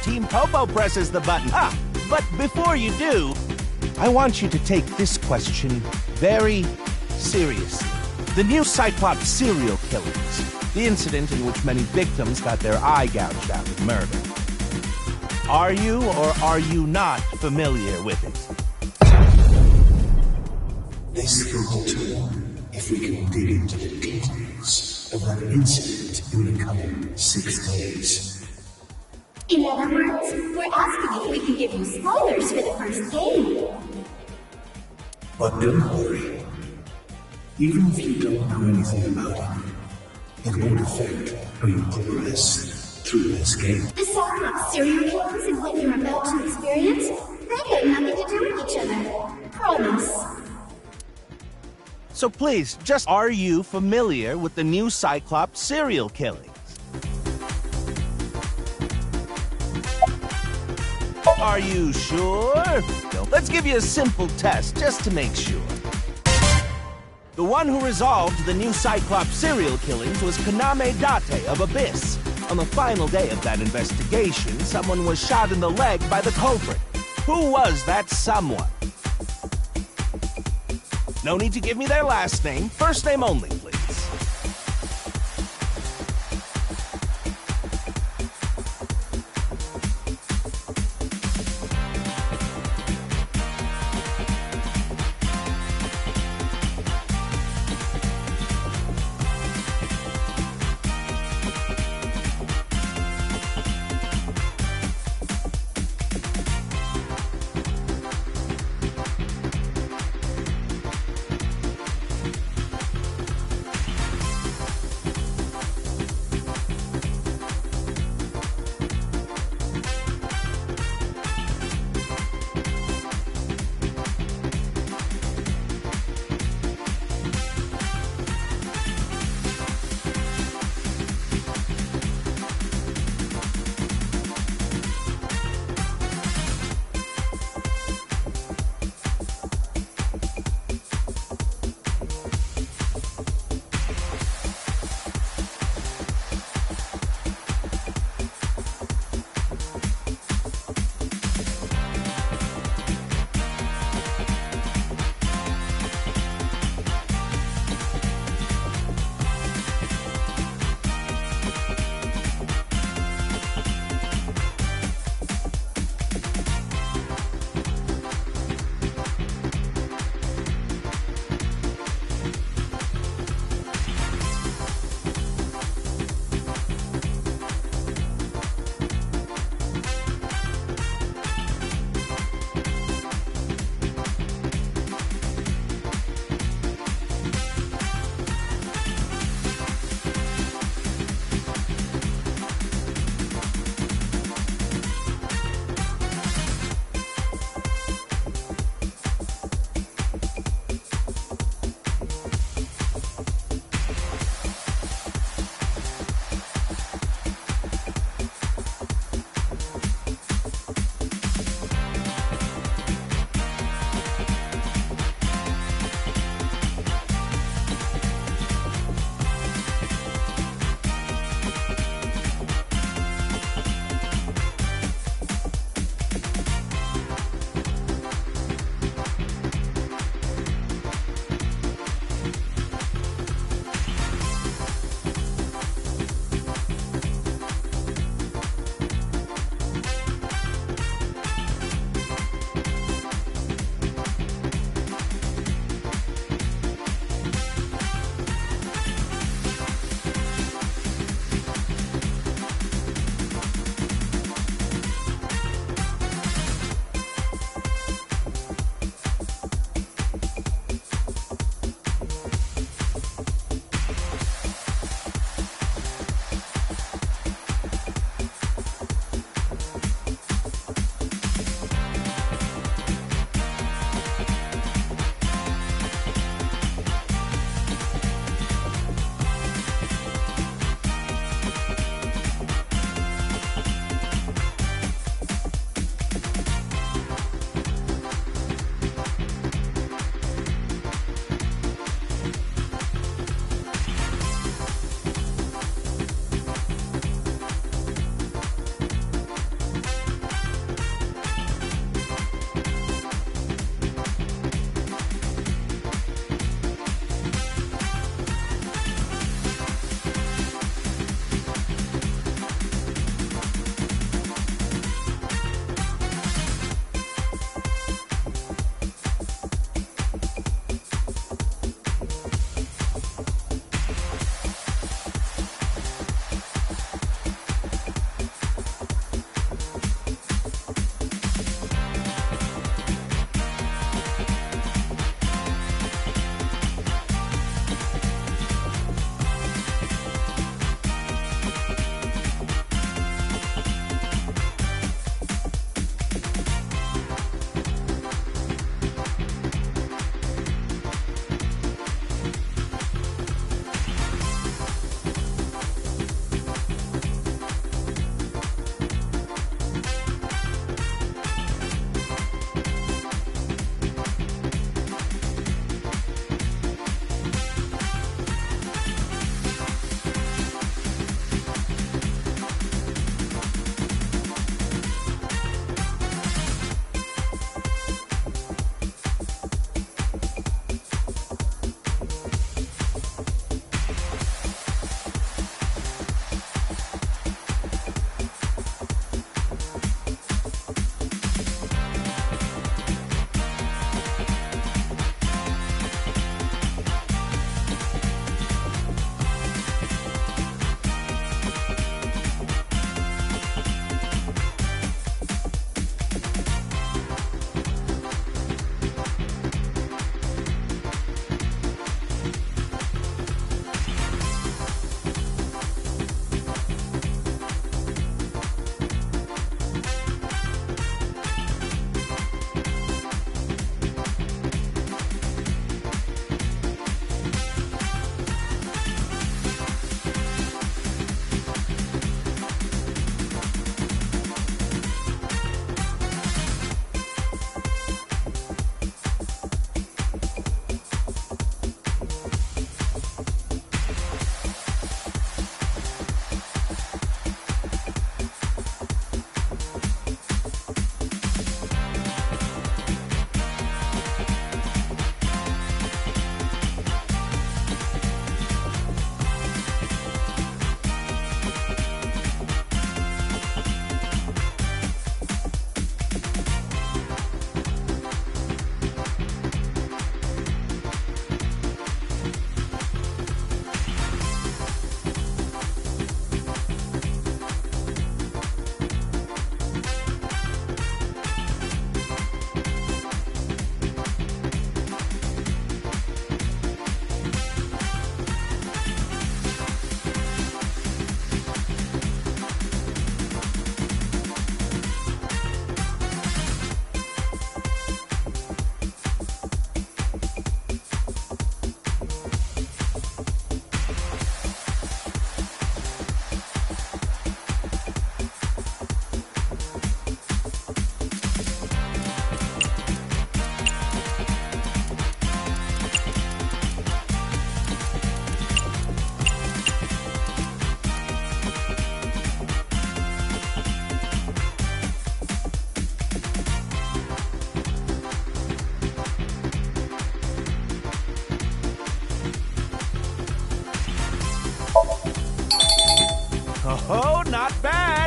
Team Popo presses the button. But before you do, I want you to take this question very seriously. The new Cyclops serial killings, the incident in which many victims got their eye gouged out in murder. Are you or are you not familiar with it? This can alter if we can dig into the details of that incident in the coming 6 days. In other words, we're asking if we can give you spoilers for the first game. But don't worry. Even if you don't know anything about it, it won't affect how you progress through this game. The Cyclops serial killings and what you're about to experience, they have nothing to do with each other. Promise. So please, just are you familiar with the new Cyclops serial killings? Are you sure? No, let's give you a simple test just to make sure. The one who resolved the new Cyclops serial killings was Kaname Date of Abyss. On the final day of that investigation, someone was shot in the leg by the culprit. Who was that someone? No need to give me their last name, first name only, please.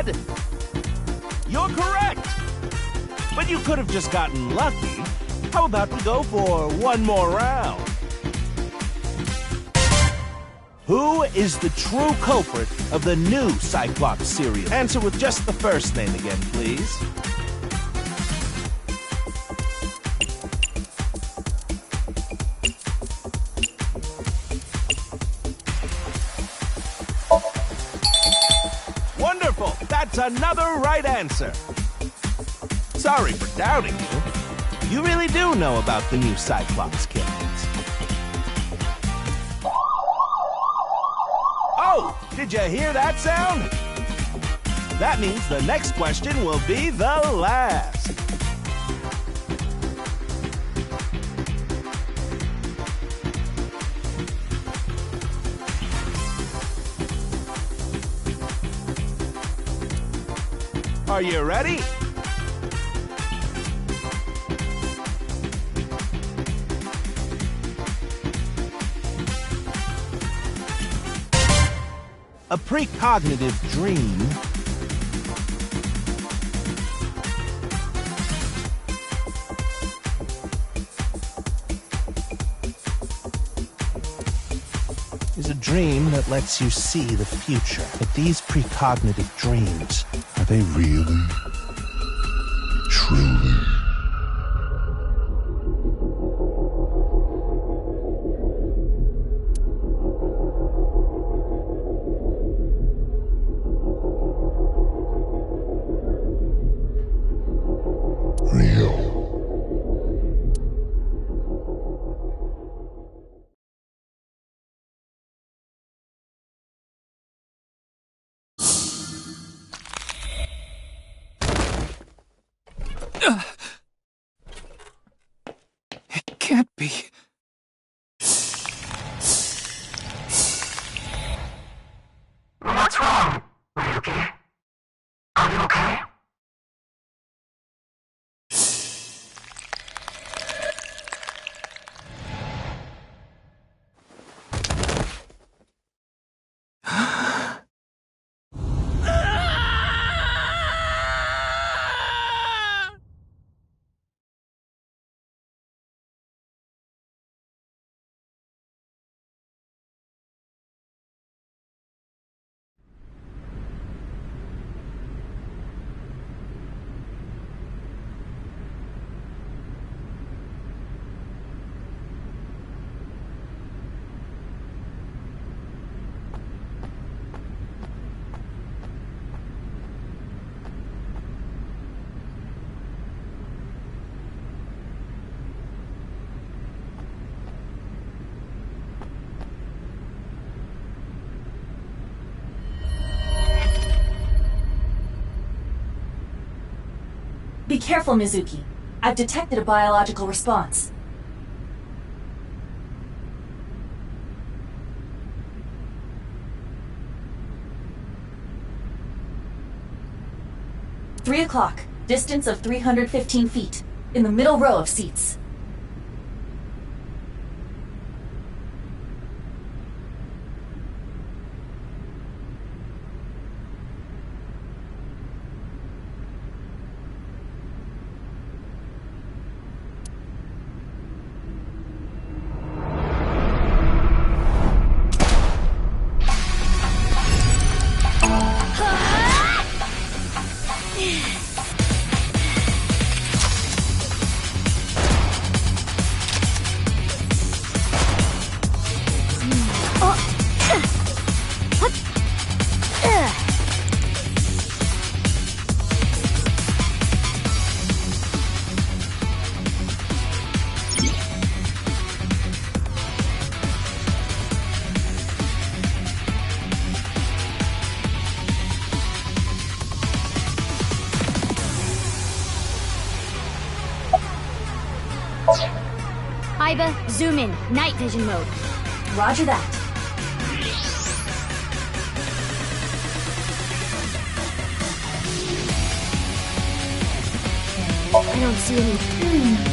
bad? You're correct! But you could have just gotten lucky. How about we go for one more round? Who is the true culprit of the new Cyclops cereal? Answer with just the first name again, please. Wonderful! That's another right answer. Sorry for doubting you. You really do know about the new Cyclops killings. Oh, did you hear that sound? That means the next question will be the last. Are you ready? A precognitive dream is a dream that lets you see the future. But these precognitive dreams, Are they really? Truly? Real? It can't be. What's wrong? Are you okay? Are you okay? Be careful, Mizuki. I've detected a biological response. Three o'clock. Distance of 315 feet. In the middle row of seats. Iba, zoom in. Night vision mode. Roger that. I don't see any...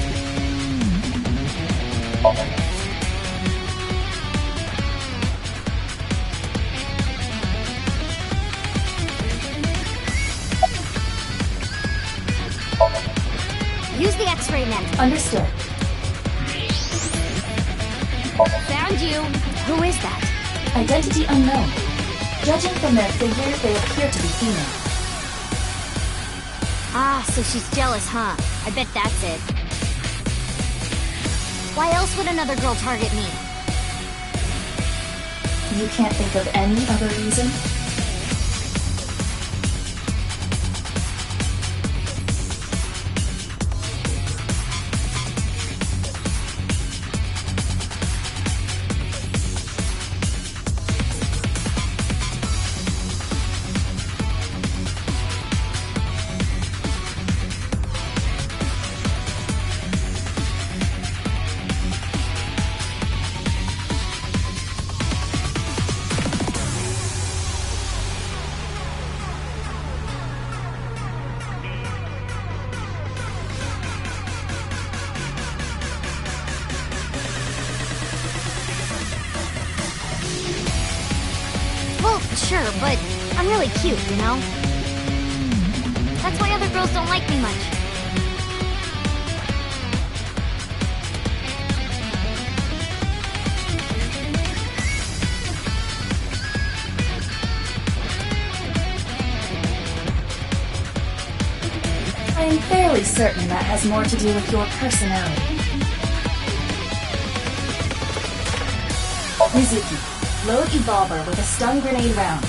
Understood. Found you. Who is that? Identity unknown. Judging from their figure, they appear to be female. Ah, so she's jealous, huh? I bet that's it. Why else would another girl target me? You can't think of any other reason? Well, sure, but I'm really cute, you know? That's why other girls don't like me much. I'm fairly certain that has more to do with your personality. Mizuki, load Evolver with a stun grenade round.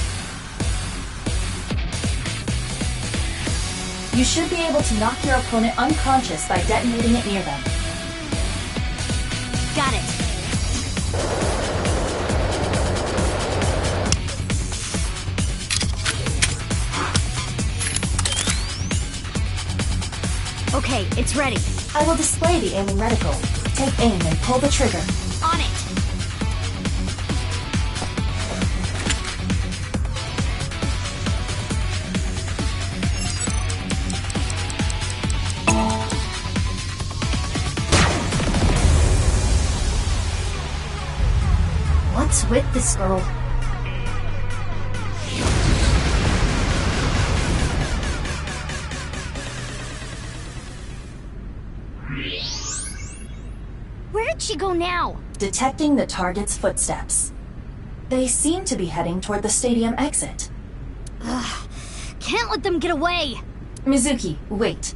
You should be able to knock your opponent unconscious by detonating it near them. Got it. Okay, it's ready. I will display the aiming reticle. Take aim and pull the trigger. On it. What's with this girl? Where'd she go now? Detecting the target's footsteps. They seem to be heading toward the stadium exit. Ugh, can't let them get away. Mizuki, wait.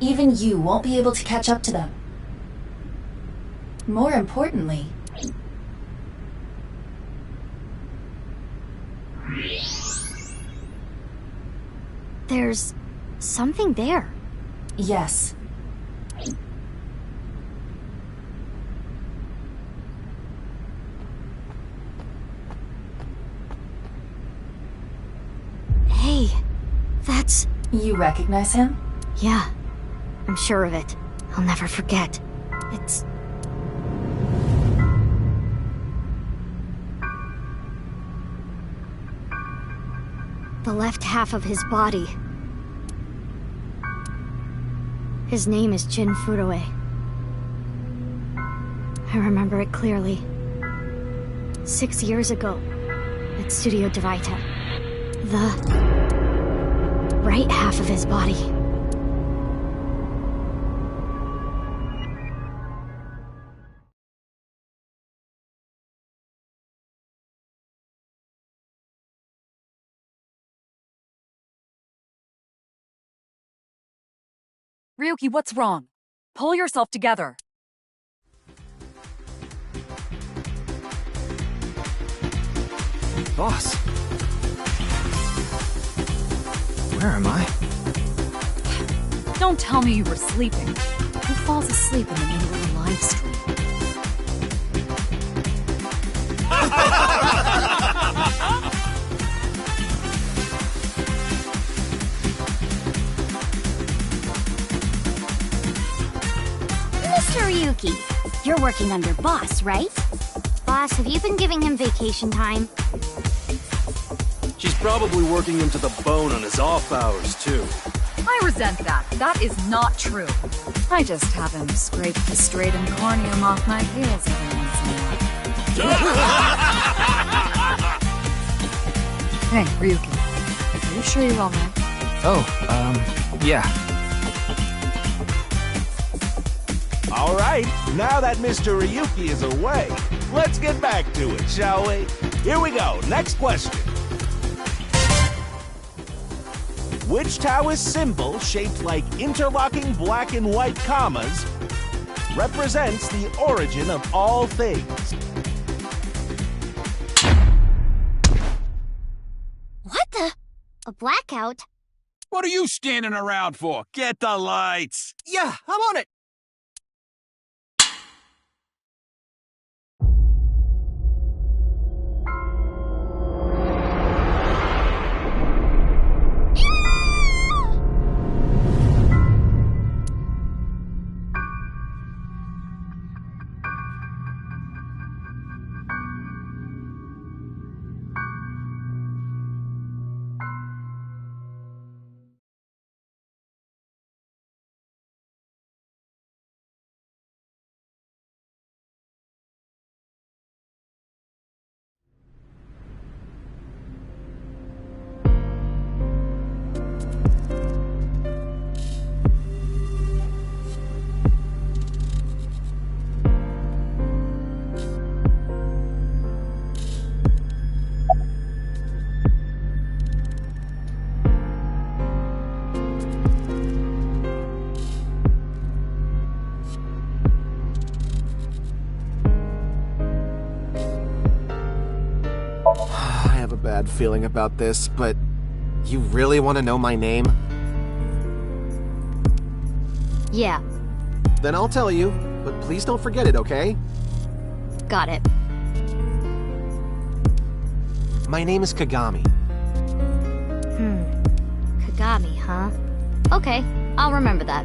Even you won't be able to catch up to them. More importantly, there's something there. yes. Hey, that's... You recognize him? Yeah, I'm sure of it. I'll never forget. It's... the left half of his body. His name is Jin Furue. I remember it clearly. 6 years ago, at Studio Devaita. The right half of his body. Ryuki, what's wrong? Pull yourself together. Boss. Where am I? Don't tell me you were sleeping. Who falls asleep in the middle of a live stream? Mr. Ryuki, you're working under Boss, right? Boss, have you been giving him vacation time? She's probably working him to the bone on his off hours, too. I resent that. That is not true. I just have him scrape the striatum corneum off my heels every once in a while. Hey, Ryuki. Are you sure you're alright? Oh, yeah. All right, now that Mr. Ryuki is away, let's get back to it, shall we? Here we go, next question. Which Taoist symbol, shaped like interlocking black and white commas, represents the origin of all things? What the? A blackout? What are you standing around for? Get the lights! Yeah, I'm on it. I have a bad feeling about this, but you really want to know my name? Yeah, Then I'll tell you, but please don't forget it, okay? got it. My name is Kagami. Kagami, huh? Okay, I'll remember that.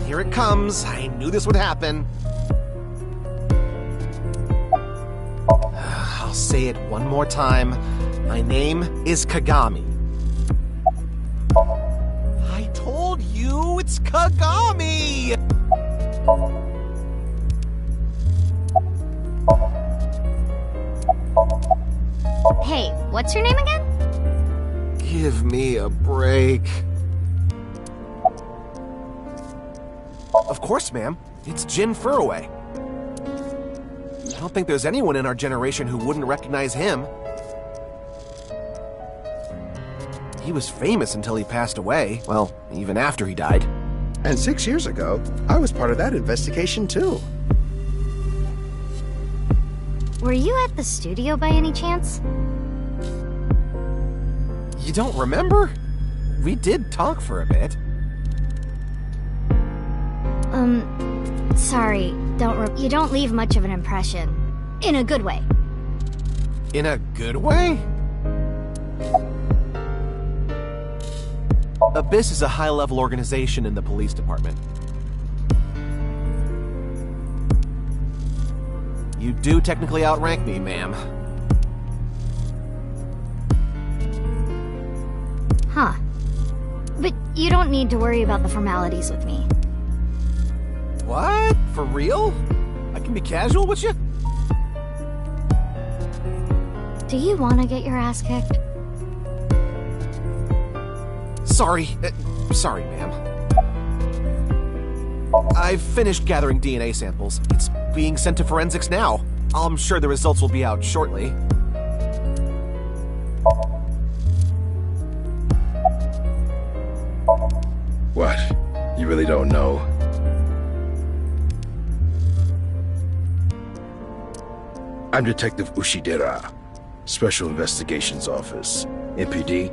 Here it comes. I knew this would happen. I'll say it one more time. My name is Kagami. I told you it's Kagami! Hey, what's your name again? Give me a break. Of course, ma'am. It's Jin Furroway. I don't think there's anyone in our generation who wouldn't recognize him. He was famous until he passed away. Well, even after he died. And 6 years ago, I was part of that investigation too. Were you at the studio by any chance? You don't remember? We did talk for a bit. Sorry, you don't leave much of an impression. In a good way. In a good way? Abyss is a high-level organization in the police department. You do technically outrank me, ma'am. Huh. But you don't need to worry about the formalities with me. What? For real? I can be casual with you? Do you want to get your ass kicked? Sorry. Sorry, ma'am. I've finished gathering DNA samples. It's being sent to forensics now. I'm sure the results will be out shortly. What? You really don't know? I'm Detective Ushidera, Special Investigations Office, MPD.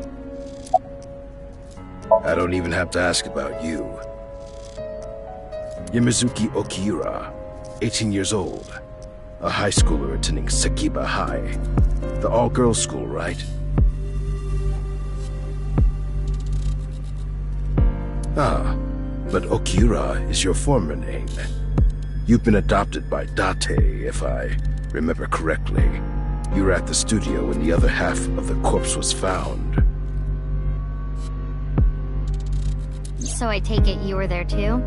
I don't even have to ask about you. Yamazuki Okiura, 18 years old, a high schooler attending Sakiba High, the all-girls school, right? Ah, but Okiura is your former name. You've been adopted by Date, if I remember correctly. You were at the studio when the other half of the corpse was found. So I take it you were there too?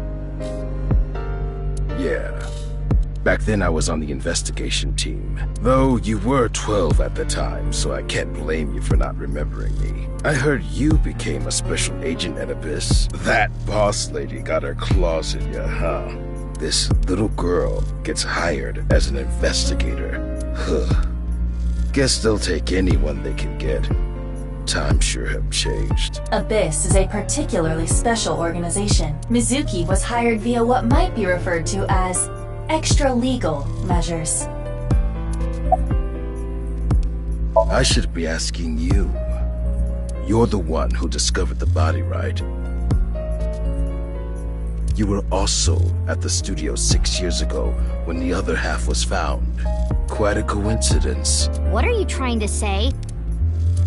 Yeah. Back then I was on the investigation team. Though you were 12 at the time, so I can't blame you for not remembering me. I heard you became a special agent at Abyss. That boss lady got her claws in you, huh? This little girl gets hired as an investigator. Huh. Guess they'll take anyone they can get. Times sure have changed. Abyss is a particularly special organization. Mizuki was hired via what might be referred to as extra-legal measures. I should be asking you. You're the one who discovered the body, right? You were also at the studio 6 years ago when the other half was found. Quite a coincidence. What are you trying to say?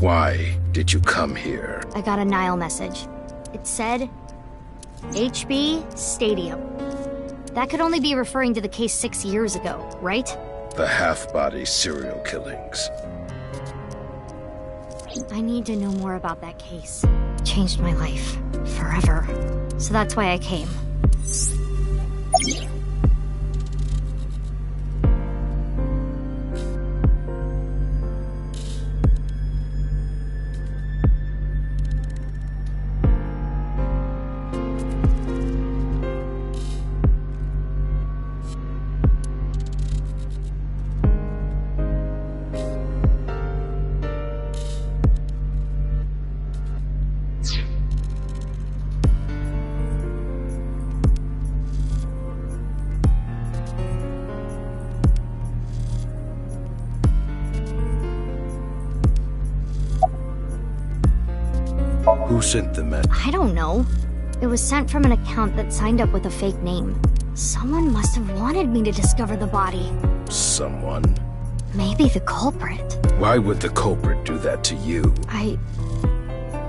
Why did you come here? I got a Nile message. It said, HB Stadium. That could only be referring to the case 6 years ago, right? The half-body serial killings. I need to know more about that case. It changed my life. Forever. So that's why I came. Who sent the message? I don't know. It was sent from an account that signed up with a fake name. Someone must have wanted me to discover the body. Someone? Maybe the culprit. Why would the culprit do that to you? I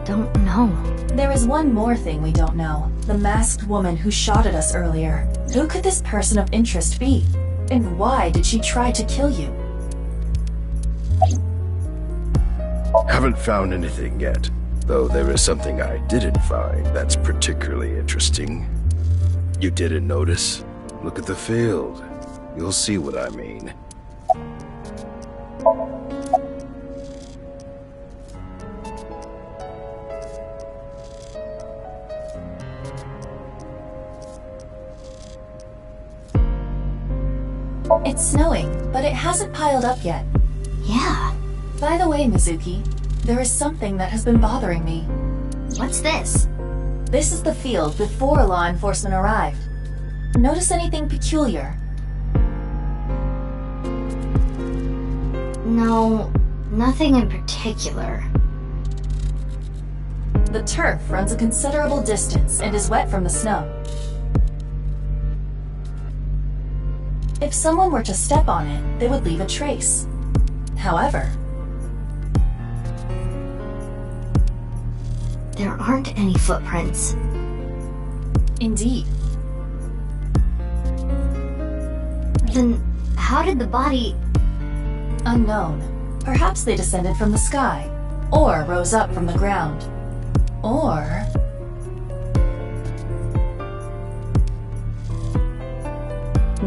don't know. There is one more thing we don't know. The masked woman who shot at us earlier. Who could this person of interest be? And why did she try to kill you? Haven't found anything yet. Though there is something I didn't find that's particularly interesting. You didn't notice? Look at the field. You'll see what I mean. It's snowing, but it hasn't piled up yet. Yeah. By the way, Mizuki, there is something that has been bothering me. What's this? This is the field before law enforcement arrived. Notice anything peculiar? No, nothing in particular. The turf runs a considerable distance and is wet from the snow. If someone were to step on it, they would leave a trace. However, there aren't any footprints. Indeed. Then how did the body... Unknown. Perhaps they descended from the sky, or rose up from the ground, or...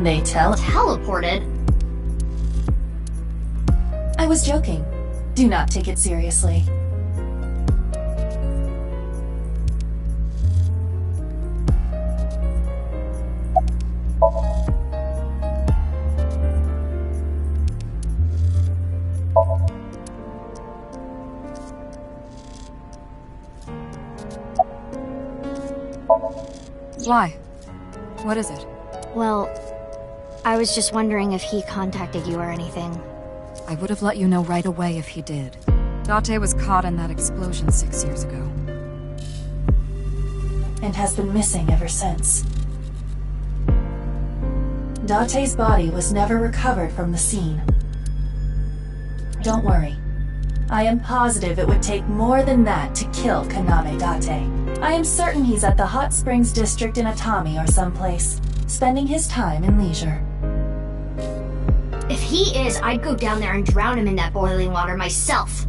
They teleported? I was joking. Do not take it seriously. Why? What is it? Well, I was just wondering if he contacted you or anything. I would have let you know right away if he did. Date was caught in that explosion 6 years ago. And has been missing ever since. Date's body was never recovered from the scene. Don't worry. I am positive it would take more than that to kill Kaname Date. I am certain he's at the Hot Springs district in Atami or someplace, spending his time in leisure. If he is, I'd go down there and drown him in that boiling water myself.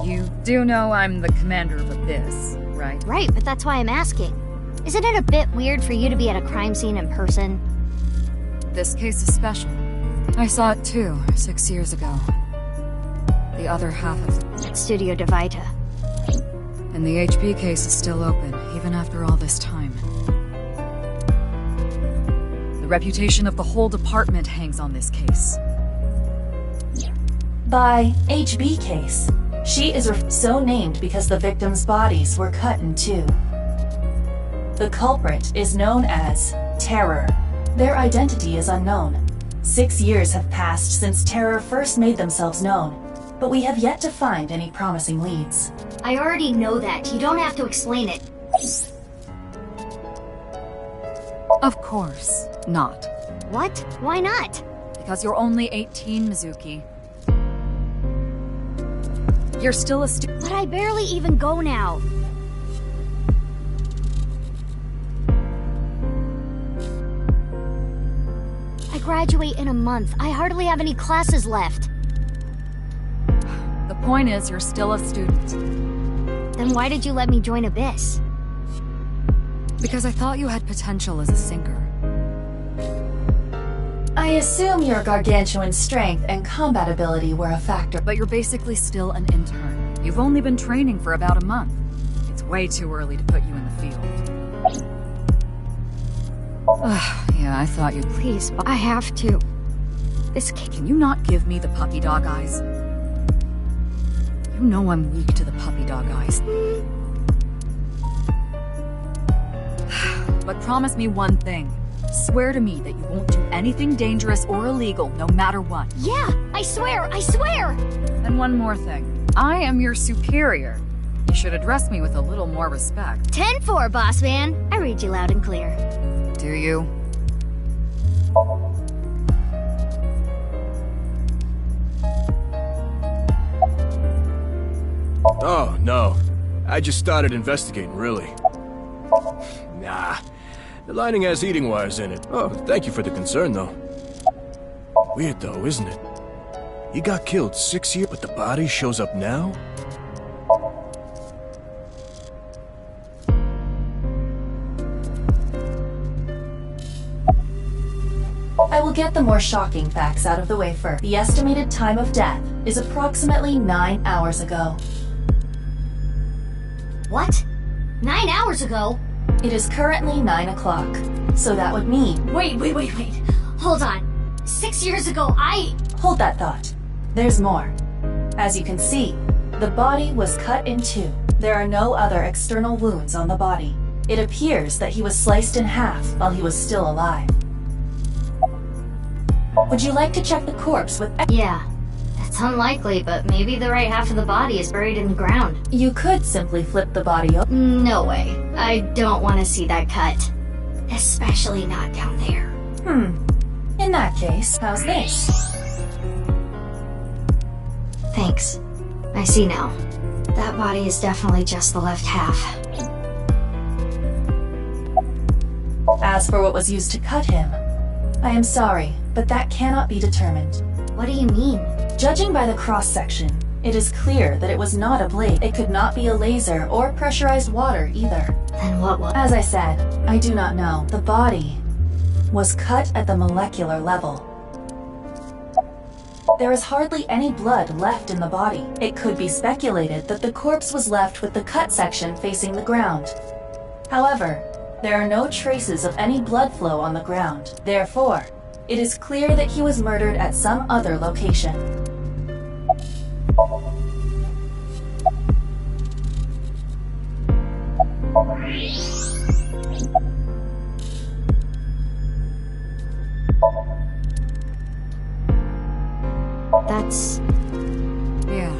You do know I'm the commander of Abyss, right? Right, but that's why I'm asking. Isn't it a bit weird for you to be at a crime scene in person? This case is special. I saw it too, 6 years ago. The other half of At Studio Divita. And the HP case is still open, even after all this time. The reputation of the whole department hangs on this case. By HB case, she is so named because the victims' bodies were cut in two. The culprit is known as Terror. Their identity is unknown. 6 years have passed since Terror first made themselves known, but we have yet to find any promising leads. I already know that. You don't have to explain it. Of course not. What? Why not? Because you're only 18, Mizuki. You're still a But I barely even go now. I graduate in a month. I hardly have any classes left. The point is, you're still a student. Then why did you let me join Abyss? Because I thought you had potential as a singer. I assume your gargantuan strength and combat ability were a factor. But you're basically still an intern. You've only been training for about a month. It's way too early to put you in the field. Yeah, I thought you'd... Please, I have to. Can you not give me the puppy dog eyes? You know I'm weak to the puppy dog eyes. But promise me one thing. Swear to me that you won't do anything dangerous or illegal, no matter what. Yeah, I swear, I swear! And one more thing. I am your superior. You should address me with a little more respect. 10-4, boss man. I read you loud and clear. Do you? Oh, no. I just started investigating, really. Nah. The lining has heating wires in it. Oh, thank you for the concern, though. Weird, though, isn't it? He got killed 6 years, but the body shows up now? I will get the more shocking facts out of the way first. The estimated time of death is approximately 9 hours ago. What? 9 hours ago? It is currently 9 o'clock, so that would mean... Wait. Hold on. 6 years ago, Hold that thought. There's more. As you can see, the body was cut in two. There are no other external wounds on the body. It appears that he was sliced in half while he was still alive. Would you like to check the corpse with... Yeah. That's unlikely, but maybe the right half of the body is buried in the ground. You could simply flip the body over. No way. I don't want to see that cut. Especially not down there. In that case, how's this? Thanks. I see now. That body is definitely just the left half. As for what was used to cut him, I am sorry, but that cannot be determined. What do you mean? Judging by the cross-section, it is clear that it was not a blade. It could not be a laser or pressurized water either. Then what was... As I said, I do not know. The body was cut at the molecular level. There is hardly any blood left in the body. It could be speculated that the corpse was left with the cut section facing the ground. However, there are no traces of any blood flow on the ground. Therefore, it is clear that he was murdered at some other location. That's... Yeah.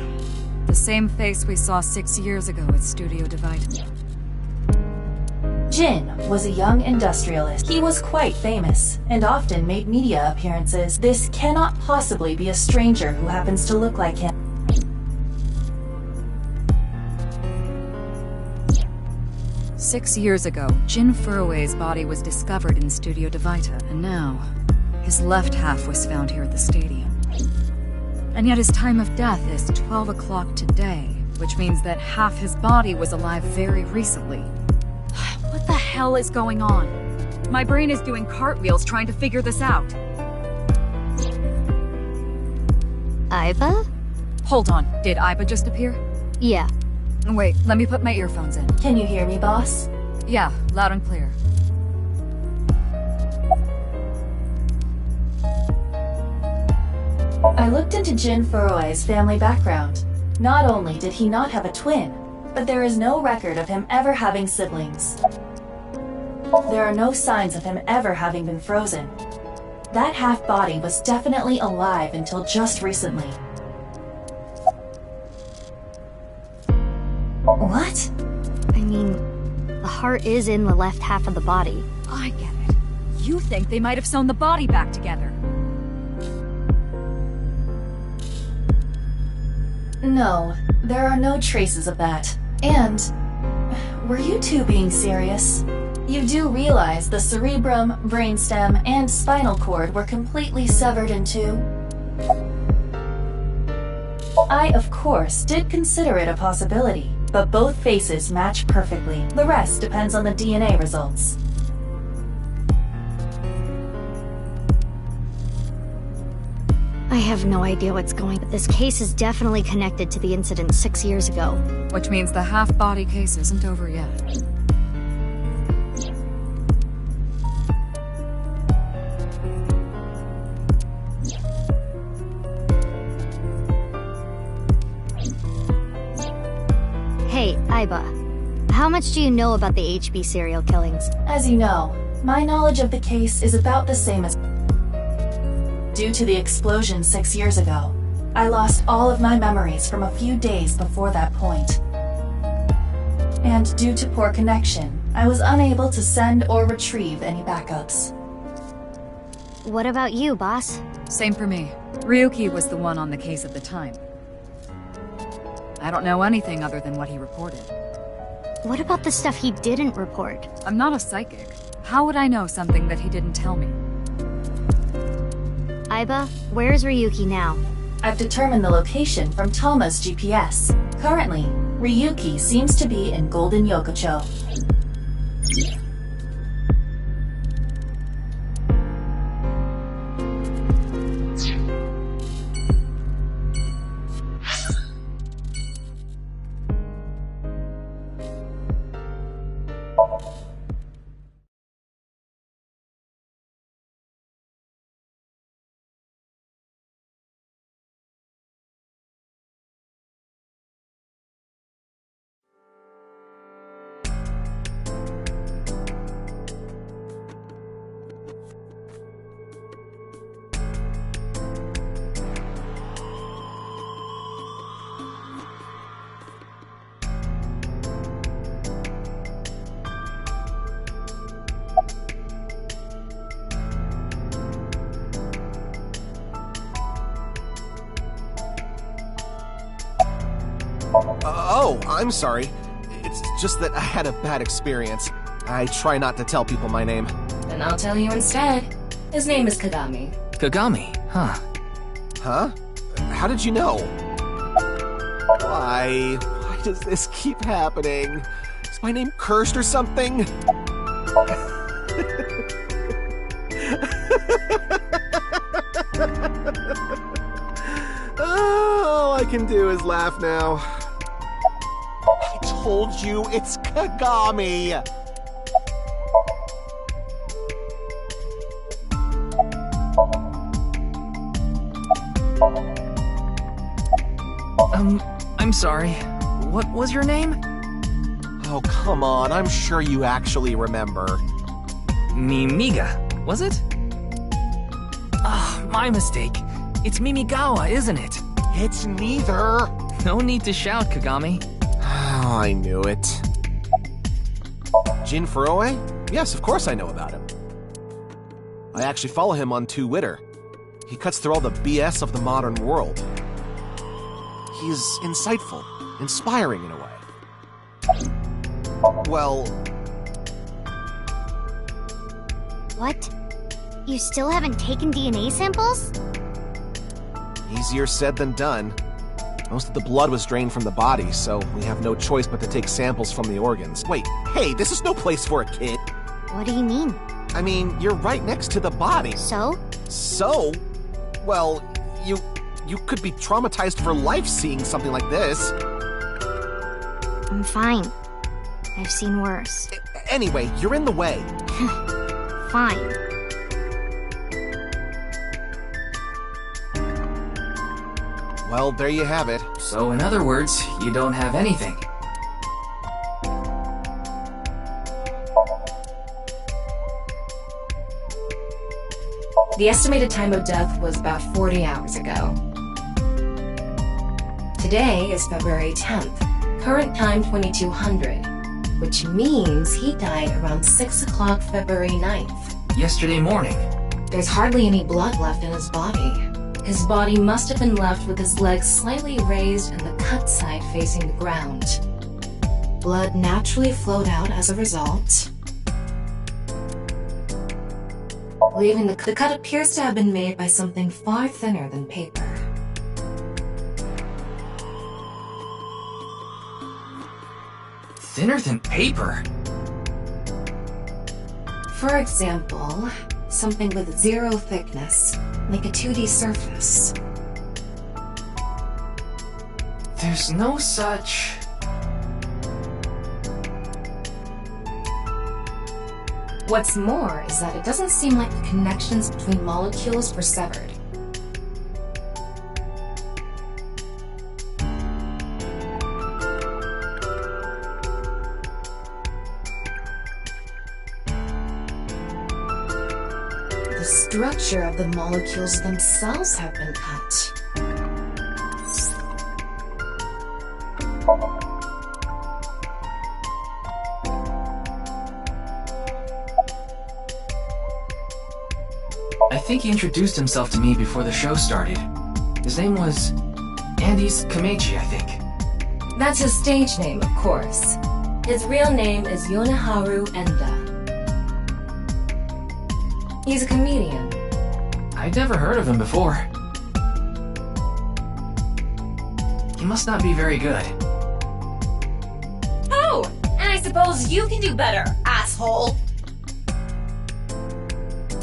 The same face we saw 6 years ago at Studio Divita. Jin was a young industrialist. He was quite famous, and often made media appearances. This cannot possibly be a stranger who happens to look like him. Six years ago, Jin Furue's body was discovered in Studio Divita, and now, his left half was found here at the stadium. And yet his time of death is 12 o'clock today. which means that half his body was alive very recently. What the hell is going on? My brain is doing cartwheels trying to figure this out. Iba? Hold on, did Iba just appear? Yeah. Wait, let me put my earphones in. Can you hear me, boss? Yeah, loud and clear. I looked into Jin Furue's family background. Not only did he not have a twin, but there is no record of him ever having siblings. There are no signs of him ever having been frozen. That half-body was definitely alive until just recently. What? I mean, the heart is in the left half of the body. I get it. You think they might have sewn the body back together. No, there are no traces of that. And, were you two being serious? You do realize the cerebrum, brainstem, and spinal cord were completely severed in two? I, of course, did consider it a possibility, but both faces match perfectly. The rest depends on the DNA results. I have no idea what's going on, but this case is definitely connected to the incident 6 years ago. Which means the half-body case isn't over yet. Hey, Iba. How much do you know about the HB serial killings? As you know, my knowledge of the case is about the same as... Due to the explosion 6 years ago, I lost all of my memories from a few days before that point. And due to poor connection, I was unable to send or retrieve any backups. What about you, boss? Same for me. Ryuki was the one on the case at the time. I don't know anything other than what he reported. What about the stuff he didn't report? I'm not a psychic. How would I know something that he didn't tell me? Iba, where's Ryuki now? I've determined the location from Toma's GPS. Currently, Ryuki seems to be in Golden Yokocho. Oh, I'm sorry. It's just that I had a bad experience. I try not to tell people my name. Then I'll tell you instead. His name is Kagami. Kagami, huh? Huh? How did you know? Why does this keep happening? Is my name cursed or something? All I can do is laugh now. I told you, it's Kagami! I'm sorry. What was your name? Oh, come on, I'm sure you actually remember. Mimiga, was it? Ah, my mistake. It's Mimigawa, isn't it? It's neither. No need to shout, Kagami. Oh, I knew it. Jin Furue? Yes, of course I know about him. I actually follow him on Twitter. He cuts through all the BS of the modern world. He's insightful, inspiring in a way. Well... What? You still haven't taken DNA samples? Easier said than done. Most of the blood was drained from the body, so we have no choice but to take samples from the organs. Wait, hey, this is no place for a kid. What do you mean? I mean, you're right next to the body. So? So? Well, you could be traumatized for life seeing something like this. I'm fine. I've seen worse. Anyway, you're in the way. Fine. Well, there you have it. So in other words, you don't have anything. The estimated time of death was about 40 hours ago. Today is February 10th, current time 2200, which means he died around 6 o'clock February 9th. Yesterday morning. There's hardly any blood left in his body. His body must have been left with his legs slightly raised and the cut side facing the ground. Blood naturally flowed out as a result, leaving the cut appears to have been made by something far thinner than paper. Thinner than paper? For example, something with zero thickness, like a 2D surface. There's no such... What's more is that it doesn't seem like the connections between molecules were severed. The structure of the molecules themselves have been cut. I think he introduced himself to me before the show started. His name was Andes Kameji, I think. That's his stage name, of course. His real name is Yoneharu Enda. He's a comedian. I'd never heard of him before. He must not be very good. Oh, and I suppose you can do better, asshole.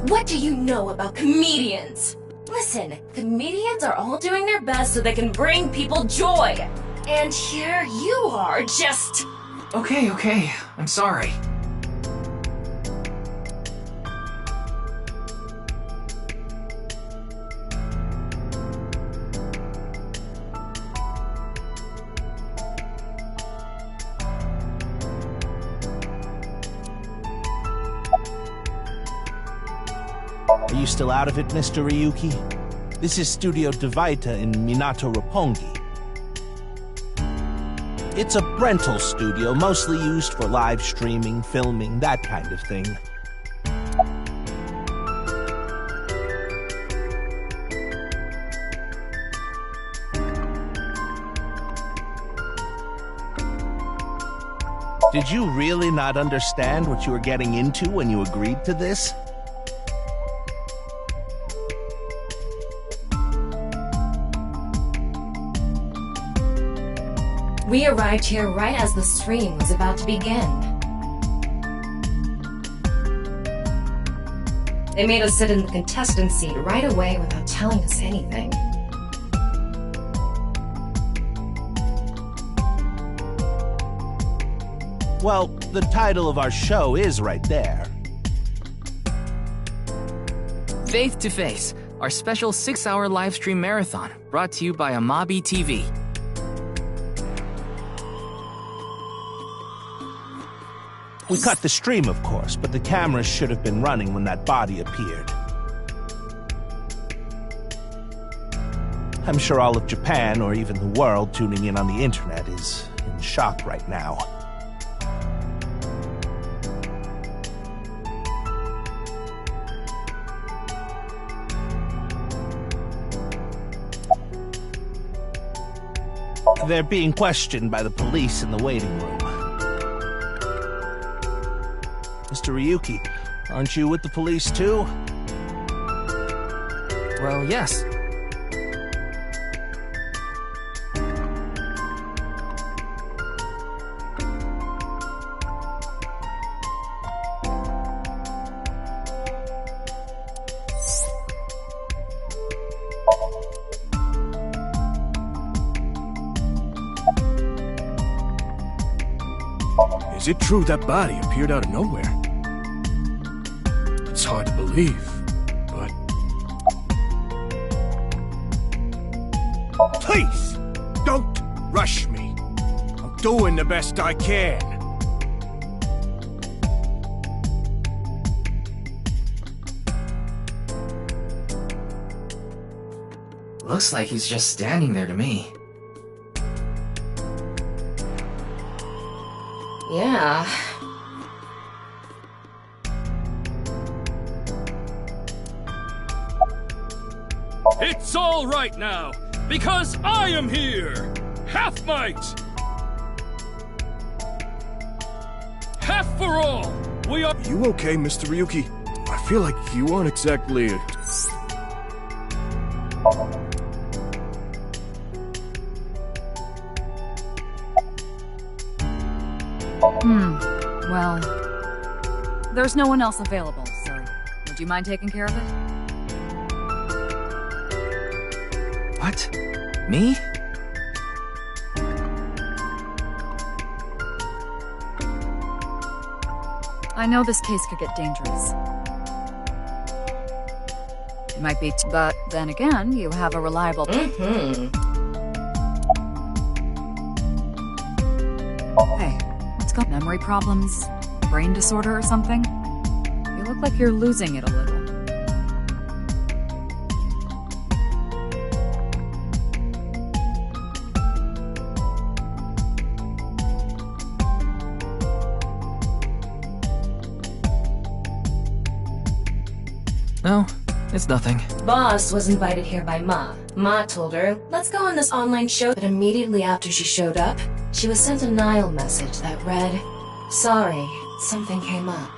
What do you know about comedians? Listen, comedians are all doing their best so they can bring people joy. And here you are, just... Okay, I'm sorry. Are you still out of it, Mr. Ryuki? This is Studio Devaita in Minato Roppongi. It's a rental studio, mostly used for live streaming, filming, that kind of thing. Did you really not understand what you were getting into when you agreed to this? We arrived here right as the stream was about to begin. They made us sit in the contestant seat right away without telling us anything. Well, the title of our show is right there. Faith to Face, our special 6-hour live stream marathon, brought to you by Amabi TV. We cut the stream, of course, but the cameras should have been running when that body appeared. I'm sure all of Japan, or even the world tuning in on the internet, is in shock right now. They're being questioned by the police in the waiting room. Mr. Ryuki, aren't you with the police too? Well, yes. Is it true that body appeared out of nowhere? It's hard to believe, but... Please! Don't rush me. I'm doing the best I can. Looks like he's just standing there to me. Yeah. It's all right now, because I am here! Half might! Half for all! We are— You okay, Mr. Ryuki? I feel like you aren't exactly... Well, there's no one else available, so would you mind taking care of it? What? Me? I know this case could get dangerous. It might be, but then again, you have a reliable... Hey, what's going on? Memory problems? Brain disorder or something? You look like you're losing it a little. No, it's nothing. Boss was invited here by Ma. Ma told her, let's go on this online show. But immediately after she showed up, she was sent a Nile message that read, sorry, something came up.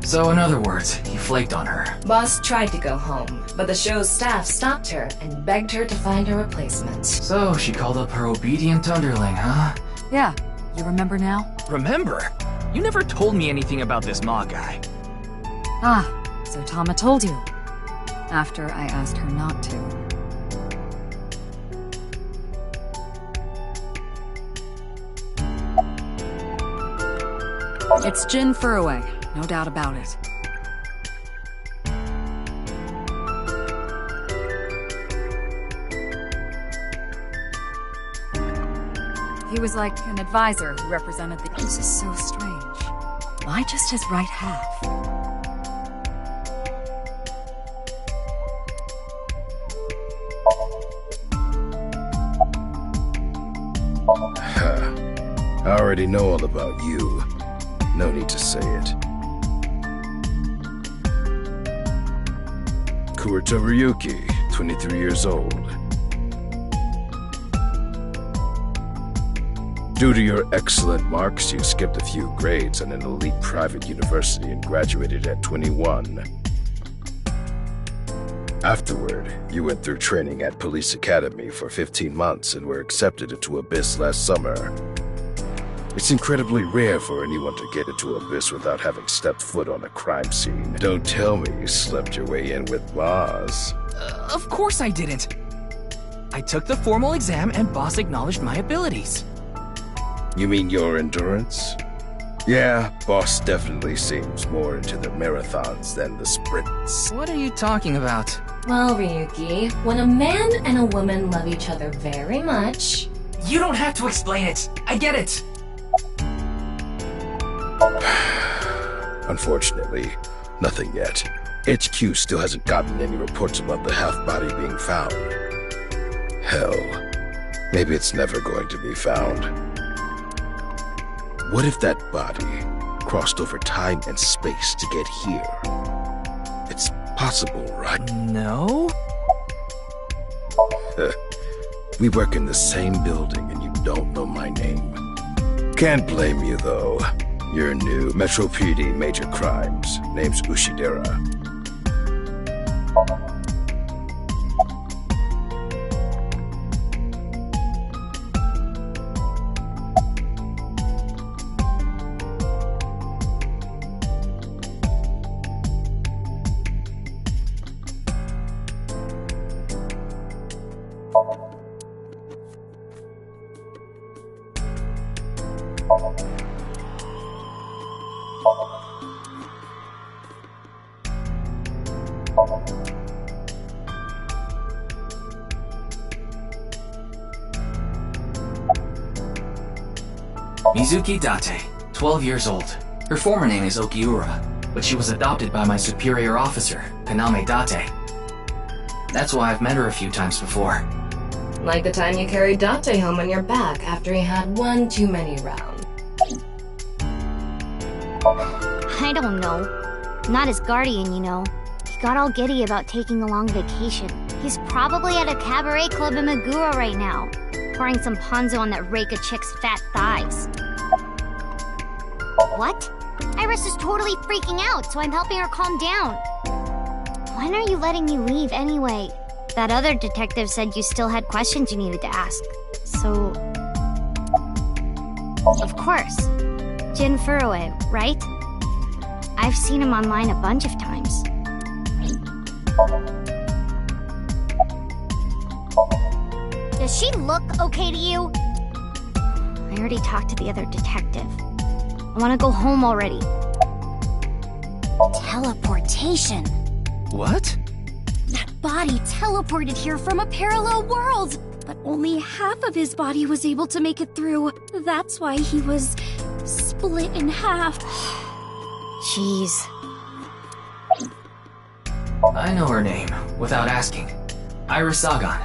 So in other words, he flaked on her. Boss tried to go home, but the show's staff stopped her and begged her to find a replacement. So she called up her obedient underling, huh? Yeah, you remember now? Remember? You never told me anything about this Ma guy. Ah, so Tama told you. After I asked her not to. It's Jin Furue, no doubt about it. He was like an advisor who represented the... This is so strange. Why just his right half? I already know all about you. No need to say it. Kurita Ryuki, 23 years old. Due to your excellent marks, you skipped a few grades at an elite private university and graduated at 21. Afterward, you went through training at Police Academy for 15 months and were accepted into Abyss last summer. It's incredibly rare for anyone to get into Abyss without having stepped foot on a crime scene. Don't tell me you slept your way in with Boss. Of course I didn't. I took the formal exam and Boss acknowledged my abilities. You mean your endurance? Yeah, Boss definitely seems more into the marathons than the sprints. What are you talking about? Well, Ryuki, when a man and a woman love each other very much... You don't have to explain it. I get it. Unfortunately, nothing yet. HQ still hasn't gotten any reports about the half-body being found. Hell, maybe it's never going to be found. What if that body crossed over time and space to get here? It's possible, right? No? We work in the same building and you don't know my name. Can't blame you, though. You're new. Metro PD, Major Crimes. Name's Ushidera. Mizuki Date, 12 years old. Her former name is Okiura, but she was adopted by my superior officer, Kaname Date. That's why I've met her a few times before. Like the time you carried Date home on your back after he had one too many rounds. I don't know. Not his guardian, you know. He got all giddy about taking a long vacation. He's probably at a cabaret club in Meguro right now, pouring some ponzu on that rake of chick's fat thighs. What? Iris is totally freaking out, so I'm helping her calm down. When are you letting me leave anyway? That other detective said you still had questions you needed to ask. So... Of course. Jin Furue, right? I've seen him online a bunch of times. Does she look okay to you? I already talked to the other detective. I want to go home already. Teleportation. What? That body teleported here from a parallel world, but only half of his body was able to make it through. That's why he was split in half. Jeez. I know her name, without asking. Iris Sagan.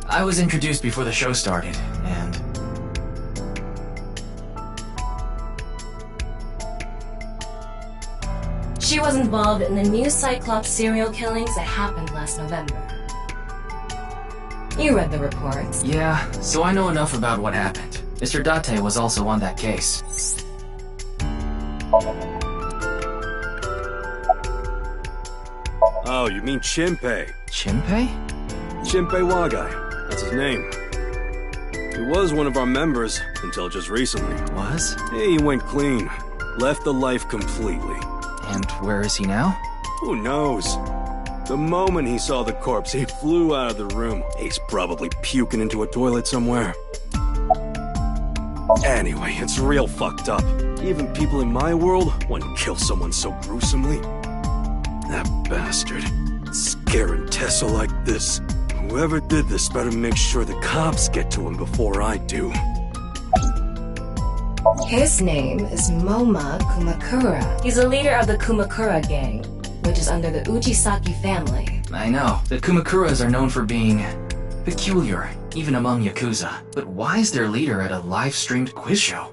I was introduced before the show started, and... She was involved in the new Cyclops serial killings that happened last November. You read the reports. Yeah, so I know enough about what happened. Mr. Date was also on that case. Oh, you mean Shinpei? Shinpei? Shinpei Wagai. That's his name. He was one of our members until just recently. Was? Yeah, he went clean. Left the life completely. And where is he now? Who knows? The moment he saw the corpse, he flew out of the room. He's probably puking into a toilet somewhere. Anyway, it's real fucked up. Even people in my world wouldn't kill someone so gruesomely. That bastard. Scaring Tessa like this. Whoever did this better make sure the cops get to him before I do. His name is Moma Kumakura. He's a leader of the Kumakura gang, which is under the Uchisaki family. I know. The Kumakuras are known for being peculiar, even among Yakuza. But why is their leader at a live-streamed quiz show?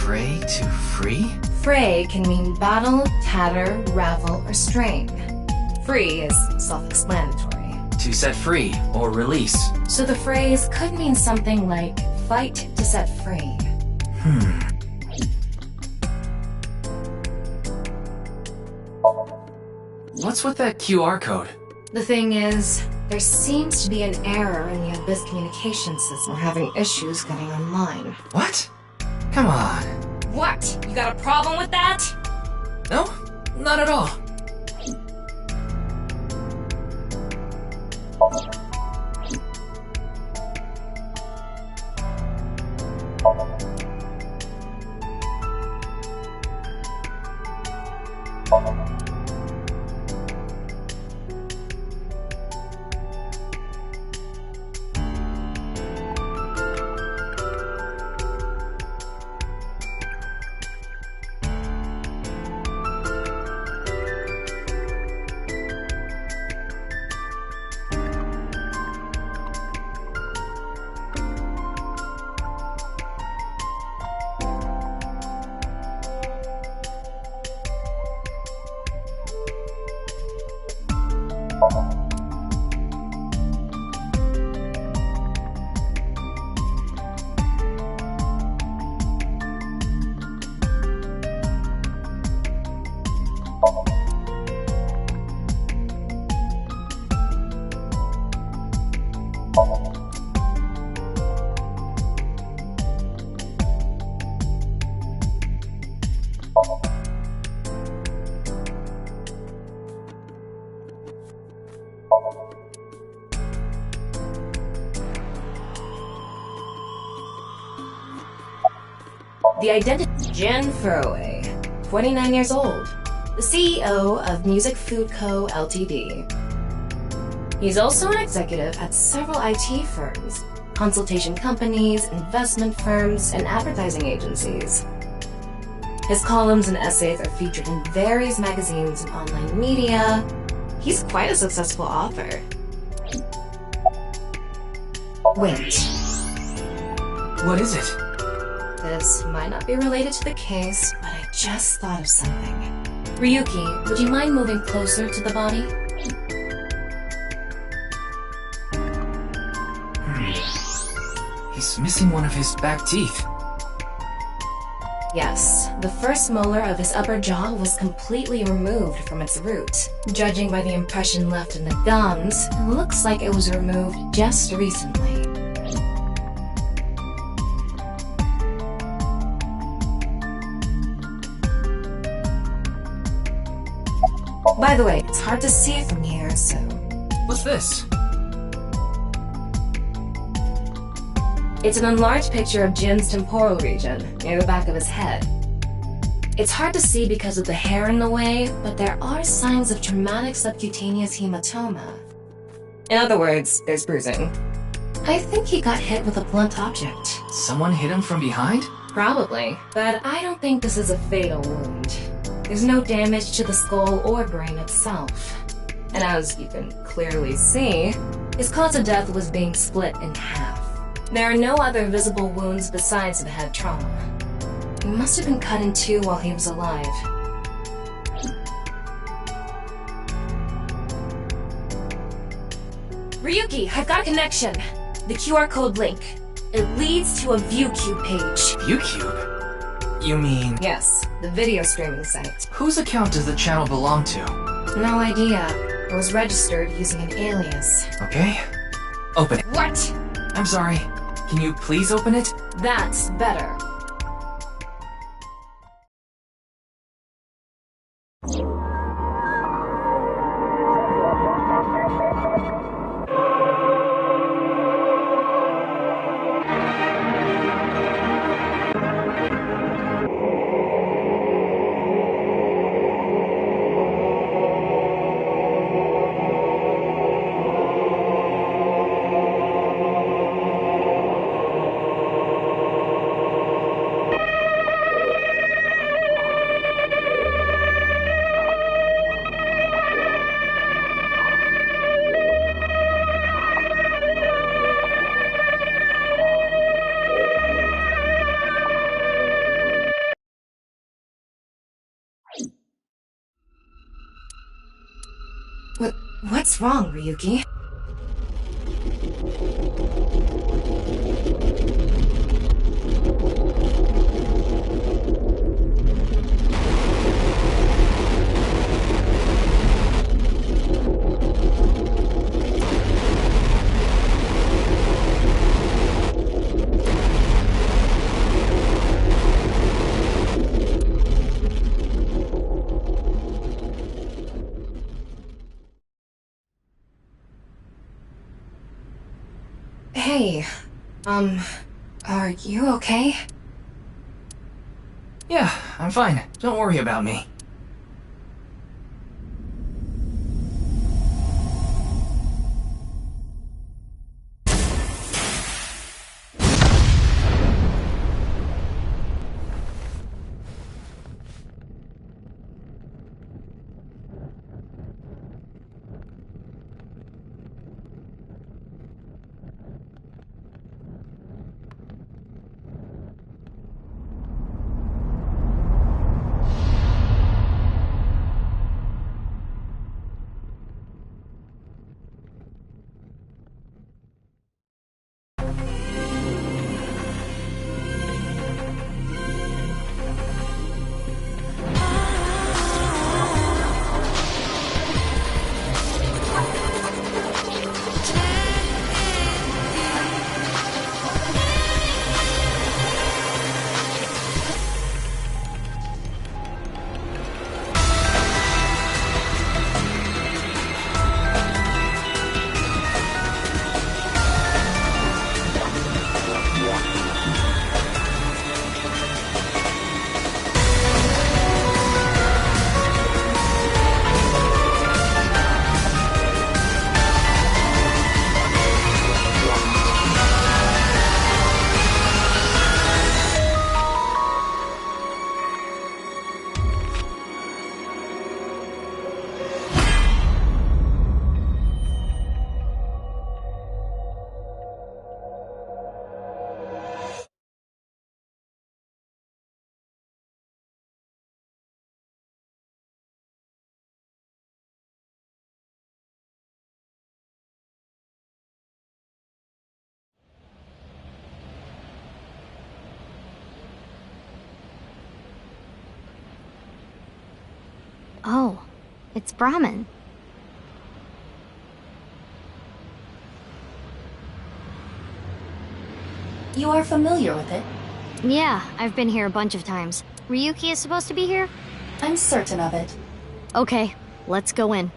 Fray to free? Fray can mean battle, tatter, ravel, or strain. Free is self-explanatory. To set free or release. So the phrase could mean something like fight to set free. What's with that QR code? The thing is, there seems to be an error in the Abyss communication system. We're having issues getting online. What? Come on. What? You got a problem with that? No, not at all. The identity Jin Furue, 29 years old, the CEO of Music Food Co. Ltd. He's also an executive at several IT firms, consultation companies, investment firms, and advertising agencies. His columns and essays are featured in various magazines and online media. He's quite a successful author. Wait. What is it? This might not be related to the case, but I just thought of something. Ryuki, would you mind moving closer to the body? He's missing one of his back teeth. Yes, the first molar of his upper jaw was completely removed from its root. Judging by the impression left in the gums, it looks like it was removed just recently. By the way, it's hard to see from here, so... What's this? It's an enlarged picture of Jin's temporal region, near the back of his head. It's hard to see because of the hair in the way, but there are signs of traumatic subcutaneous hematoma. In other words, there's bruising. I think he got hit with a blunt object. Someone hit him from behind? Probably, but I don't think this is a fatal wound. There's no damage to the skull or brain itself. And as you can clearly see, his cause of death was being split in half. There are no other visible wounds besides the head trauma. He must have been cut in two while he was alive. Ryuki, I've got a connection. The QR code link. It leads to a ViewCube page. ViewCube? You mean... Yes, the video streaming site. Whose account does the channel belong to? No idea. It was registered using an alias. Okay. Open it. What? I'm sorry. Can you please open it? That's better. What's wrong, Ryuki? Hey, are you okay? Yeah, I'm fine. Don't worry about me. Oh, it's Brahmin. You are familiar with it? Yeah, I've been here a bunch of times. Ryuki is supposed to be here? I'm certain of it. Okay, let's go in.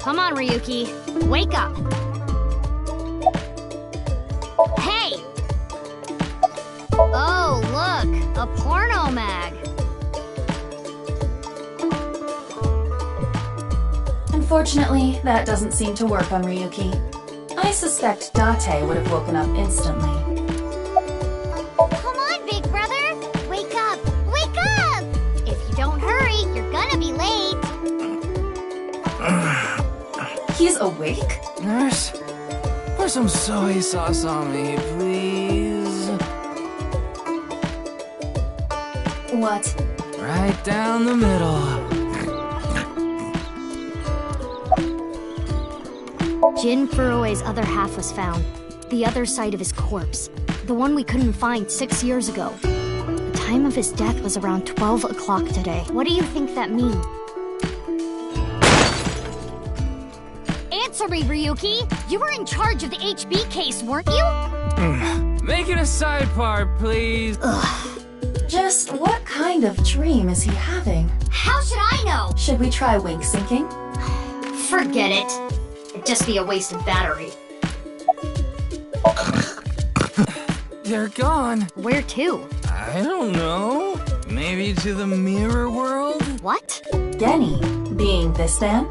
Come on, Ryuki. Wake up. Hey! Oh, look! A porno mag. Unfortunately, that doesn't seem to work on Ryuki. I suspect Date would have woken up instantly. Come on, big brother! Wake up! Wake up! If you don't hurry, you're gonna be late. He's awake? Nurse, pour some soy sauce on me, please. What? Right down the middle. Jin Furue's other half was found. The other side of his corpse. The one we couldn't find 6 years ago. The time of his death was around 12 o'clock today. What do you think that means? Answer me, Ryuki! You were in charge of the HB case, weren't you? Make it a side part, please. Ugh. Just what kind of dream is he having? How should I know? Should we try wink syncing? Forget it. It'd just be a waste of battery. They're gone. Where to? I don't know. Maybe to the mirror world? What? Genny, being this man?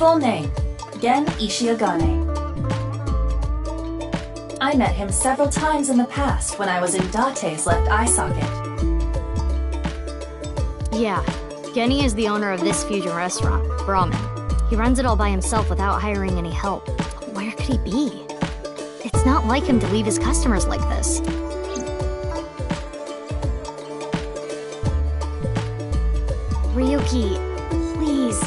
Full name, Gen Ishiagane. I met him several times in the past when I was in Date's left eye socket. Yeah, Genny is the owner of this fusion restaurant, Brahmin. He runs it all by himself without hiring any help. Where could he be? It's not like him to leave his customers like this. Ryuki, please.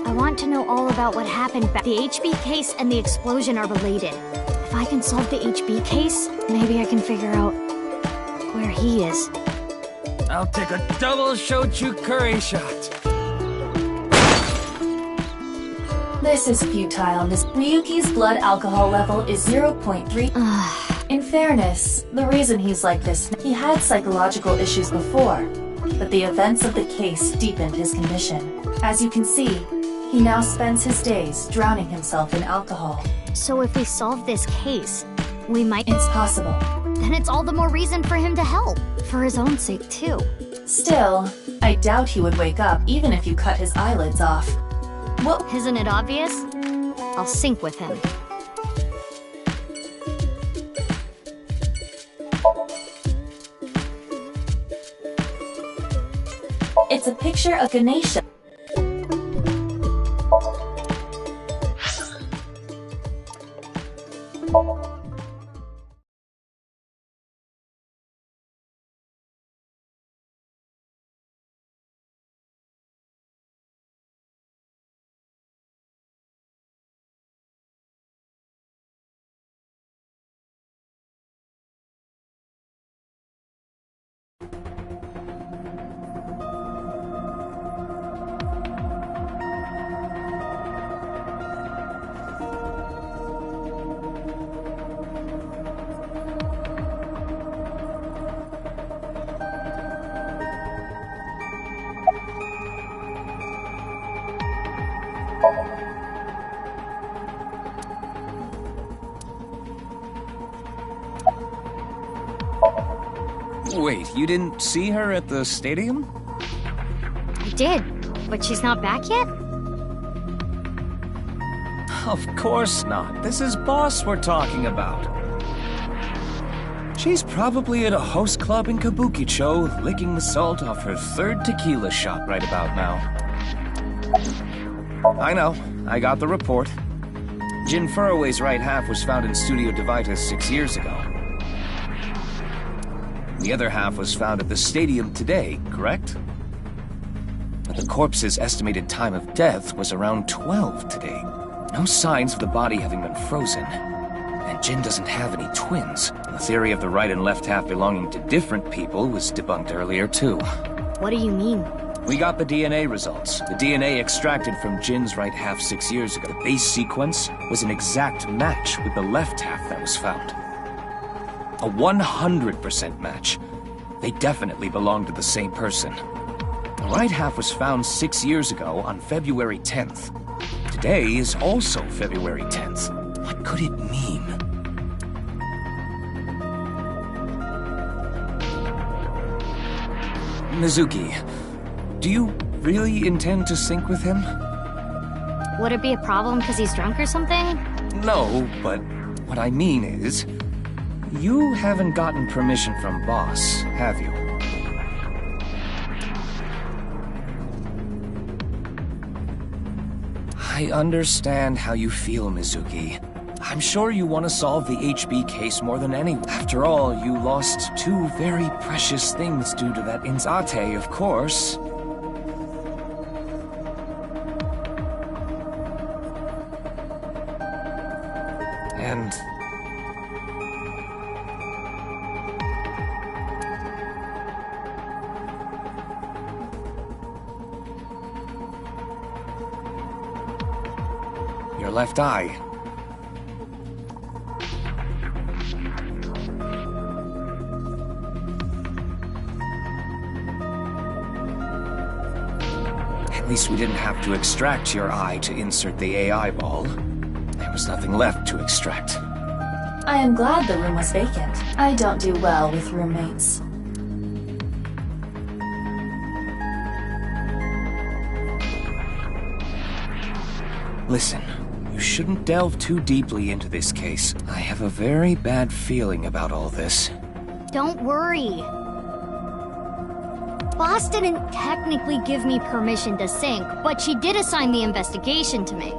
I want to know all about what happened back. The HB case and the explosion are related. If I can solve the HB case, maybe I can figure out where he is. I'll take a double shochu curry shot. This is futile, Miss. Ryuki's blood alcohol level is 0.3. In fairness, the reason he's like this, he had psychological issues before, but the events of the case deepened his condition. As you can see, he now spends his days drowning himself in alcohol. So if we solve this case, we might— It's possible. Then it's all the more reason for him to help. For his own sake, too. Still, I doubt he would wake up even if you cut his eyelids off. Well, isn't it obvious? I'll sync with him. It's a picture of Ganesha. Wait, you didn't see her at the stadium? I did, but she's not back yet? Of course not. This is Boss we're talking about. She's probably at a host club in Kabukicho, licking the salt off her third tequila shot right about now. I know, I got the report. Jin Furroway's right half was found in Studio Devitas 6 years ago. The other half was found at the stadium today, correct? But the corpse's estimated time of death was around 12 today. No signs of the body having been frozen. And Jin doesn't have any twins. The theory of the right and left half belonging to different people was debunked earlier, too. What do you mean? We got the DNA results. The DNA extracted from Jin's right half 6 years ago. The base sequence was an exact match with the left half that was found. A 100% match. They definitely belong to the same person. The right half was found 6 years ago on February 10th. Today is also February 10th. What could it mean? Mizuki, do you really intend to sync with him? Would it be a problem because he's drunk or something? No, but what I mean is, you haven't gotten permission from Boss, have you? I understand how you feel, Mizuki. I'm sure you want to solve the HB case more than anyone. After all, you lost two very precious things due to that Inzate, of course. And... your left eye. At least we didn't have to extract your eye to insert the AI ball. There was nothing left to extract. I am glad the room was vacant. I don't do well with roommates. Listen, you shouldn't delve too deeply into this case. I have a very bad feeling about all this. Don't worry. Boss didn't technically give me permission to sync, but she did assign the investigation to me.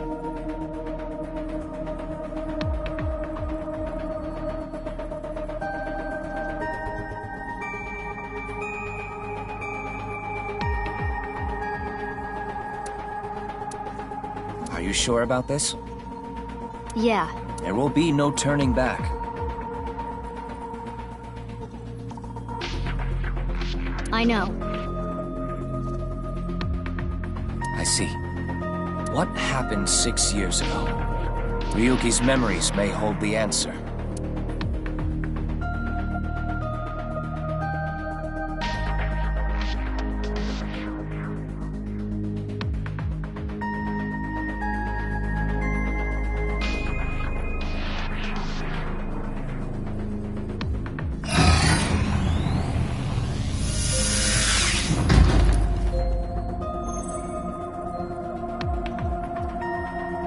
Are you sure about this? Yeah. There will be no turning back. I know. I see. What happened 6 years ago? Ryuki's memories may hold the answer.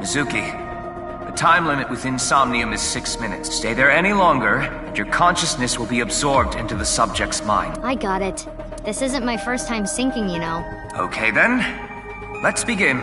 Mizuki, the time limit with Insomnium is 6 minutes. Stay there any longer, and your consciousness will be absorbed into the subject's mind. I got it. This isn't my first time syncing, you know. Okay then, let's begin.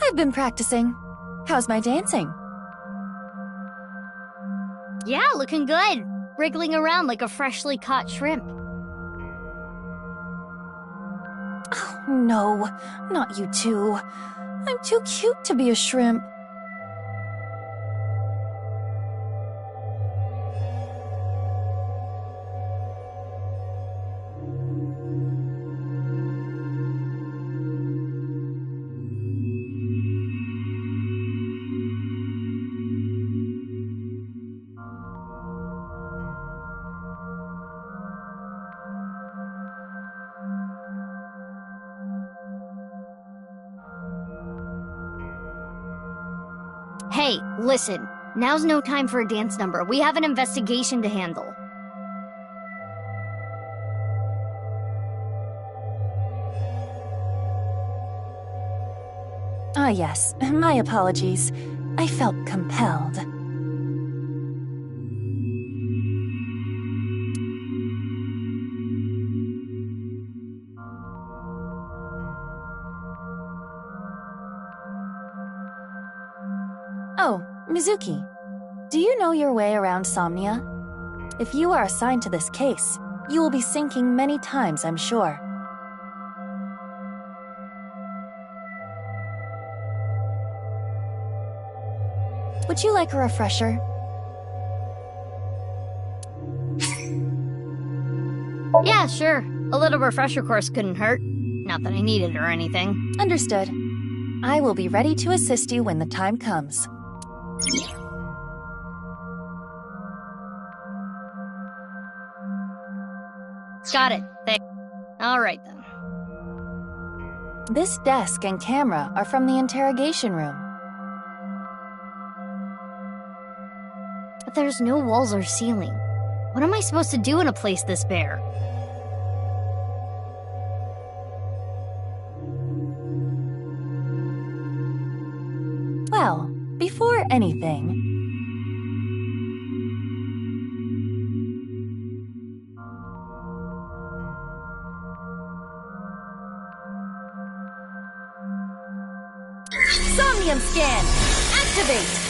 I've been practicing. How's my dancing? Yeah, looking good. Wriggling around like a freshly caught shrimp. Oh, no, not you too. I'm too cute to be a shrimp. Hey, listen. Now's no time for a dance number. We have an investigation to handle. Ah, yes. My apologies. I felt compelled. Oh, Mizuki. Do you know your way around Somnia? If you are assigned to this case, you will be sinking many times, I'm sure. Would you like a refresher? Yeah, sure. A little refresher course couldn't hurt. Not that I need it or anything. Understood. I will be ready to assist you when the time comes. Got it. All right, then. This desk and camera are from the interrogation room. But there's no walls or ceiling. What am I supposed to do in a place this bare? Well, before anything... Somnium scan! Activate!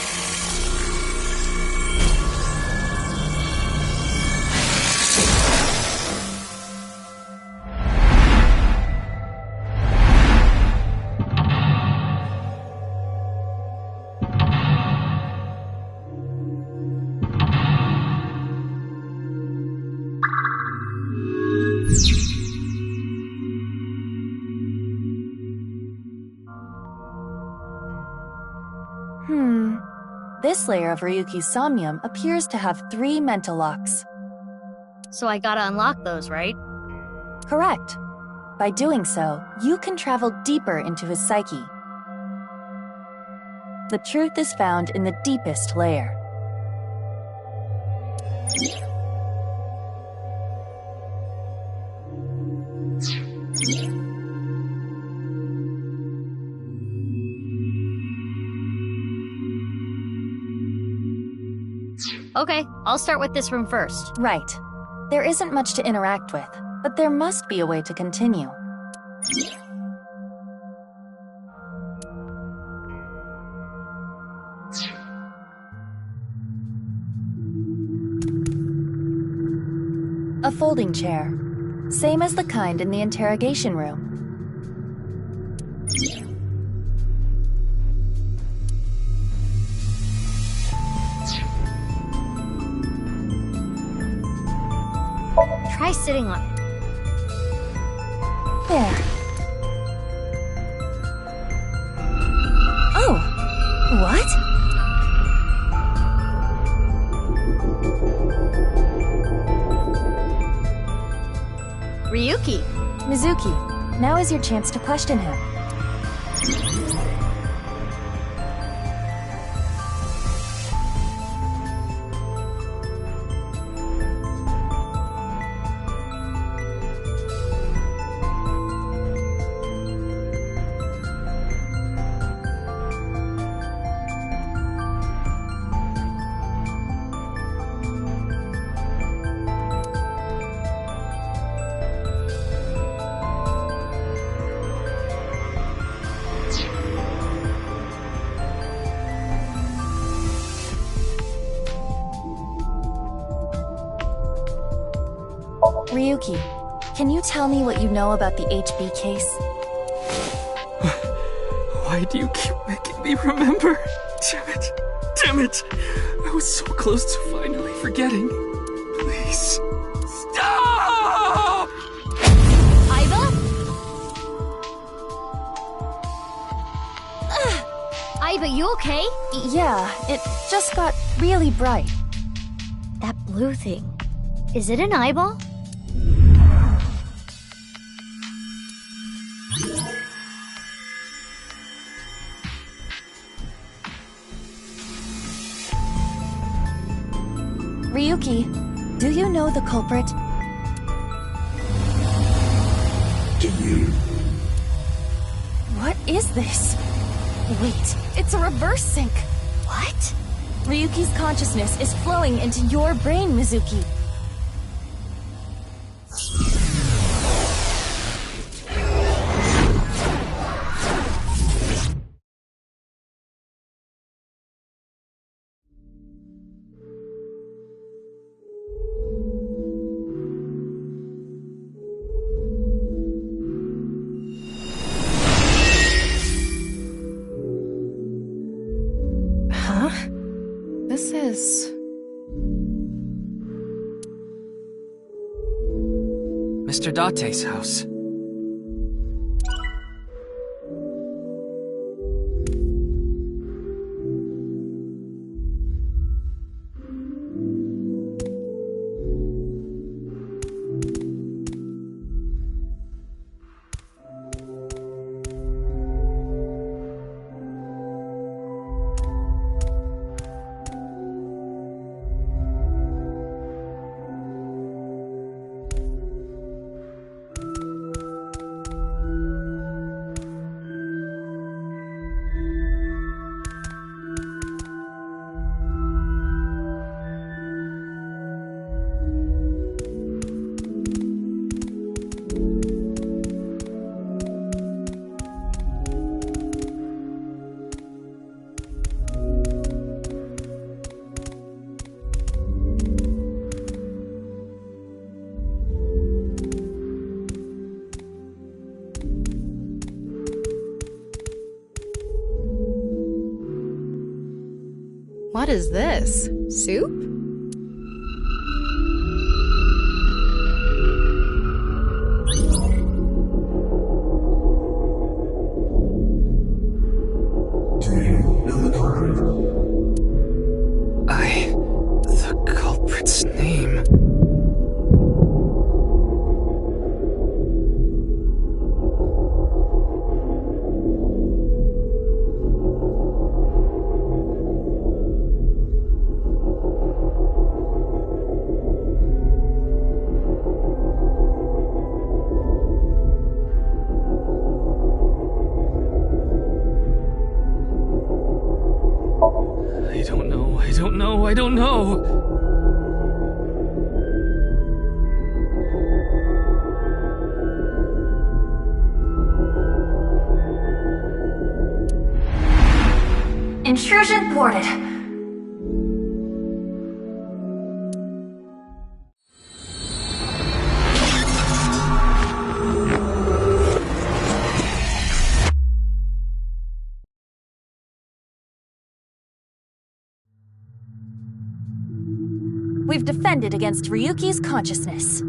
This layer of Ryuki's somnium appears to have 3 mental locks. So I gotta unlock those, right? Correct. By doing so, you can travel deeper into his psyche. The truth is found in the deepest layer. Okay, I'll start with this room first. Right. There isn't much to interact with, but there must be a way to continue. A folding chair. Same as the kind in the interrogation room. Try sitting on it. There. Oh! What? Ryuki! Mizuki, now is your chance to question him. Ryuki, can you tell me what you know about the HB case? Why do you keep making me remember? Damn it! Damn it! I was so close to finally forgetting. Please, stop! Aiba? Aiba, you okay? Yeah, it just got really bright. That blue thing. Is it an eyeball? Ryuki, do you know the culprit? Do you? What is this? Wait, it's a reverse sync. What? Ryuki's consciousness is flowing into your brain, Mizuki. This is... Mr. Date's house. What is this? Soup? The culprit's name. I don't know. Intrusion thwarted. We've defended against Ryuki's consciousness.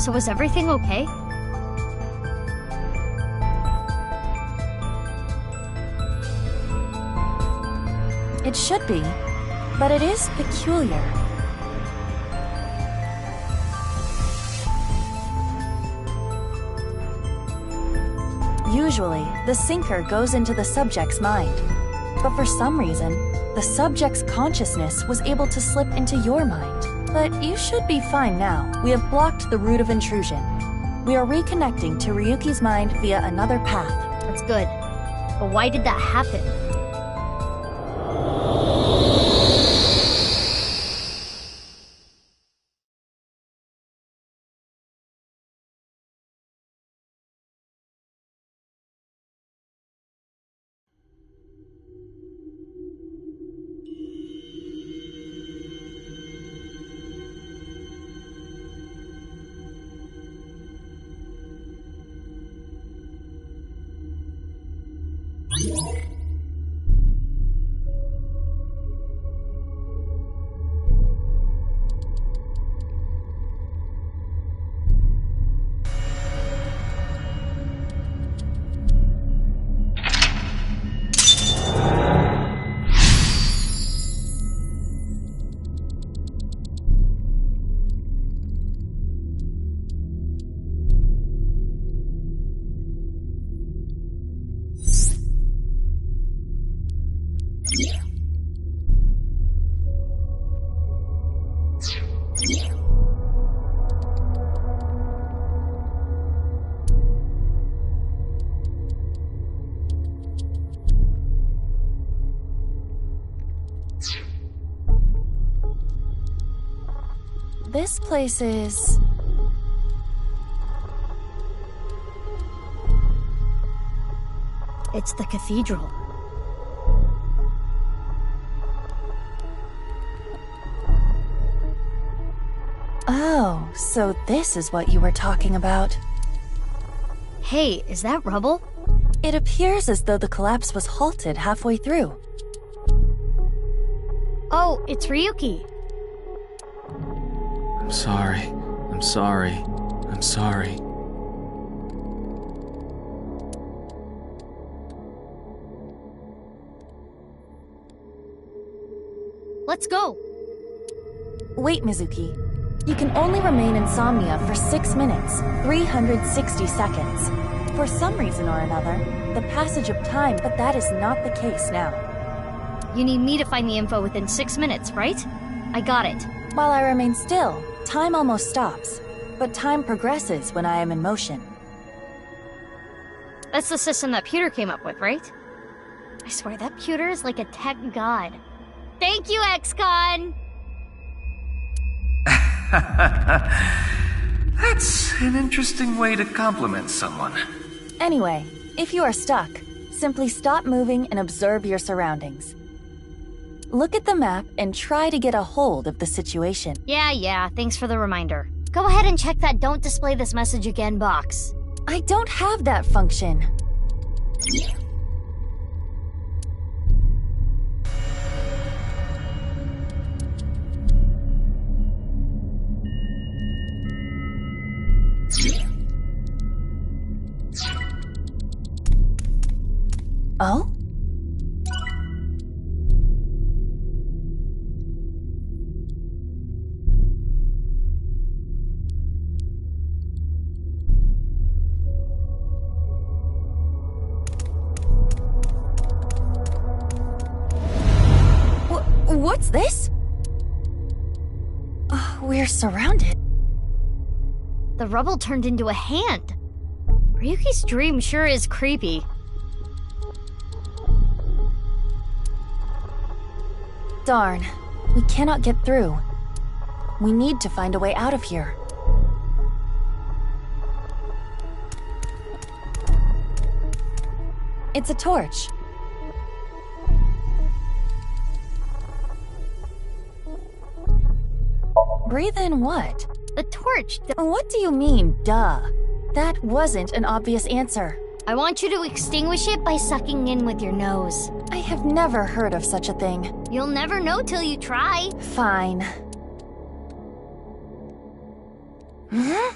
So is everything okay? It should be, but it is peculiar. Usually, the sinker goes into the subject's mind, but for some reason, the subject's consciousness was able to slip into your mind. But you should be fine now. We have blocked the route of intrusion. We are reconnecting to Ryuki's mind via another path. That's good. But why did that happen? this place is... It's the cathedral. Oh, so this is what you were talking about. Hey, is that rubble? It appears as though the collapse was halted halfway through. Oh, it's Ryuki. I'm sorry. I'm sorry. I'm sorry. Let's go. Wait, Mizuki. You can only remain insomnia for 6 minutes, 360 seconds. For some reason or another, the passage of time, but that is not the case now. You need me to find the info within 6 minutes, right? I got it. While I remain still, time almost stops. But time progresses when I am in motion. That's the system that Pewter came up with, right? I swear that Pewter is like a tech god. Thank you, XCon! That's an interesting way to compliment someone. Anyway, if you are stuck, simply stop moving and observe your surroundings. Look at the map and try to get a hold of the situation. Yeah, thanks for the reminder. Go ahead and check that "Don't display this message again" box. I don't have that function. Oh? What's this? We're surrounded. The rubble turned into a hand. Ryuki's dream sure is creepy. Darn, we cannot get through. We need to find a way out of here. It's a torch. Breathe in what? The torch. What do you mean, duh? That wasn't an obvious answer. I want you to extinguish it by sucking in with your nose. I have never heard of such a thing. You'll never know till you try. Fine. Huh?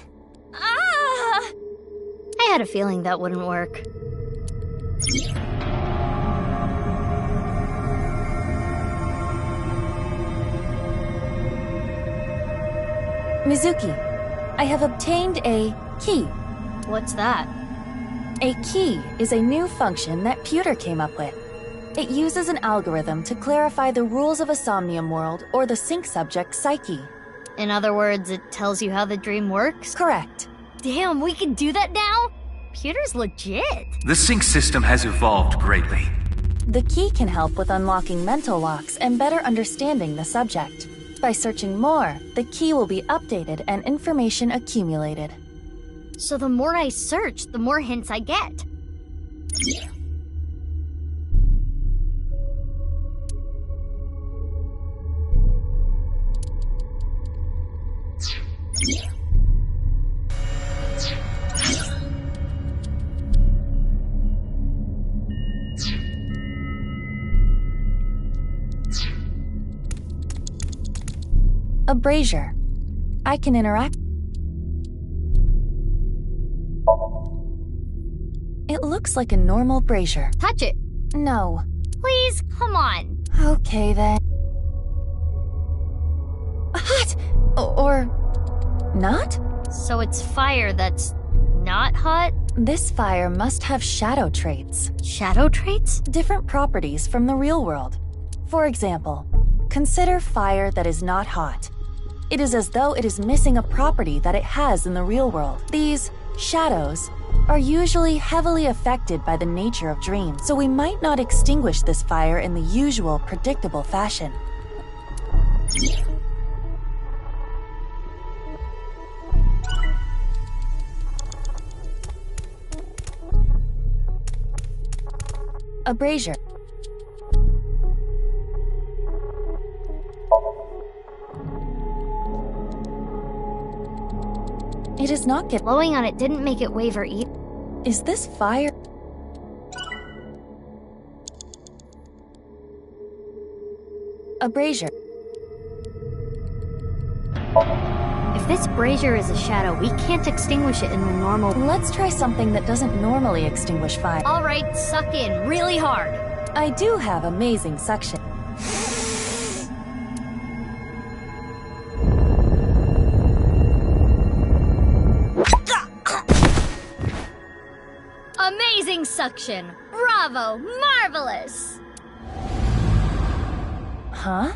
Ah! I had a feeling that wouldn't work. Mizuki, I have obtained a key. What's that? A key is a new function that Pewter came up with. It uses an algorithm to clarify the rules of a Somnium world or the sync subject's psyche. In other words, it tells you how the dream works? Correct. Damn, we can do that now? Pewter's legit. The sync system has evolved greatly. The key can help with unlocking mental locks and better understanding the subject. By searching more, the key will be updated and information accumulated. So the more I search, the more hints I get. A brazier. I can interact. It looks like a normal brazier. Touch it. No. Please, come on. Okay then. Hot! Or not? So it's fire that's not hot? This fire must have shadow traits. Shadow traits? Different properties from the real world. For example, consider fire that is not hot. It is as though it is missing a property that it has in the real world. These shadows are usually heavily affected by the nature of dreams, so we might not extinguish this fire in the usual, predictable fashion. A brazier. It is not get- Blowing on it didn't make it waver either. Is this fire? A brazier. If this brazier is a shadow, we can't extinguish it in the normal... Let's try something that doesn't normally extinguish fire. Alright, suck in really hard. I do have amazing suction. Amazing suction! Bravo! Marvelous! Huh?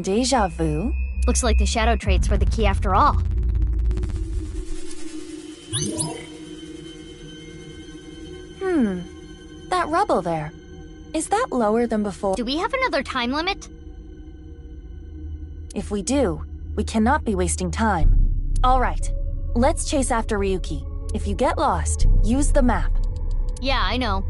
Deja vu? Looks like the shadow traits were the key after all. That rubble there. Is that lower than before? Do we have another time limit? If we do, we cannot be wasting time. Alright, let's chase after Ryuki. If you get lost, use the map. Yeah, I know.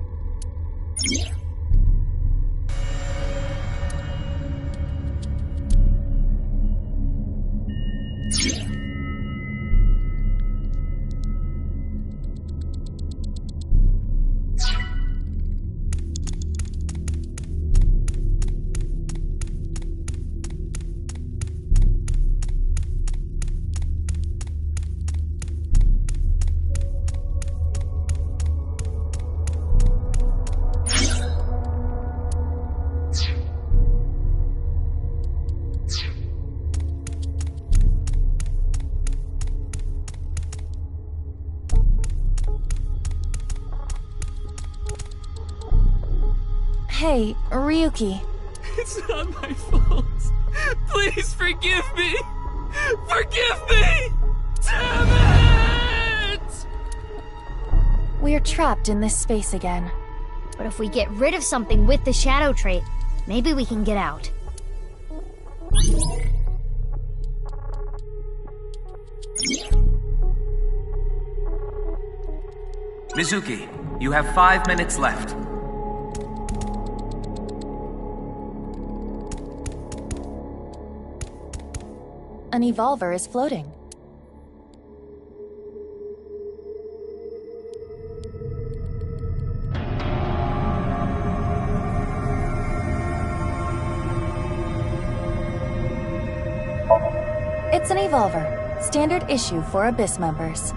Hey, Ryuki. It's not my fault. Please forgive me. Forgive me! Damn it! We're trapped in this space again. But if we get rid of something with the shadow trait, maybe we can get out. Mizuki, you have 5 minutes left. An evolver is floating. It's an evolver. Standard issue for Abyss members.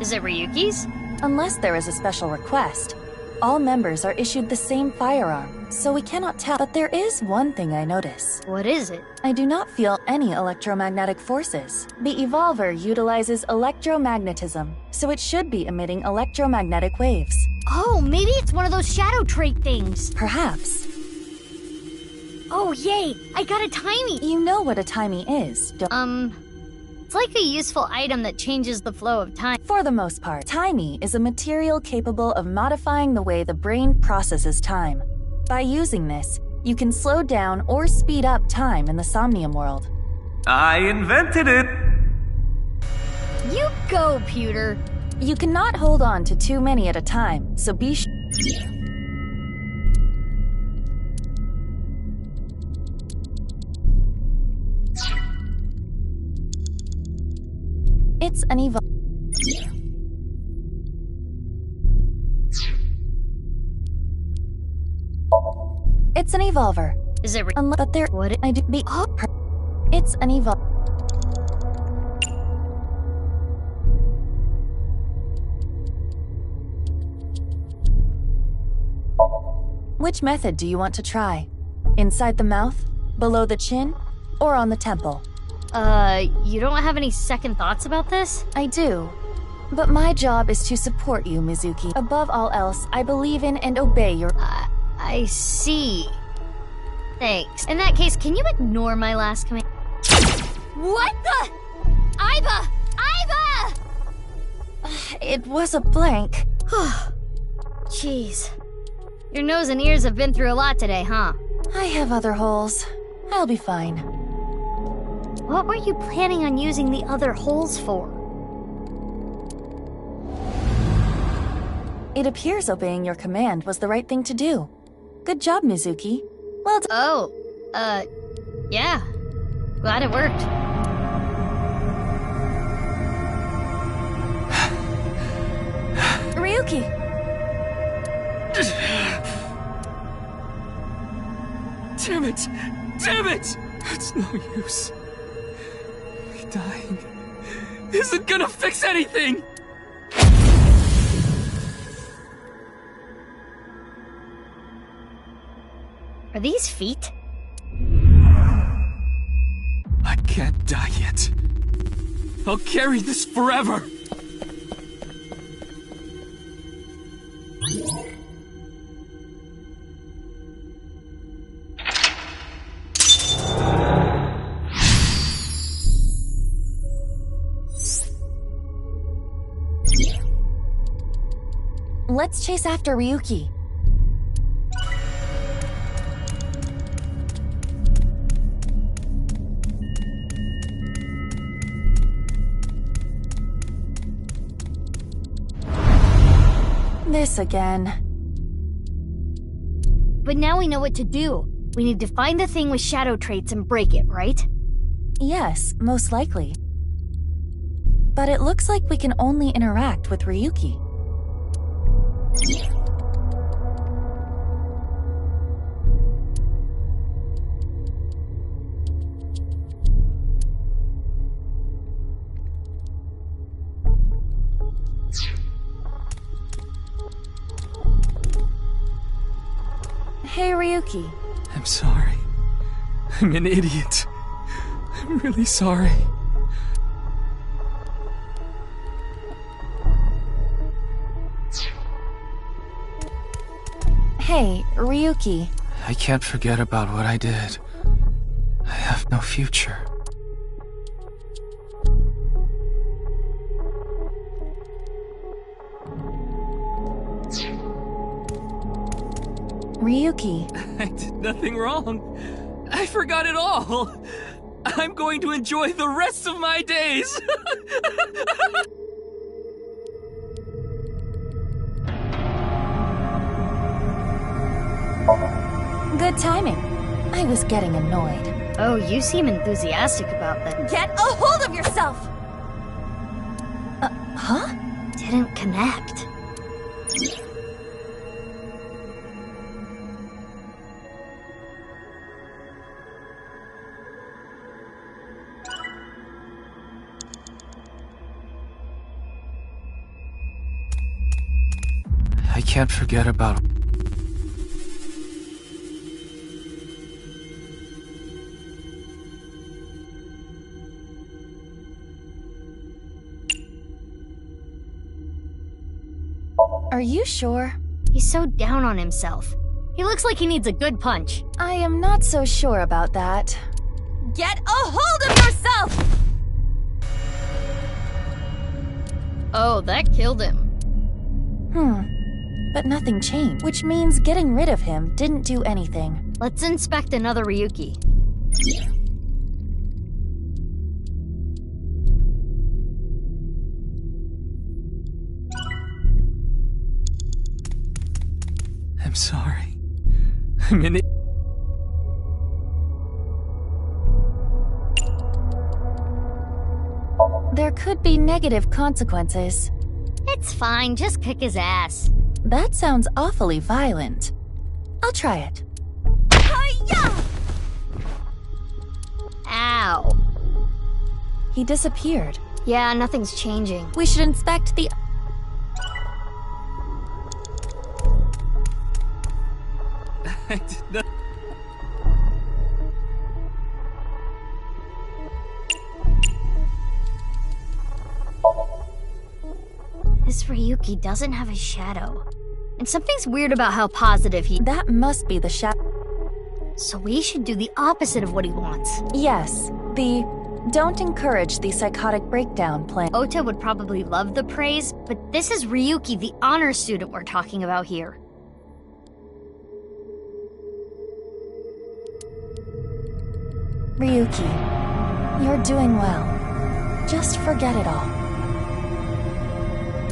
Is it Ryuki's? Unless there is a special request. All members are issued the same firearm, so we cannot tell. But there is one thing I notice. What is it? I do not feel any electromagnetic forces. The evolver utilizes electromagnetism, so it should be emitting electromagnetic waves. Oh, maybe it's one of those shadow trait things. Perhaps. Oh, yay! I got a timey! You know what a timey is, don't It's like a useful item that changes the flow of time. For the most part, timey is a material capable of modifying the way the brain processes time. By using this, you can slow down or speed up time in the Somnium world. I invented it! You go, Pewter! You cannot hold on to too many at a time, so be sure. It's an It's an evolver. Is it but there would I do be It's an evolver. Which method do you want to try? Inside the mouth, below the chin, or on the temple? You don't have any second thoughts about this? I do. But my job is to support you, Mizuki. Above all else, I believe in and obey your... I see. Thanks. In that case, can you ignore my last command? What the? Aiba! Aiba! It was a blank. Jeez. Your nose and ears have been through a lot today, huh? I have other holes. I'll be fine. What were you planning on using the other holes for? It appears obeying your command was the right thing to do. Good job, Mizuki. Well done. Oh, yeah. Glad it worked. Ryuki! Damn it! Damn it! It's no use. Me dying isn't gonna fix anything! Are these feet? I can't die yet. I'll carry this forever! Let's chase after Ryuki. This again. But now we know what to do. We need to find the thing with shadow traits and break it, right? Yes, most likely. But it looks like we can only interact with Ryuki. Hey, Ryuki. I'm sorry. I'm an idiot. I'm really sorry. Hey, Ryuki. I can't forget about what I did. I have no future. Ryuki. I did nothing wrong. I forgot it all. I'm going to enjoy the rest of my days. Good timing. I was getting annoyed. Oh, you seem enthusiastic about that. Get a hold of yourself! Huh? Didn't connect. I can't forget about... Are you sure? He's so down on himself. He looks like he needs a good punch. I am not so sure about that. Get a hold of yourself! Oh, that killed him. But nothing changed, which means getting rid of him didn't do anything. Let's inspect another Ryuki. I'm sorry. I'm an idiot. There could be negative consequences. It's fine, just kick his ass. That sounds awfully violent. I'll try it. Hi-ya! Ow. He disappeared. Yeah, nothing's changing. We should inspect the... I did not... This Ryuki doesn't have a shadow. And something's weird about how positive he... That must be the shadow. So we should do the opposite of what he wants. Yes, the don't encourage the psychotic breakdown plan. Ota would probably love the praise, but this is Ryuki, the honor student we're talking about here. Ryuki, you're doing well. Just forget it all.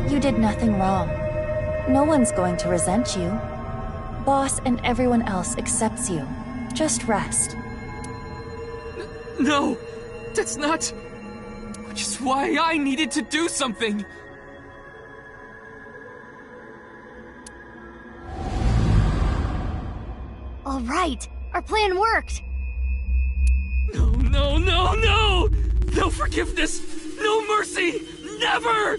You did nothing wrong. No one's going to resent you. Boss and everyone else accepts you. Just rest. No! That's not... Which is why I needed to do something! All right, our plan worked. No, no, no, no! No forgiveness! No mercy! Never!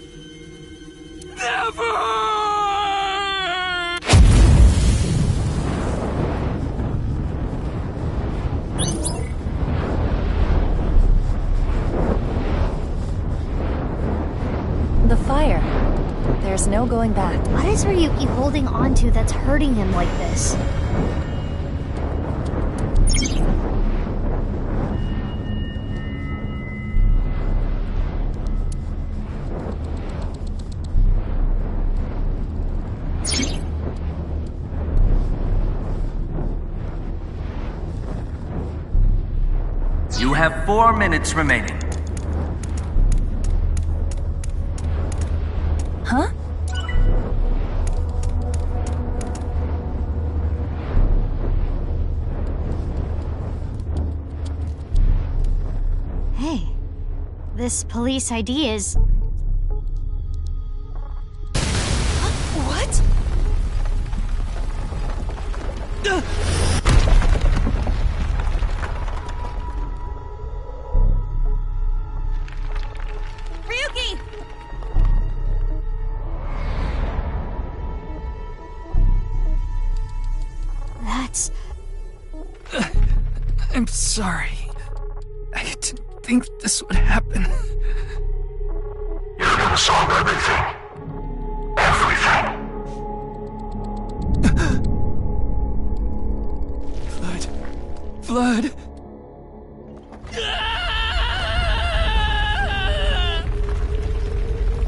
Never! The fire. There's no going back. What is Ryuki holding on to that's hurting him like this? You have 4 minutes remaining. Huh? Hey, this police ID is... What? Ryuki! That's... I'm sorry. I didn't think this would happen. You're gonna solve everything. Everything. Blood.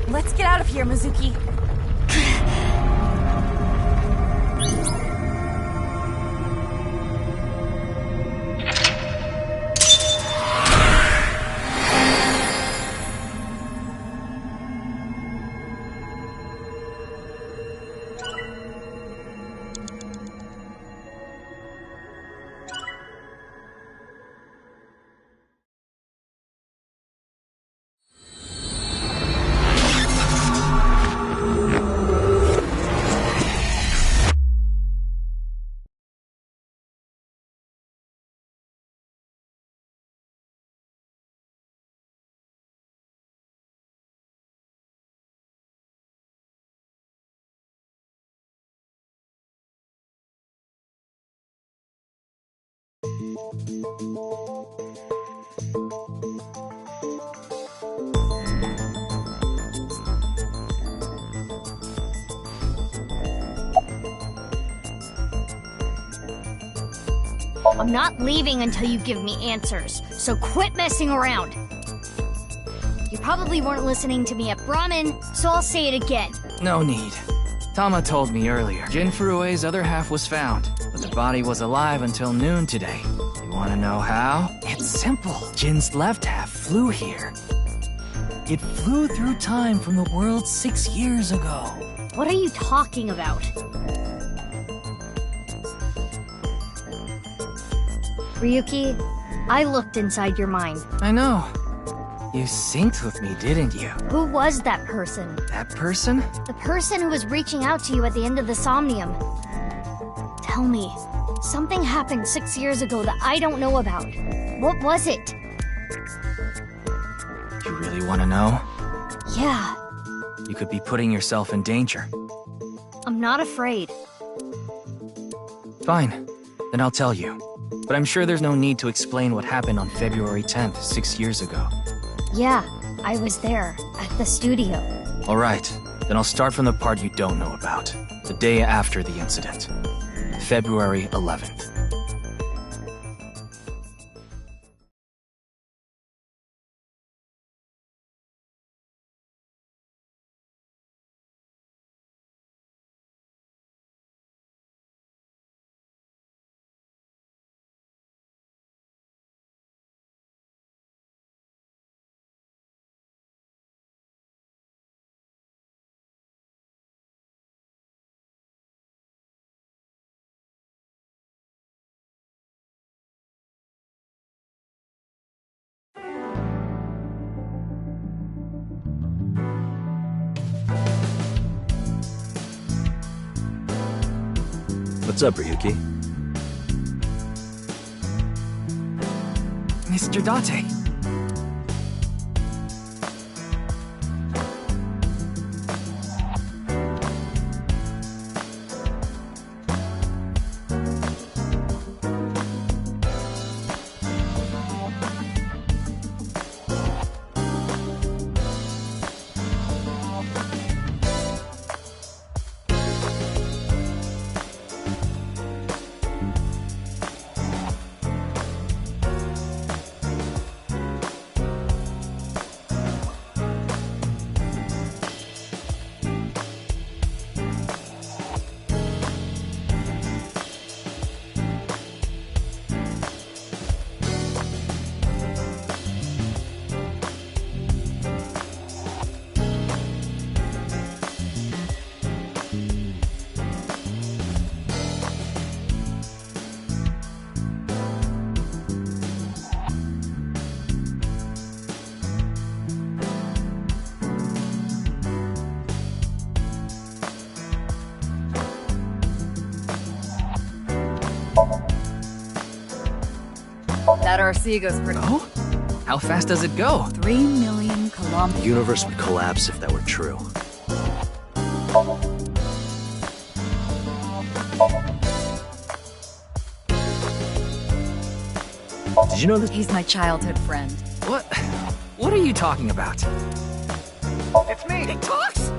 Let's get out of here, Mizuki. I'm not leaving until you give me answers, so quit messing around. You probably weren't listening to me at Brahmin, so I'll say it again. No need. Tama told me earlier, Jin Furue's other half was found, but the body was alive until noon today. You wanna know how? It's simple. Jin's left half flew here. It flew through time from the world 6 years ago. What are you talking about? Ryuki, I looked inside your mind. I know. You synced with me, didn't you? Who was that person? That person? The person who was reaching out to you at the end of the Somnium. Tell me, something happened 6 years ago that I don't know about. What was it? You really want to know? Yeah. You could be putting yourself in danger. I'm not afraid. Fine. Then I'll tell you. But I'm sure there's no need to explain what happened on February 10th, 6 years ago. Yeah, I was there, at the studio. Alright, then I'll start from the part you don't know about. The day after the incident. February 11th. What's up, Ryuki? Mr. Date. That RC goes pretty... Oh? How fast does it go? 3 million kilometers. The universe would collapse if that were true. Did you know this? He's my childhood friend. What are you talking about? It's me! It talks!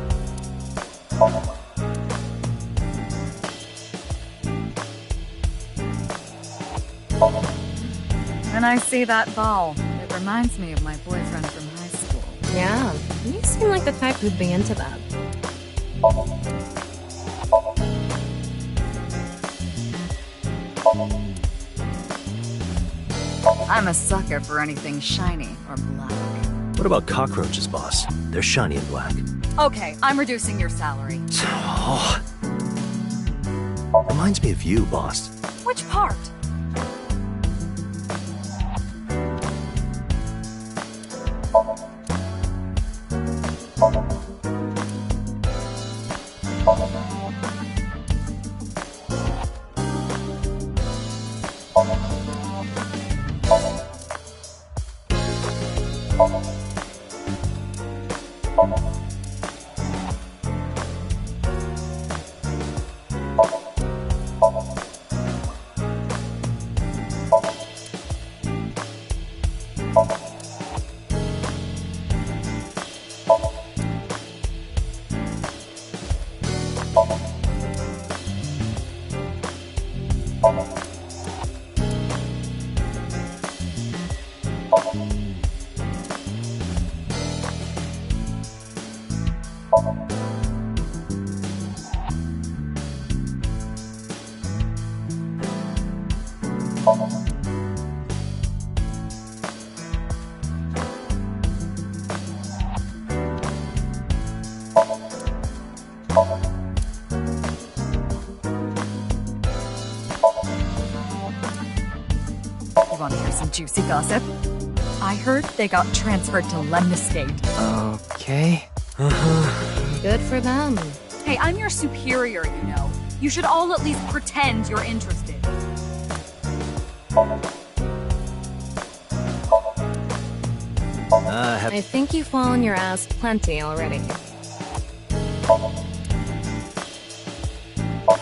When I see that ball, it reminds me of my boyfriend from high school. Yeah, you seem like the type who'd be into that. I'm a sucker for anything shiny or black. What about cockroaches, boss? They're shiny and black. Okay, I'm reducing your salary. Oh. Reminds me of you, boss. Which part? You want to hear some juicy gossip? I heard they got transferred to Lemniscate. Okay. Good for them. Hey, I'm your superior, you know. You should all at least pretend you're interested. I think you've fallen your ass plenty already.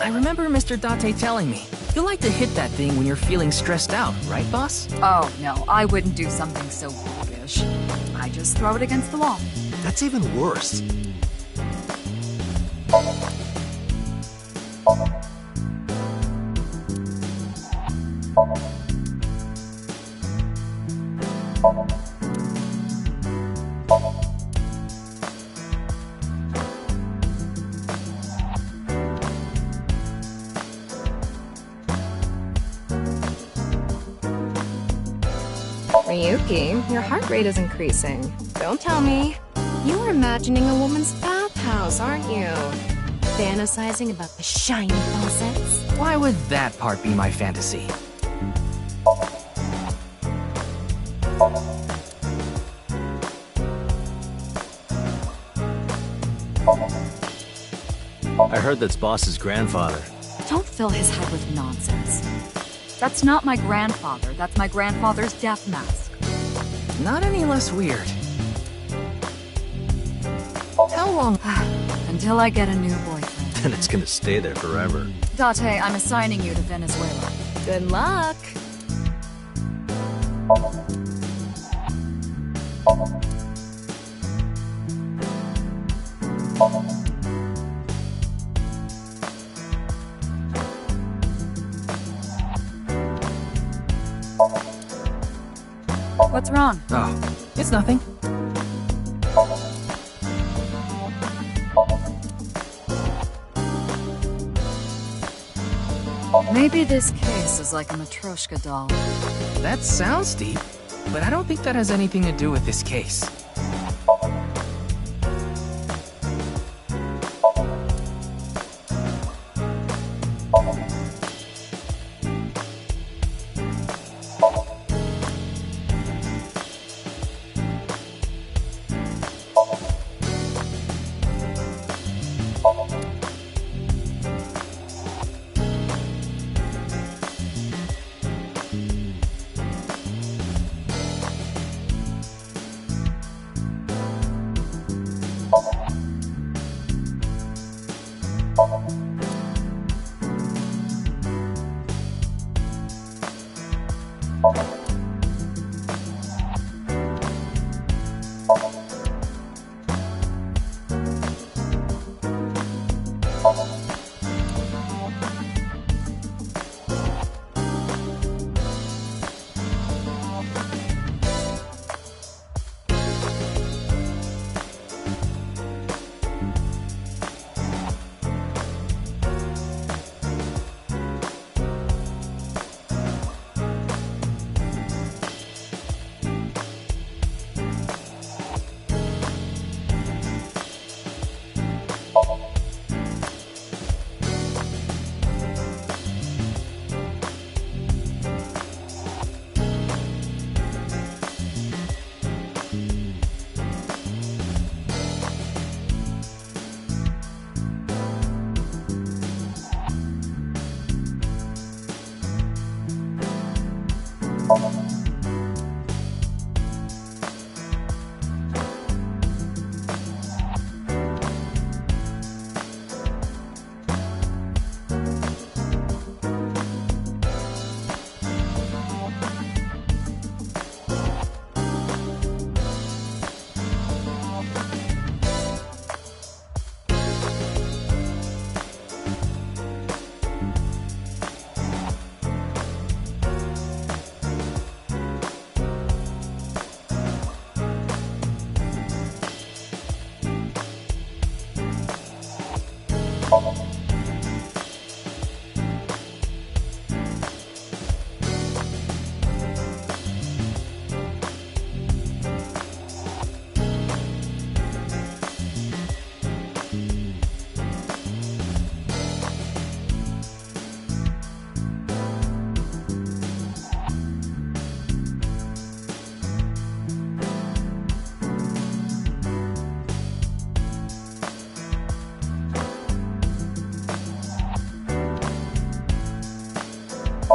I remember Mr. Date telling me, you like to hit that thing when you're feeling stressed out, right, boss? Oh, no, I wouldn't do something so roguish. I just throw it against the wall. That's even worse. Ryuki, your heart rate is increasing. Don't tell me. You're imagining a woman's bathhouse, aren't you? Fantasizing about the shiny faucets? Why would that part be my fantasy? I heard that's boss's grandfather. Don't fill his head with nonsense. That's not my grandfather. That's my grandfather's death mask. Not any less weird. How long? Until I get a new boyfriend. Then it's gonna stay there forever. Date, I'm assigning you to Venezuela. Good luck. What's wrong? Oh, it's nothing. Maybe this case is like a Matryoshka doll. That sounds deep, but I don't think that has anything to do with this case.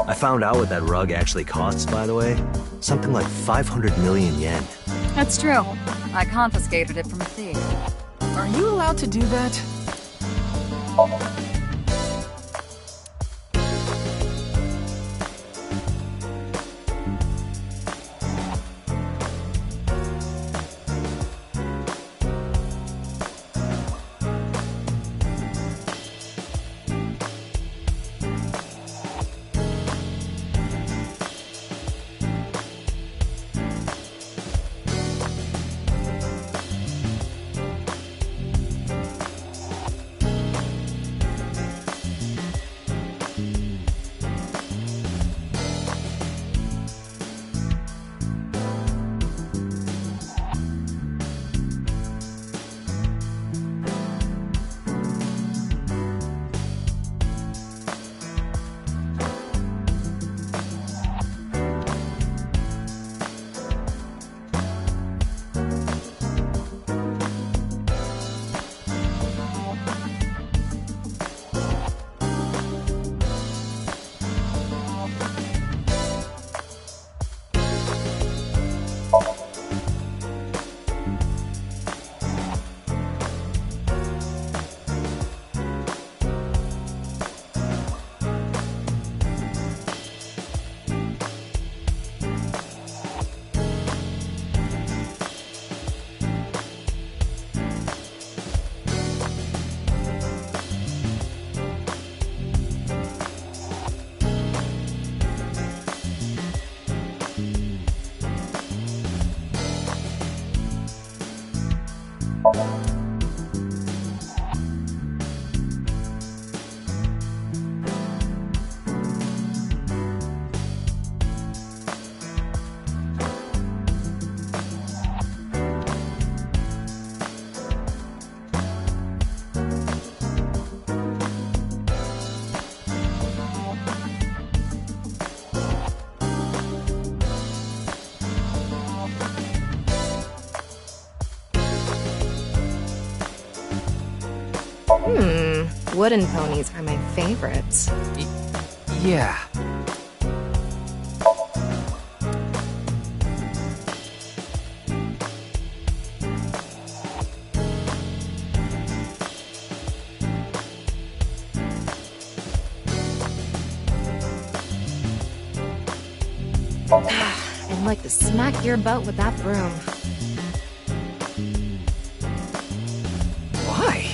I found out what that rug actually costs, by the way. Something like 500 million yen. That's true. I confiscated it from a thief. Are you allowed to do that? Wooden ponies are my favorites. Yeah. I'd like to smack your butt with that broom. Why?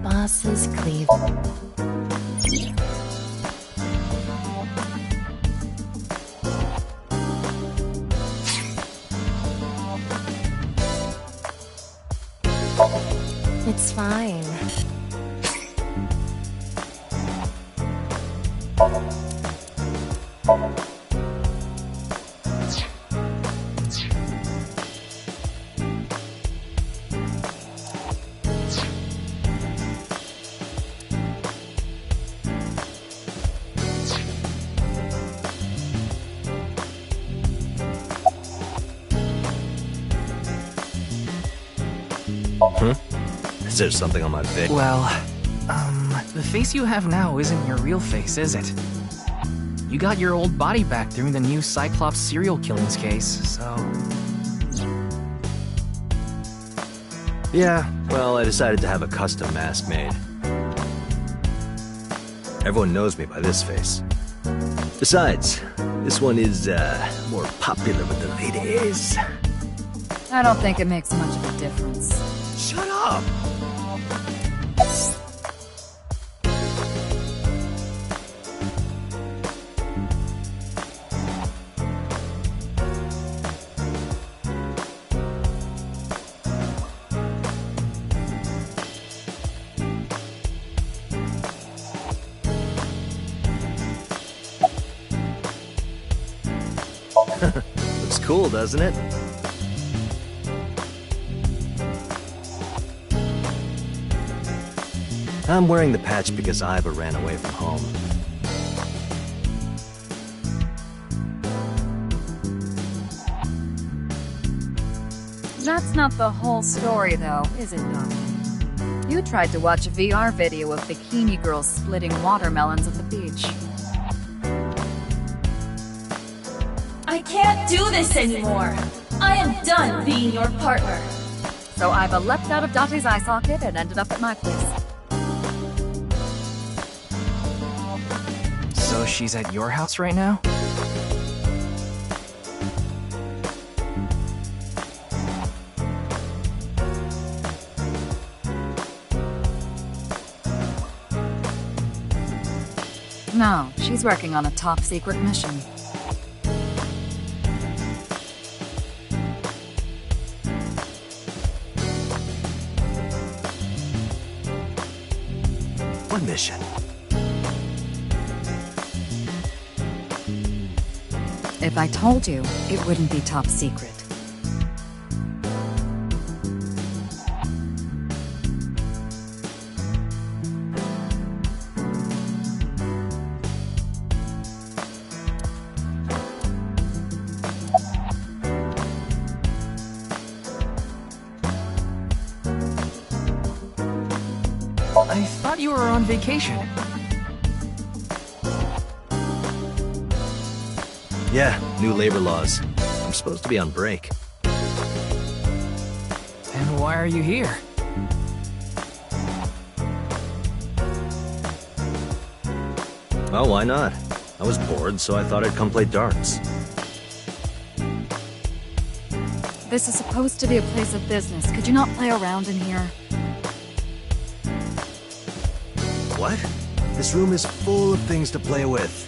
Boss's cleave. It's fine. Is there something on my face? Well, the face you have now isn't your real face, is it? You got your old body back during the new Cyclops serial killings case, so... Yeah, well, I decided to have a custom mask made. Everyone knows me by this face. Besides, this one is, more popular with the ladies. I don't think it makes much of a difference. Shut up! Looks cool, doesn't it? I'm wearing the patch because Iva ran away from home. That's not the whole story, though, is it, Doc? You tried to watch a VR video of bikini girls splitting watermelons at the beach. I can't do this anymore! I am done being your partner! So Iva leapt out of Date's eye socket and ended up at my place. So she's at your house right now? No, she's working on a top-secret mission. What mission? If I told you, it wouldn't be top secret. I thought you were on vacation. Yeah, new labor laws. I'm supposed to be on break. And why are you here? Oh, why not? I was bored, so I thought I'd come play darts. This is supposed to be a place of business. Could you not play around in here? What? This room is full of things to play with.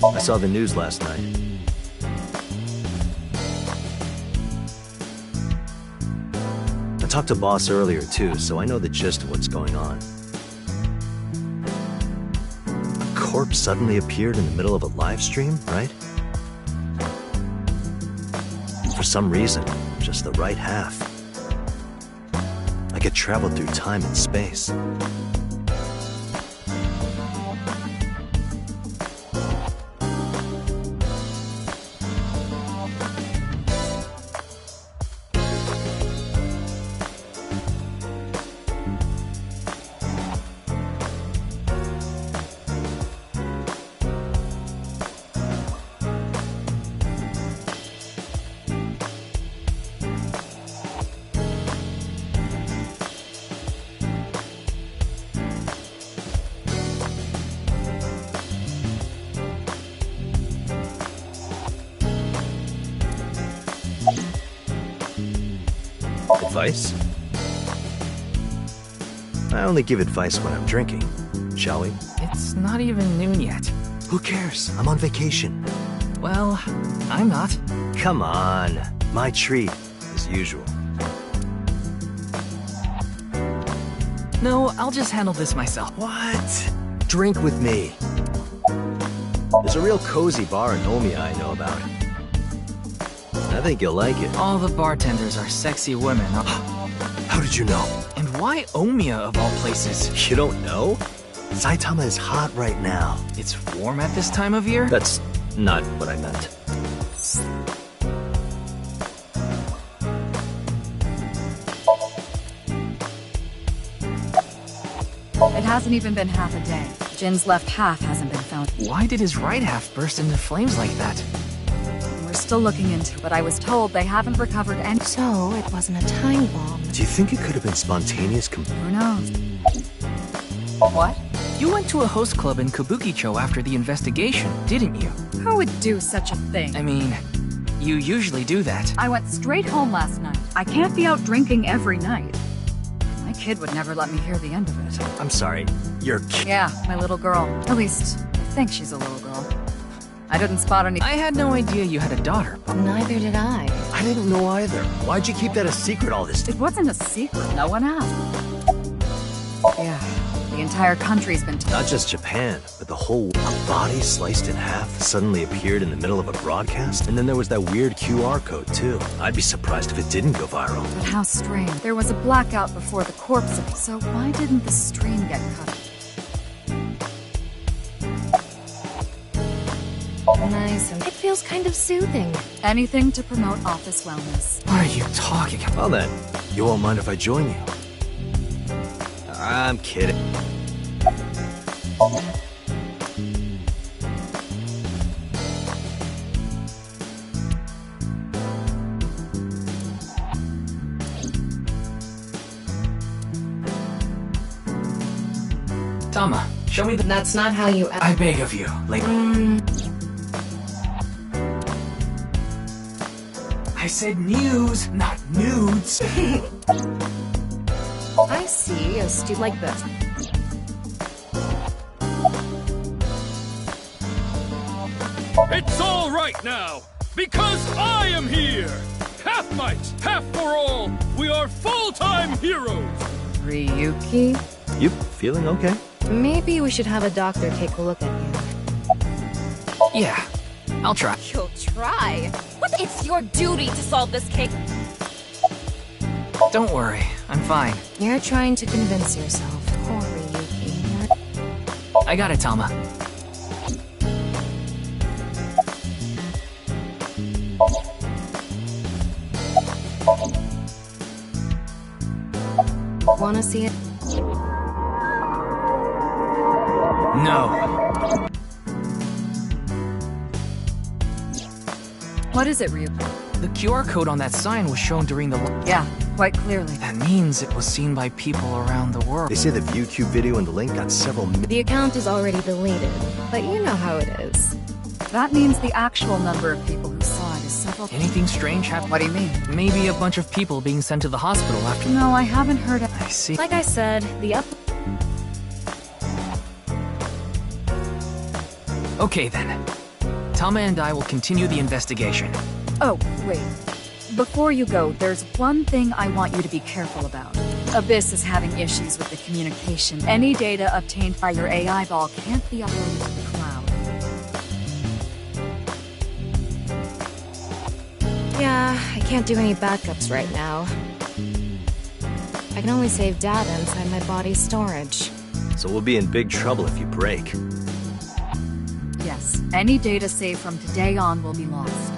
I saw the news last night. I talked to Boss earlier too, so I know the gist of what's going on. A corpse suddenly appeared in the middle of a live stream, right? For some reason, just the right half. I could travel through time and space. Advice? I only give advice when I'm drinking. Shall we? It's not even noon yet. Who cares? I'm on vacation. Well, I'm not. Come on. My treat, as usual. No, I'll just handle this myself. What? Drink with me. There's a real cozy bar in Omiya I know about. I think you'll like it. All the bartenders are sexy women. How did you know? And why Omiya of all places? You don't know? Saitama is hot right now. It's warm at this time of year? That's not what I meant. It hasn't even been half a day. Jin's left half hasn't been found. Why did his right half burst into flames like that? We're still looking into it, but I was told they haven't recovered any. So, it wasn't a time bomb. Do you think it could have been spontaneous Who knows? What? You went to a host club in Kabukicho after the investigation, didn't you? Who would do such a thing? I mean, you usually do that. I went straight home last night. I can't be out drinking every night. My kid would never let me hear the end of it. I'm sorry, your kid? Yeah, my little girl. At least, I think she's a little girl. I didn't spot any— I had no idea you had a daughter. Neither did I. I didn't know either. Why'd you keep that a secret all this time? It wasn't a secret. No one asked. Yeah, the entire country's been— Not just Japan, but the whole— A body sliced in half suddenly appeared in the middle of a broadcast, and then there was that weird QR code too. I'd be surprised if it didn't go viral. But how strange. There was a blackout before the corpse, so why didn't the stream get cut? Nice, and it feels kind of soothing. Anything to promote office wellness. What are you talking about? Well then, you won't mind if I join you. I'm kidding. Tama, show me the— That's not how you— I beg of you, I said news, not nudes. I see a student like this. It's all right now, because I am here! Half might, half for all, we are full-time heroes! Ryuki? You feeling okay? Maybe we should have a doctor take a look at you. Yeah, I'll try. You'll try? What? It's your duty to solve this case. Don't worry, I'm fine. You're trying to convince yourself. Poor Ryuki. I got it, Tama. Wanna see it? No. What is it, Ryuki? The QR code on that sign was shown during the— Yeah, quite clearly. That means it was seen by people around the world. They say the ViewCube video and the link got several The account is already deleted, but you know how it is. That means the actual number of people who saw it is several— Anything strange happened? What do you mean? Maybe a bunch of people being sent to the hospital after— No, I haven't heard it. I see. Like I said, the Okay then. Tama and I will continue the investigation. Oh, wait. Before you go, there's one thing I want you to be careful about. Abyss is having issues with the communication. Any data obtained by your AI ball can't be uploaded to the cloud. Yeah, I can't do any backups right now. I can only save data inside my body's storage. So we'll be in big trouble if you break. Yes, any data saved from today on will be lost.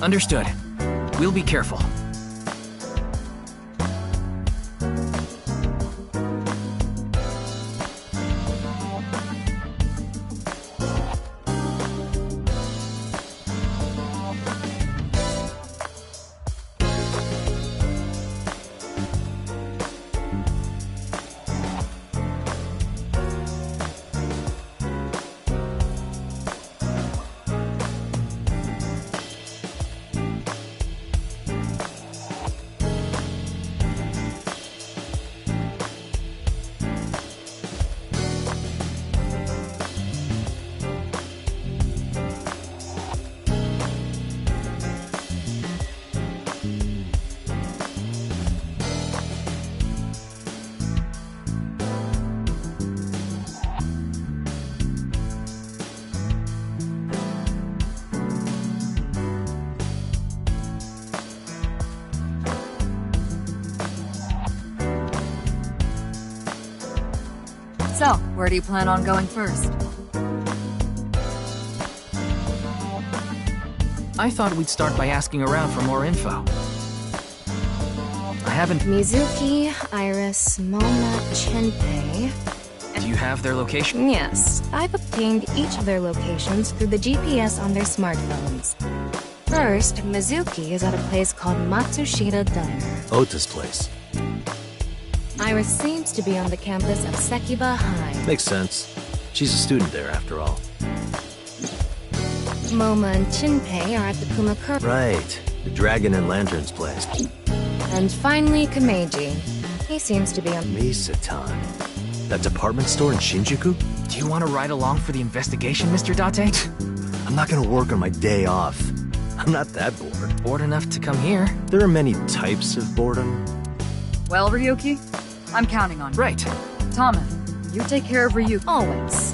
Understood. We'll be careful. So, where do you plan on going first? I thought we'd start by asking around for more info. I haven't... Mizuki, Iris, Mona, Chinpei. Do you have their location? Yes, I've obtained each of their locations through the GPS on their smartphones. First, Mizuki is at a place called Matsushita Diner. Ota's place. Iris seems to be on the campus of Sekiba High. Makes sense. She's a student there, after all. Moma and Chinpei are at the Kumakura. Right. The Dragon and Lanterns place. And finally, Kameji. He seems to be on... Misatan. That department store in Shinjuku? Do you want to ride along for the investigation, Mr. Date? I'm not gonna work on my day off. I'm not that bored. Bored enough to come here? There are many types of boredom. Well, Ryuki, I'm counting on you. Right. Tama, you take care of Ryuki. Always.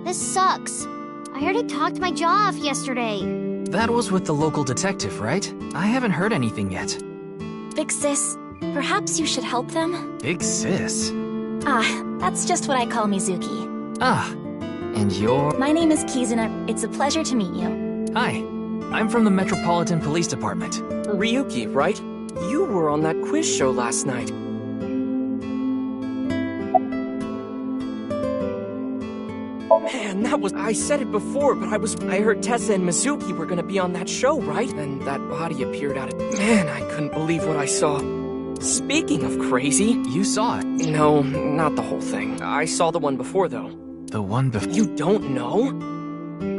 This sucks. I heard it talked my jaw off yesterday. That was with the local detective, right? I haven't heard anything yet. Big sis, perhaps you should help them? Big sis? That's just what I call Mizuki. Ah, and you're... My name is Kizuna. It's a pleasure to meet you. Hi, I'm from the Metropolitan Police Department. Ryuki, right? You were on that quiz show last night. Man, that was... I said it before, but I heard Tessa and Mizuki were gonna be on that show, right? And that body appeared out of... Man, I couldn't believe what I saw. Speaking of crazy... You saw it? No, not the whole thing. I saw the one before, though. The one before... You don't know?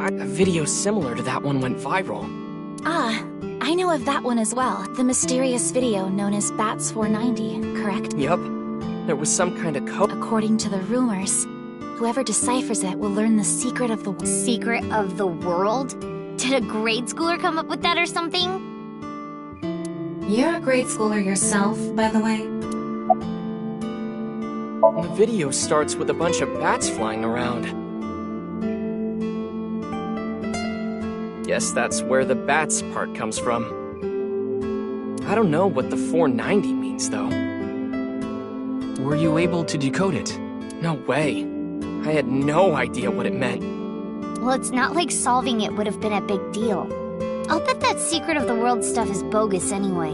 A video similar to that one went viral. I know of that one as well. The mysterious video known as Bats 490, correct? Yup. There was some kind of code... According to the rumors, whoever deciphers it will learn the secret of the... Secret of the world? Did a grade schooler come up with that or something? You're a grade schooler yourself, by the way. The video starts with a bunch of bats flying around. Guess that's where the bats part comes from. I don't know what the 490 means, though. Were you able to decode it? No way. I had no idea what it meant. Well, it's not like solving it would have been a big deal. I'll bet that secret of the world stuff is bogus anyway.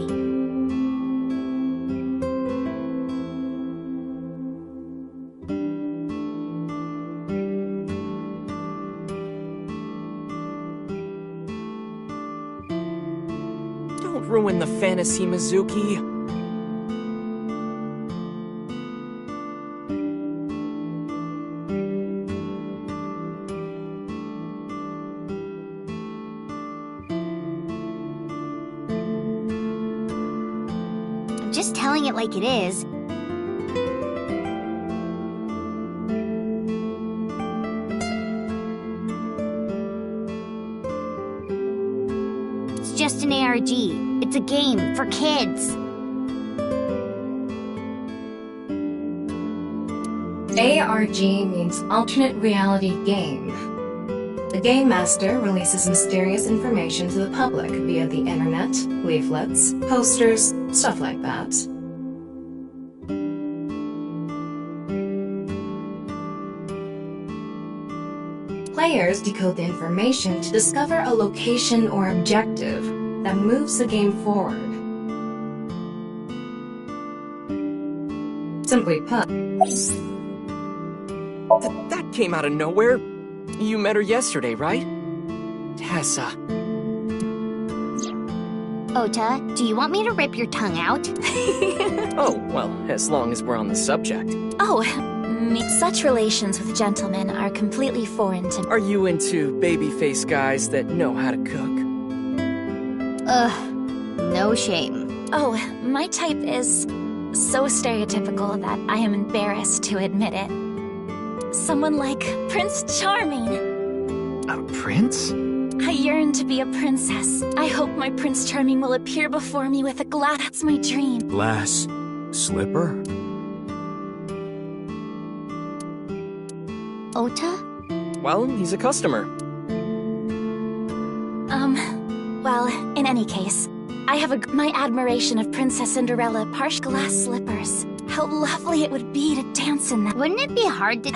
Don't ruin the fantasy, Mizuki. Just telling it like it is. It's just an ARG. It's a game for kids. ARG means alternate reality game. The Game Master releases mysterious information to the public via the internet, leaflets, posters, stuff like that. Players decode the information to discover a location or objective that moves the game forward. Simply put, That came out of nowhere. You met her yesterday, right? Tessa. Ota, do you want me to rip your tongue out? Oh, well, as long as we're on the subject. Oh, Such relations with gentlemen are completely foreign to me. Are you into baby-faced guys that know how to cook? No shame. Oh, my type is so stereotypical that I am embarrassed to admit it. Someone like Prince Charming. A prince? I yearn to be a princess. I hope my Prince Charming will appear before me with a glass. That's my dream. Glass slipper? Ota? Well, he's a customer. Well, in any case, I have my admiration of Princess Cinderella partial glass slippers. How lovely it would be to dance in them. Wouldn't it be hard to...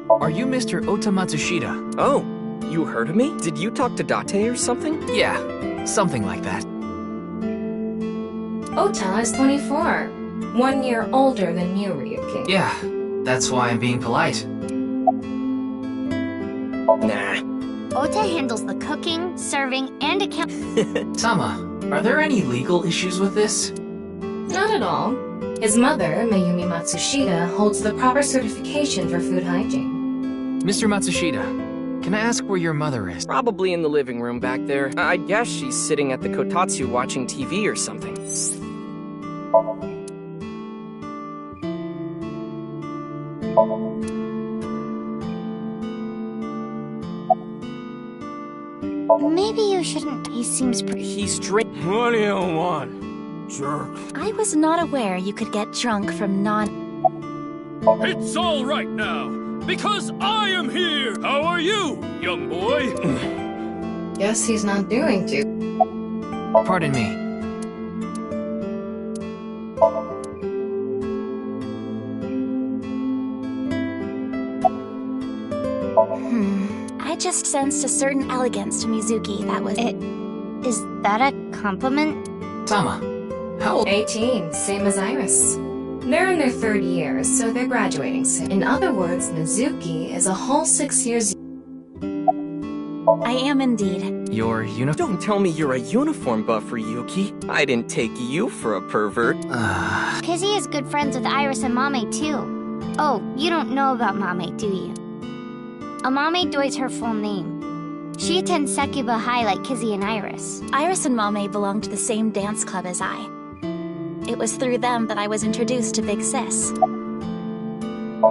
Are you Mr. Ota Matsushita? Oh, you heard of me? Did you talk to Date or something? Yeah, something like that. Ota is 24. 1 year older than you, Ryuki. Yeah, that's why I'm being polite. Nah. Ota handles the cooking, serving, and account... Tama, are there any legal issues with this? Not at all. His mother, Mayumi Matsushita, holds the proper certification for food hygiene. Mr. Matsushita, can I ask where your mother is? Probably in the living room back there. I guess she's sitting at the kotatsu watching TV or something. Maybe you shouldn't. He seems pretty... He's drink... What do you want, jerk? I was not aware you could get drunk from It's all right now, because I am here! How are you, young boy? Guess he's not doing too. Pardon me. I just sensed a certain elegance to Mizuki that was... Is that a compliment? Tama, how old? 18, same as Iris. They're in their 3rd year, so they're graduating soon. In other words, Mizuki is a whole 6 years... I am indeed. Your uniform? Don't tell me you're a uniform buff, Ryuki. I didn't take you for a pervert. Kizzy is good friends with Iris and Mame, too. Oh, you don't know about Mame, do you? Amame Doi's her full name. She attends Sekiba High like Kizzy and Iris. Iris and Mame belong to the same dance club as I. It was through them that I was introduced to Big Sis.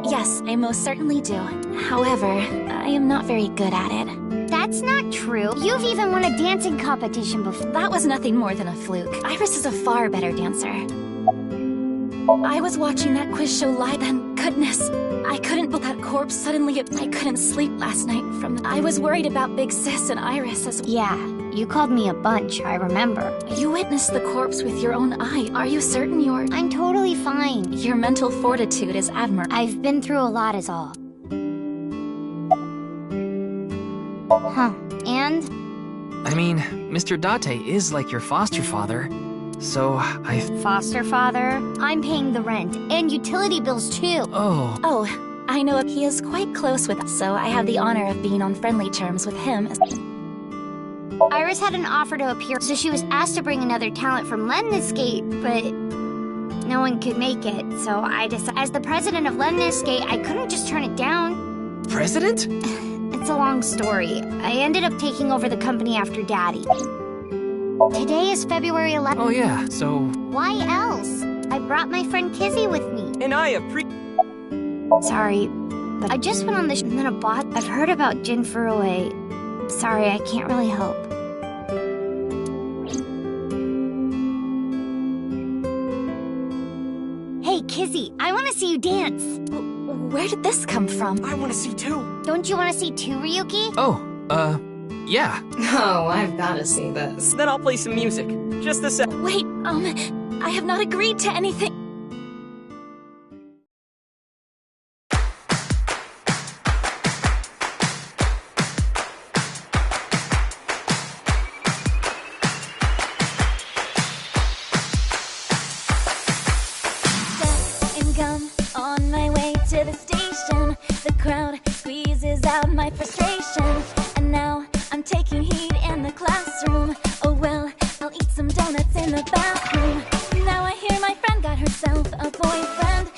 Yes, I most certainly do. However, I am not very good at it. That's not true. You've even won a dancing competition before. That was nothing more than a fluke. Iris is a far better dancer. I was watching that quiz show live and goodness, I couldn't believe that corpse suddenly. I couldn't sleep last night from I was worried about Big Sis and Iris as well. Yeah, you called me a bunch, I remember. You witnessed the corpse with your own eye. Are you certain you're... I'm totally fine. Your mental fortitude is admirable. I've been through a lot is all. Huh, and? I mean, Mr. Date is like your foster father. So, Foster father? I'm paying the rent, and utility bills too. Oh. Oh, I know he is quite close with us, so I have the honor of being on friendly terms with him. Iris had an offer to appear, so she was asked to bring another talent from Lemniscate, but no one could make it, so I decided, as the president of Lemniscate, I couldn't just turn it down. President? It's a long story. I ended up taking over the company after Daddy. Today is February 11th. Oh yeah, so... Why else? I brought my friend Kizzy with me. And I Sorry, but I just went on the and then a bot. I've heard about Jin Furue. Sorry, I can't really help. Hey, Kizzy, I want to see you dance. Where did this come from? I want to see too. Don't you want to see too, Ryuki? Oh, yeah. Oh, I've got to see this. Then I'll play some music. Just a sec. Wait, I have not agreed to anything. On my way to the station, the crowd squeezes out my frustration, and now I'm taking heat in the classroom. Oh well, I'll eat some donuts in the bathroom. Now I hear my friend got herself a boyfriend.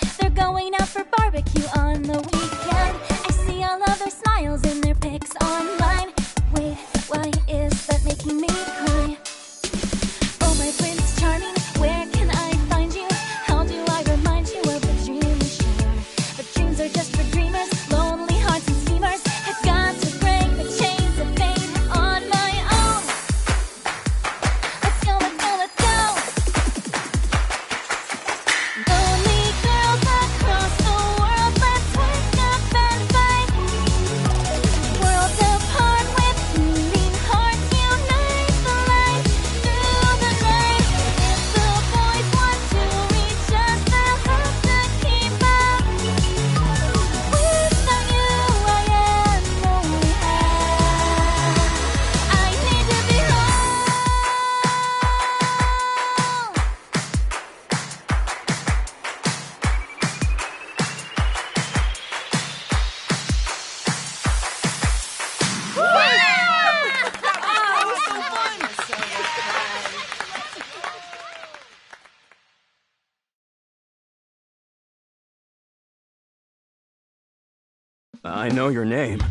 I know your name.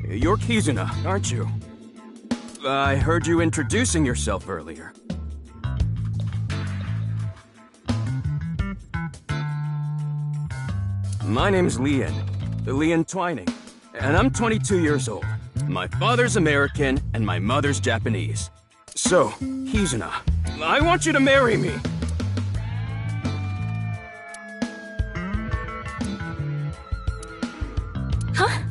You're Kizuna, aren't you? I heard you introducing yourself earlier. My name's Lian Twining, and I'm 22 years old. My father's American, and my mother's Japanese. So, Kizuna, I want you to marry me. Huh?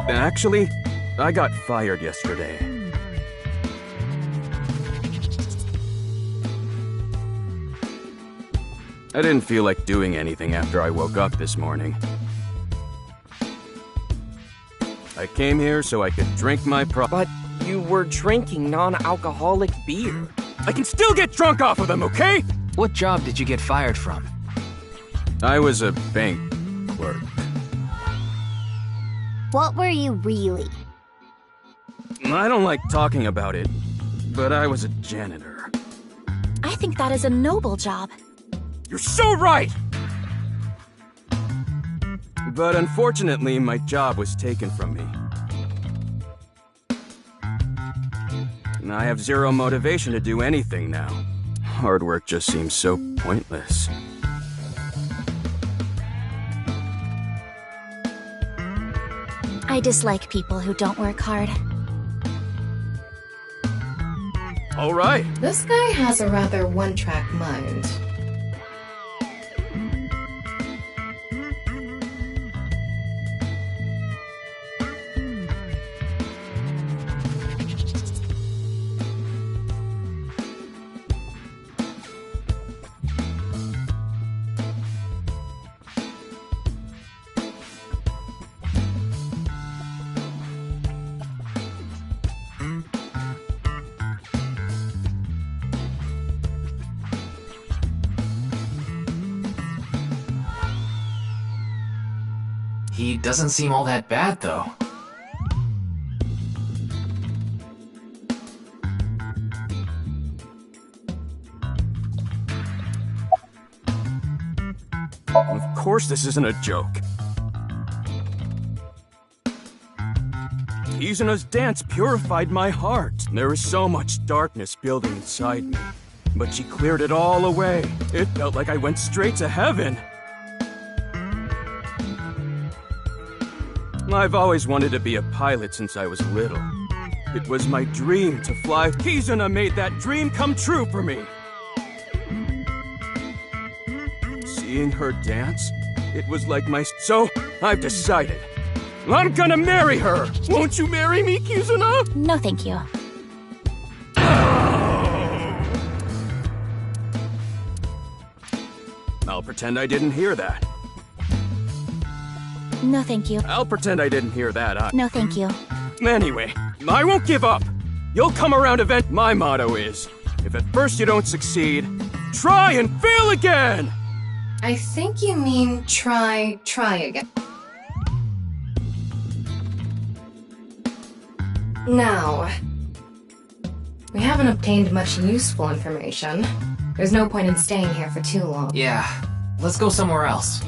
Actually, I got fired yesterday. I didn't feel like doing anything after I woke up this morning. I came here so I could drink my But you were drinking non-alcoholic beer. I can still get drunk off of them, okay? What job did you get fired from? I was a bank clerk. What were you really? I don't like talking about it, but I was a janitor. I think that is a noble job. You're so right! But unfortunately, my job was taken from me. I have zero motivation to do anything now. Hard work just seems so pointless. I dislike people who don't work hard. All right. This guy has a rather one-track mind. He doesn't seem all that bad, though. Of course this isn't a joke. Kizuna's dance purified my heart. There was so much darkness building inside me, but she cleared it all away. It felt like I went straight to heaven. I've always wanted to be a pilot since I was little. It was my dream to fly. Kizuna made that dream come true for me. Seeing her dance, it was like my... So, I've decided. I'm gonna marry her! Won't you marry me, Kizuna? No, thank you. I'll pretend I didn't hear that. No, thank you. I'll pretend I didn't hear that. No, thank you. Anyway, I won't give up. You'll come around event. My motto is, if at first you don't succeed, try and fail again! I think you mean try again. Now, we haven't obtained much useful information. There's no point in staying here for too long. Yeah, let's go somewhere else.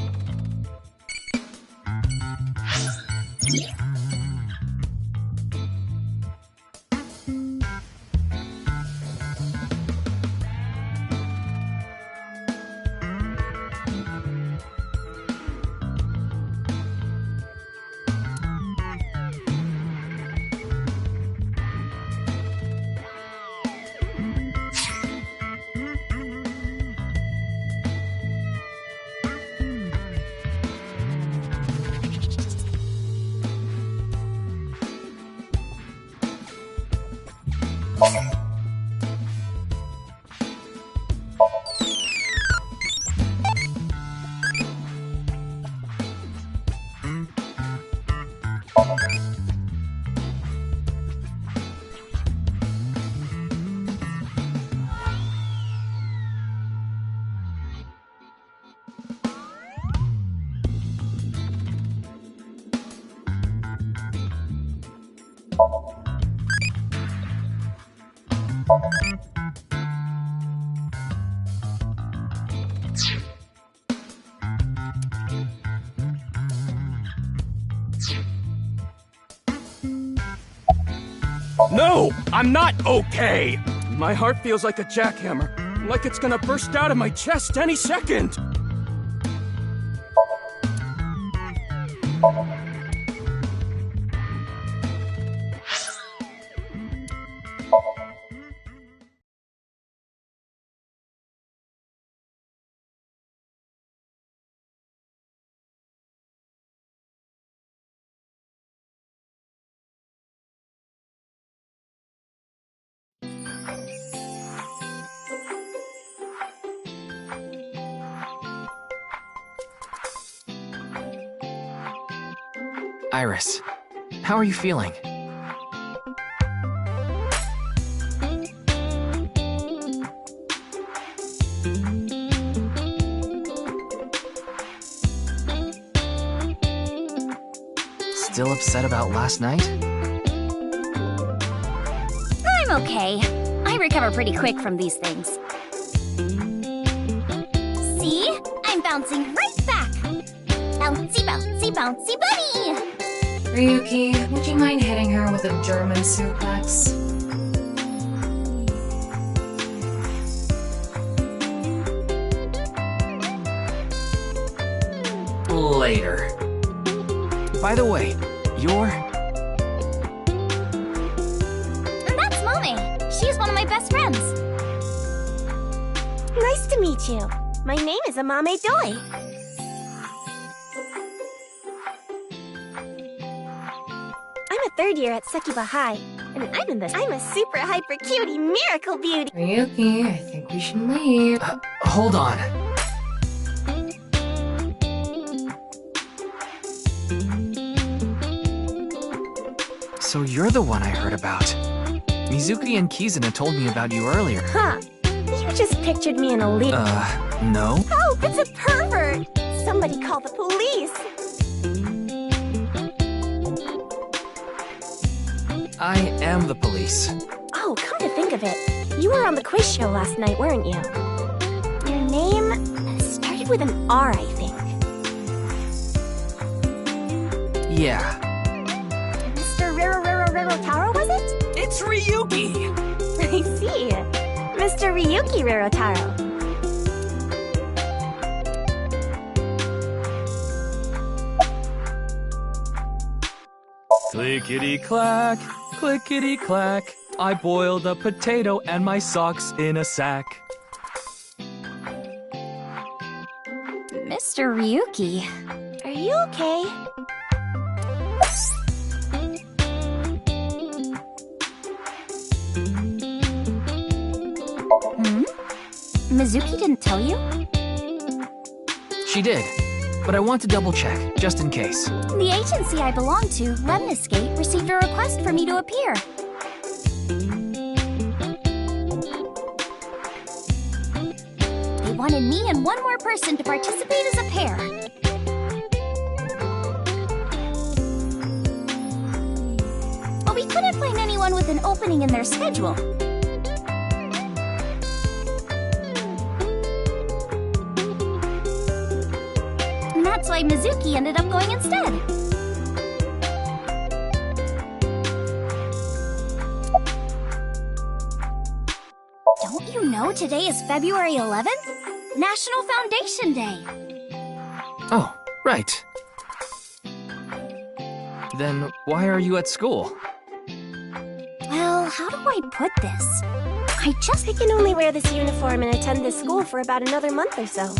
No, I'm not okay! My heart feels like a jackhammer, like it's gonna burst out of my chest any second! Iris, how are you feeling? Still upset about last night? I'm okay. I recover pretty quick from these things. See? I'm bouncing right back! Bouncy, bouncy, bouncy bunny! Ryuki, would you mind hitting her with a German suplex? Later. By the way, you're... And that's Mommy. She's one of my best friends. Nice to meet you. My name is Amame Doi. I'm a third year at Sekiba High, and I'm a super hyper cutie miracle beauty. Ryuki, I think we should leave. Hold on. So you're the one I heard about. Mizuki and Kizuna told me about you earlier. Huh. You just pictured me in a lead. No? Help! It's a pervert! Somebody call the police! I am the police. Oh, come to think of it, you were on the quiz show last night, weren't you? Your name started with an R, I think. Yeah. Mr. Rarotaro, was it? It's Ryuki! I see. Mr. Ryuki Rarotaro. Clickety-clack, clickety-clack. I boiled a potato and my socks in a sack. Mr. Ryuki. Are you okay? Mizuki didn't tell you? She did, but I want to double check, just in case. The agency I belong to, Lemniscape, received a request for me to appear. They wanted me and one more person to participate as a pair. But we couldn't find anyone with an opening in their schedule. And that's why Mizuki ended up going instead. Don't you know today is February 11th? National Foundation Day. Oh, right. Then why are you at school? Well, how do I put this? I can only wear this uniform and attend this school for about another month or so.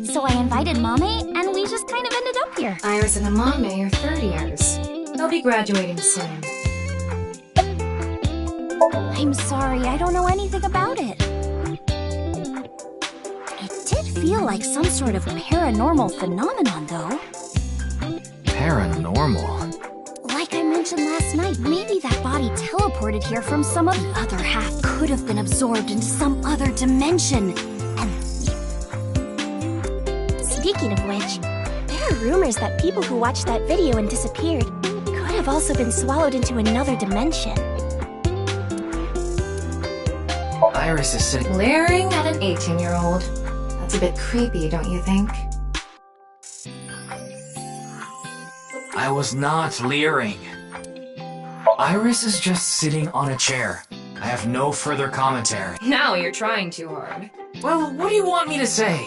So I invited Mame, and we just kind of ended up here. Iris and Amame are third years. They'll be graduating soon. I'm sorry, I don't know anything about it. It did feel like some sort of paranormal phenomenon, though. Paranormal? Like I mentioned last night, maybe that body teleported here from some other... The other half could have been absorbed into some other dimension. And... Speaking of which, there are rumors that people who watched that video and disappeared could have also been swallowed into another dimension. Iris is sitting... Glaring at an 18-year-old. That's a bit creepy, don't you think? I was not leering. Iris is just sitting on a chair. I have no further commentary. Now you're trying too hard. Well, what do you want me to say?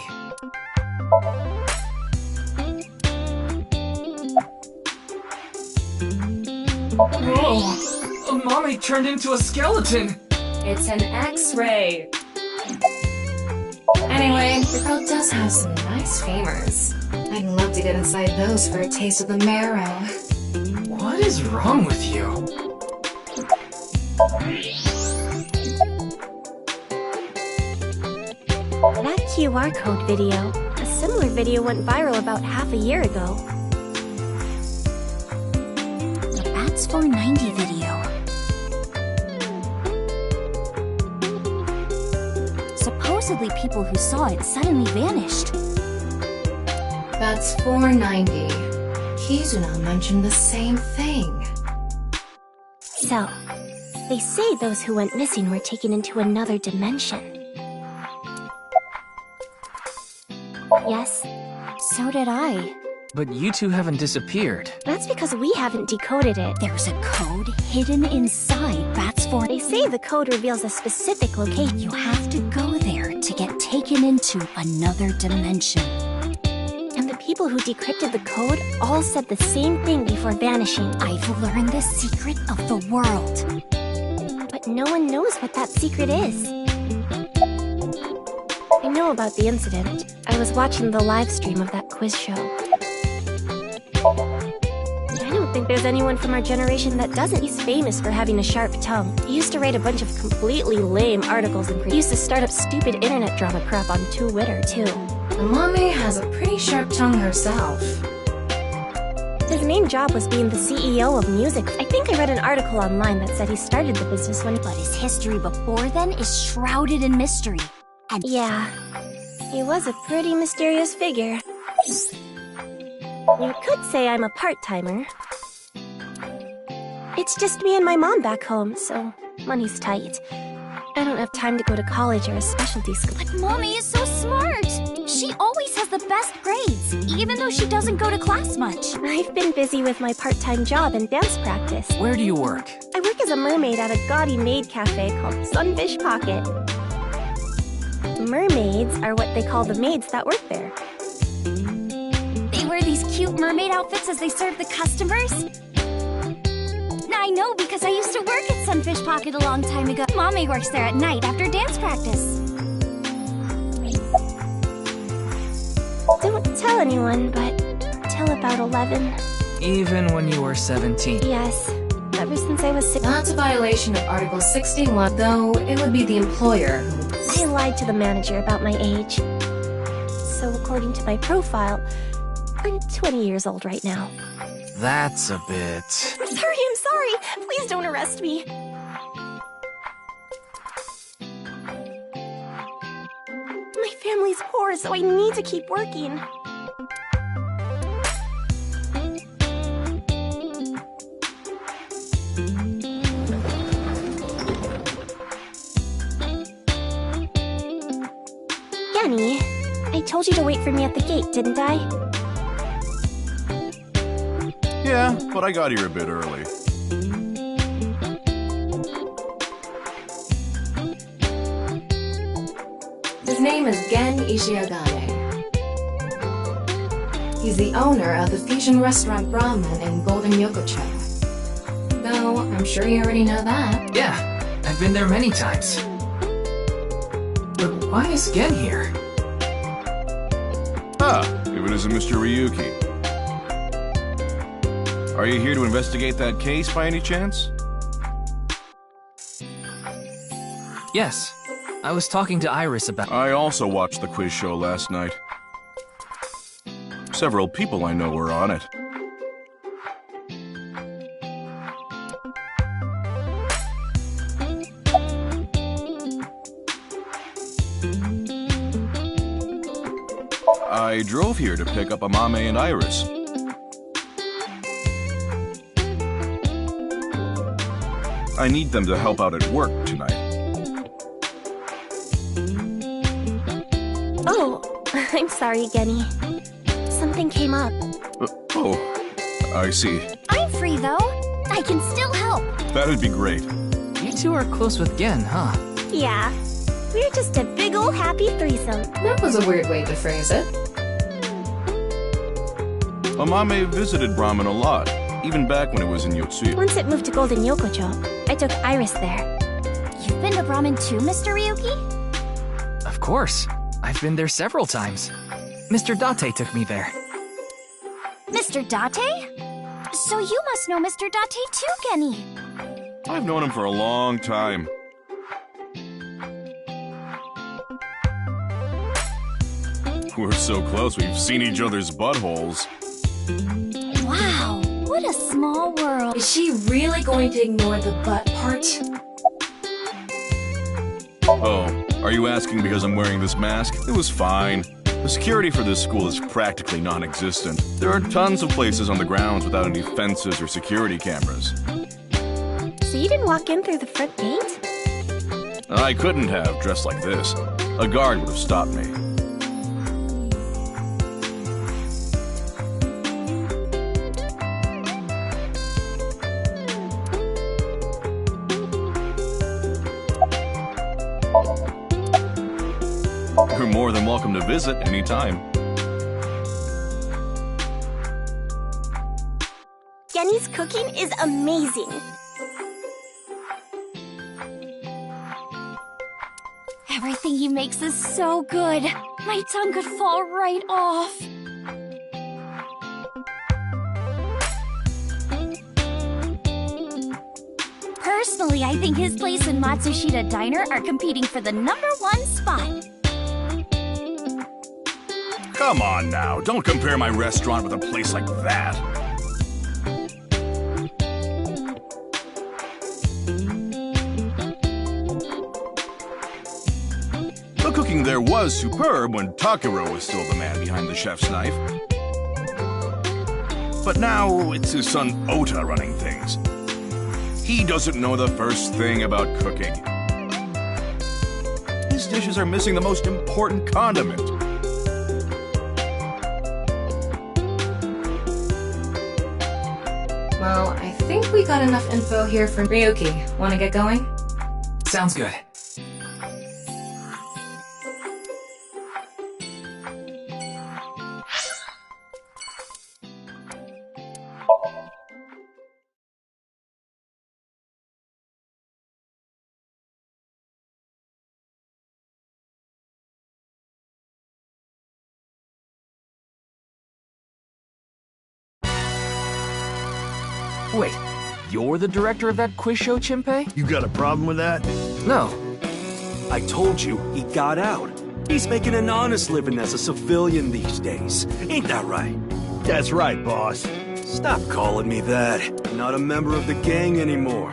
Whoa! Mommy turned into a skeleton! It's an X-ray. Anyway, the girl does have some nice femurs. I'd love to get inside those for a taste of the marrow. What is wrong with you? That QR code video. A similar video went viral about half a year ago. The Bats 490 video. Supposedly people who saw it suddenly vanished. That's 490. Kizuna mentioned the same thing. So, they say those who went missing were taken into another dimension. Yes, so did I. But you two haven't disappeared. That's because we haven't decoded it. There's a code hidden inside Bats 4. They say the code reveals a specific location. You have to go there to get taken into another dimension. And the people who decrypted the code all said the same thing before vanishing. I've learned the secret of the world. But no one knows what that secret is. I know about the incident. I was watching the live stream of that quiz show. I don't think there's anyone from our generation that doesn't. He's famous for having a sharp tongue. He used to write a bunch of completely lame articles and he used to start up stupid internet drama crap on Twitter, too. Mommy has a pretty sharp tongue herself. His main job was being the CEO of music. I think I read an article online that said he started the business when... But his history before then is shrouded in mystery. And yeah, he was a pretty mysterious figure. You could say I'm a part-timer. It's just me and my mom back home, so money's tight. I don't have time to go to college or a specialty school. But Mommy is so smart! She always has the best grades, even though she doesn't go to class much. I've been busy with my part-time job and dance practice. Where do you work? I work as a mermaid at a gaudy maid cafe called Sunfish Pocket. Mermaids are what they call the maids that work there. They wear these cute mermaid outfits as they serve the customers? I know because I used to work at Sunfish Pocket a long time ago. Mommy works there at night after dance practice. Don't tell anyone, but till about 11. Even when you were 17? Yes, ever since I was 6. That's a violation of Article 61, though it would be the employer who... I lied to the manager about my age. So according to my profile, I'm 20 years old right now. That's a bit... I'm sorry. Please don't arrest me. My family's poor, so I need to keep working. Genny, I told you to wait for me at the gate, didn't I? Yeah, but I got here a bit early. His name is Gen Ishiagane. He's the owner of the fusion restaurant Brahman in Golden Yokocho. Though, I'm sure you already know that. Yeah, I've been there many times. But why is Gen here? Ah, if it isn't Mr. Ryuki. Are you here to investigate that case by any chance? Yes. I was talking to Iris about... I also watched the quiz show last night. Several people I know were on it. I drove here to pick up Amame and Iris. I need them to help out at work tonight. Oh, I'm sorry, Genny. Something came up. Oh, I see. I'm free, though. I can still help. That'd be great. You two are close with Gen, huh? Yeah. We're just a big ol' happy threesome. That was a weird way to phrase it. Amame visited Brahmin a lot, even back when it was in Yotsu. Once it moved to Golden Yokocho, I took Iris there. You've been to Brahmin too, Mr. Ryuki? Of course. I've been there several times. Mr. Date took me there. Mr. Date? So you must know Mr. Date too, Genny. I've known him for a long time. We're so close, we've seen each other's buttholes. Wow, what a small world. Is she really going to ignore the butt part? Oh, are you asking because I'm wearing this mask? It was fine. The security for this school is practically non-existent. There are tons of places on the grounds without any fences or security cameras. So you didn't walk in through the front gate? I couldn't have, dressed like this. A guard would have stopped me. You're more than welcome to visit anytime. Genny's cooking is amazing. Everything he makes is so good. My tongue could fall right off. Personally, I think his place and Matsushita Diner are competing for the #1 spot. Come on now, don't compare my restaurant with a place like that. The cooking there was superb when Takuro was still the man behind the chef's knife. But now it's his son Ota running things. He doesn't know the first thing about cooking. His dishes are missing the most important condiment. Well, I think we got enough info here from Ryuki. Wanna get going? Sounds good. Wait, you're the director of that quiz show, Chimpei? You got a problem with that? No. I told you, he got out. He's making an honest living as a civilian these days. Ain't that right? That's right, boss. Stop calling me that. I'm not a member of the gang anymore.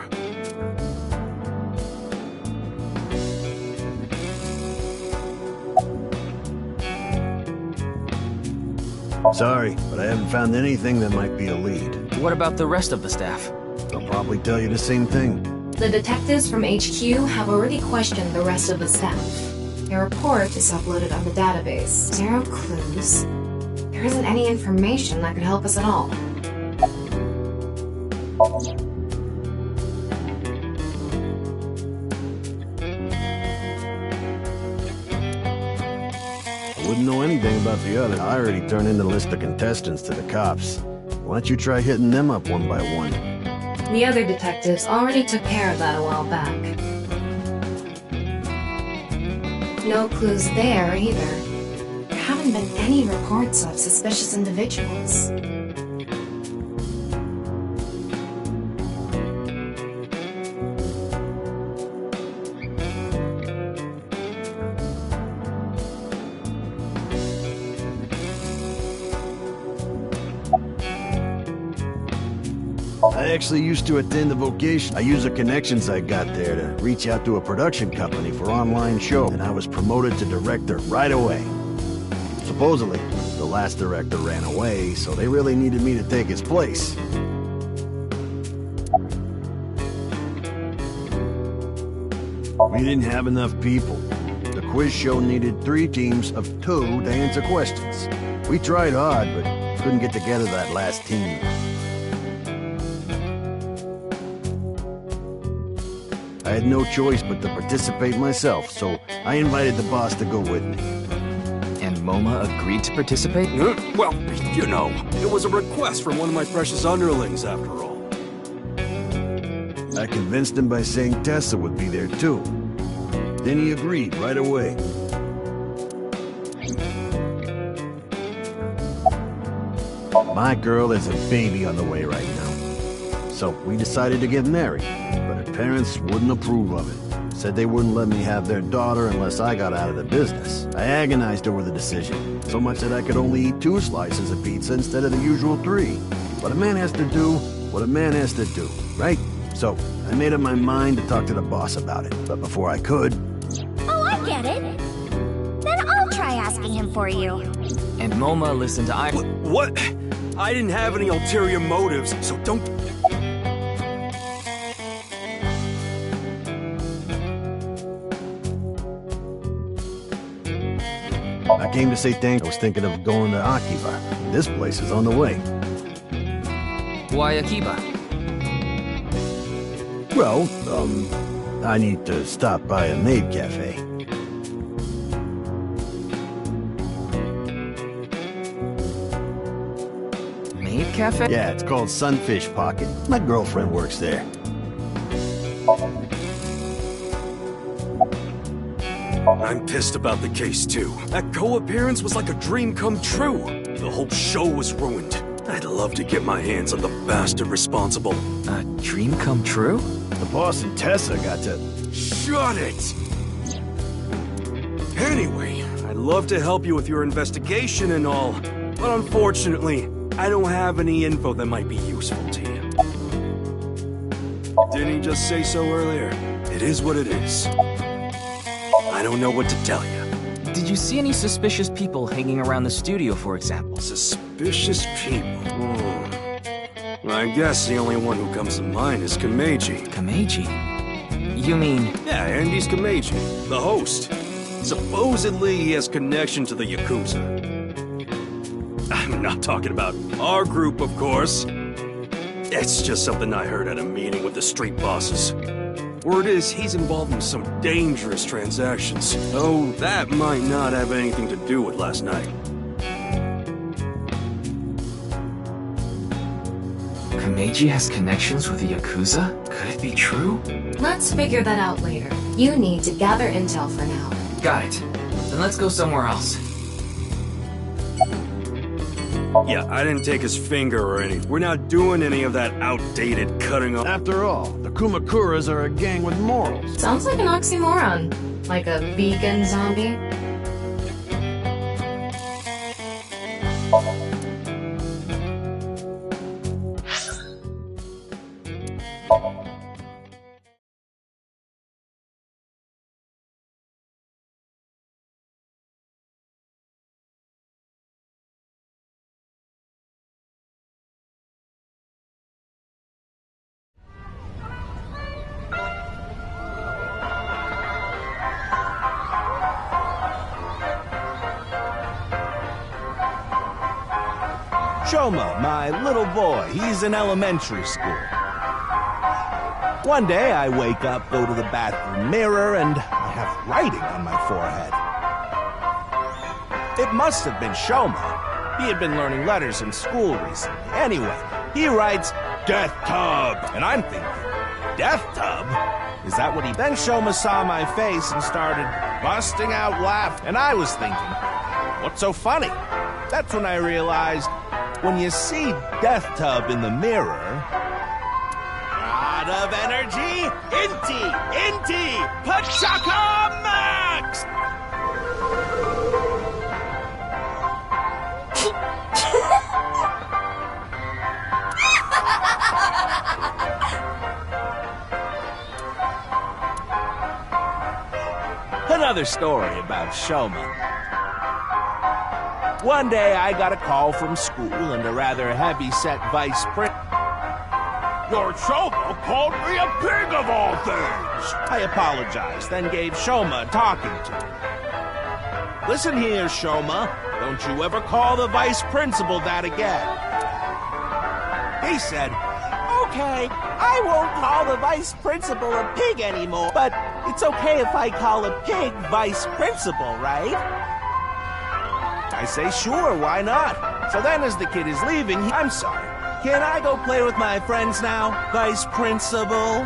Sorry, but I haven't found anything that might be a lead. What about the rest of the staff? They'll probably tell you the same thing. The detectives from HQ have already questioned the rest of the staff. Their report is uploaded on the database. 0 clues. There isn't any information that could help us at all. I wouldn't know anything about the others. I already turned in the list of contestants to the cops. Why don't you try hitting them up one by one? The other detectives already took care of that a while back. No clues there either. There haven't been any reports of suspicious individuals. I actually used to attend the vocation. I used the connections I got there to reach out to a production company for online show, and I was promoted to director right away. Supposedly, the last director ran away, so they really needed me to take his place. We didn't have enough people. The quiz show needed 3 teams of 2 to answer questions. We tried hard, but couldn't get together that last team. I had no choice but to participate myself, so I invited the boss to go with me. And MoMA agreed to participate? Well, you know, it was a request from one of my precious underlings, after all. I convinced him by saying Tessa would be there too. Then he agreed right away. My girl has a baby on the way right now. So we decided to get married, but her parents wouldn't approve of it. Said they wouldn't let me have their daughter unless I got out of the business. I agonized over the decision, so much that I could only eat 2 slices of pizza instead of the usual 3. But a man has to do what a man has to do, right? So I made up my mind to talk to the boss about it, but before I could... Oh, I get it. Then I'll try asking him for you. And MoMA listened to What? I didn't have any ulterior motives, so don't... I came to say thanks. I was thinking of going to Akiba. This place is on the way. Why Akiba? Well, I need to stop by a maid cafe. Maid cafe? Yeah, it's called Sunfish Pocket. My girlfriend works there. I'm pissed about the case, too. That co-appearance was like a dream come true. The whole show was ruined. I'd love to get my hands on the bastard responsible. A dream come true? The boss and Tessa got to... Shut it! Anyway, I'd love to help you with your investigation and all, but unfortunately, I don't have any info that might be useful to you. Didn't he just say so earlier? It is what it is. I don't know what to tell you. Did you see any suspicious people hanging around the studio, for example? Suspicious people? I guess the only one who comes to mind is Kameji. Kameji? You mean... Yeah, Andy's Kameji, the host. Supposedly he has connection to the Yakuza. I'm not talking about our group, of course. It's just something I heard at a meeting with the street bosses. Word is he's involved in some dangerous transactions, though that might not have anything to do with last night. Kameji has connections with the Yakuza? Could it be true? Let's figure that out later. You need to gather intel for now. Got it. Then let's go somewhere else. Yeah, I didn't take his finger or anything. We're not doing any of that outdated cutting off. After all, the Kumakuras are a gang with morals. Sounds like an oxymoron. Like a vegan zombie. Shoma, my little boy, he's in elementary school. One day I wake up, go to the bathroom mirror, and I have writing on my forehead. It must have been Shoma. He had been learning letters in school recently. Anyway, he writes, Death Tub, and I'm thinking, Death Tub? Is that what he... Then Shoma saw my face and started busting out laughing, and I was thinking, what's so funny? That's when I realized, when you see Death Tub in the mirror... God of energy, Inti, Pachaka Max! Another story about Shoma. One day I got a call from school and a rather heavy-set vice principal. Your Shoma called me a pig of all things! I apologized, then gave Shoma a talking to. Listen here, Shoma. Don't you ever call the vice principal that again. He said, Okay, I won't call the vice principal a pig anymore, but it's okay if I call a pig vice principal, right? I say sure, why not? So then as the kid is leaving, I'm sorry. Can I go play with my friends now, vice principal?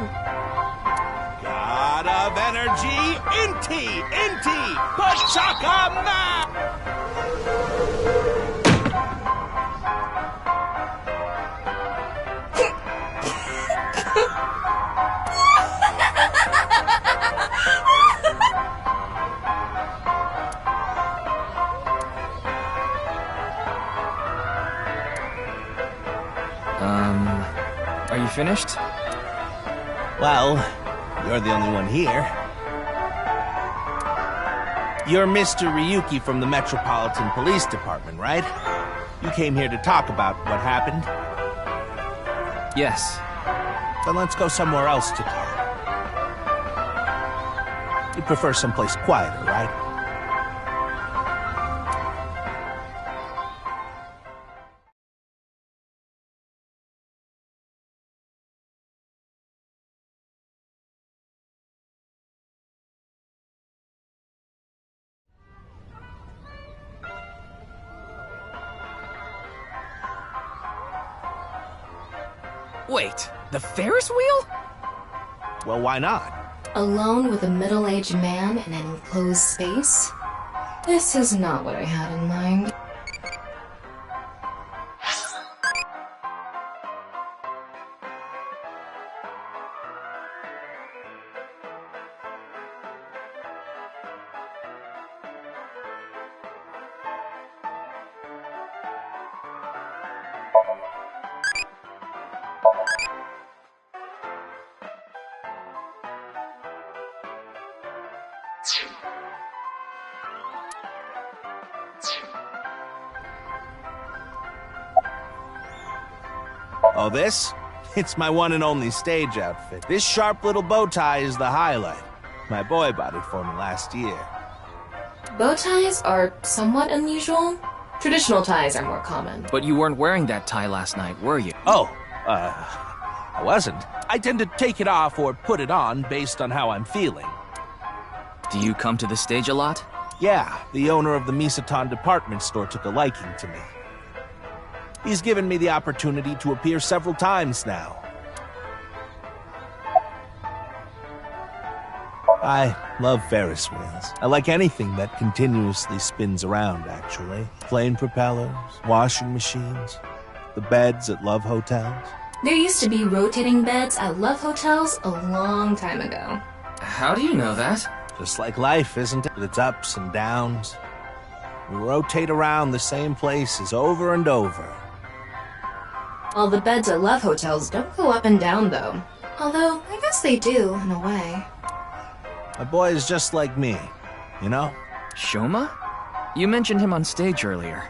God of energy, Inti, Pachaka-ma! Are you finished? Well, you're the only one here. You're Mr. Ryuki from the Metropolitan Police Department, right? You came here to talk about what happened? Yes. Then let's go somewhere else to talk. You prefer someplace quieter, right? Wait, the Ferris wheel? Well, why not? Alone with a middle-aged man in an enclosed space? This is not what I had in mind. Oh, this? It's my one and only stage outfit. This sharp little bow tie is the highlight. My boy bought it for me last year. Bow ties are somewhat unusual. Traditional ties are more common. But you weren't wearing that tie last night, were you? Oh, I wasn't. I tend to take it off or put it on based on how I'm feeling. Do you come to the stage a lot? Yeah, the owner of the Misaton department store took a liking to me. He's given me the opportunity to appear several times now. I love Ferris wheels. I like anything that continuously spins around, actually. Plane propellers, washing machines, the beds at love hotels. There used to be rotating beds at love hotels a long time ago. How do you know that? Just like life, isn't it? With its ups and downs. We rotate around the same places over and over. All the beds at love hotels don't go up and down, though. Although, I guess they do, in a way. My boy is just like me, you know? Shoma? You mentioned him on stage earlier.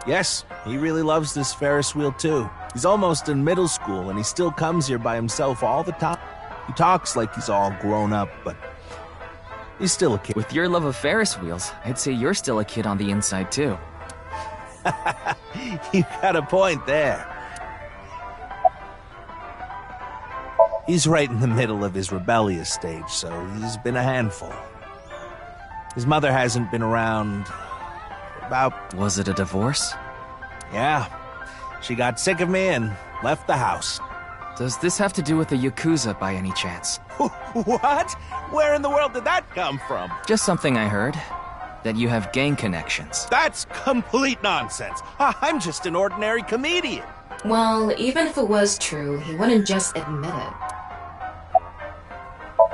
Yes, he really loves this Ferris wheel too. He's almost in middle school and he still comes here by himself all the time. He talks like he's all grown up, but he's still a kid. With your love of Ferris wheels, I'd say you're still a kid on the inside too. You got a point there. He's right in the middle of his rebellious stage, so he's been a handful. His mother hasn't been around for about... Was it a divorce? Yeah. She got sick of me and left the house. Does this have to do with the Yakuza by any chance? What? Where in the world did that come from? Just something I heard. That you have gang connections. That's complete nonsense. I'm just an ordinary comedian. Well, even if it was true, he wouldn't just admit it.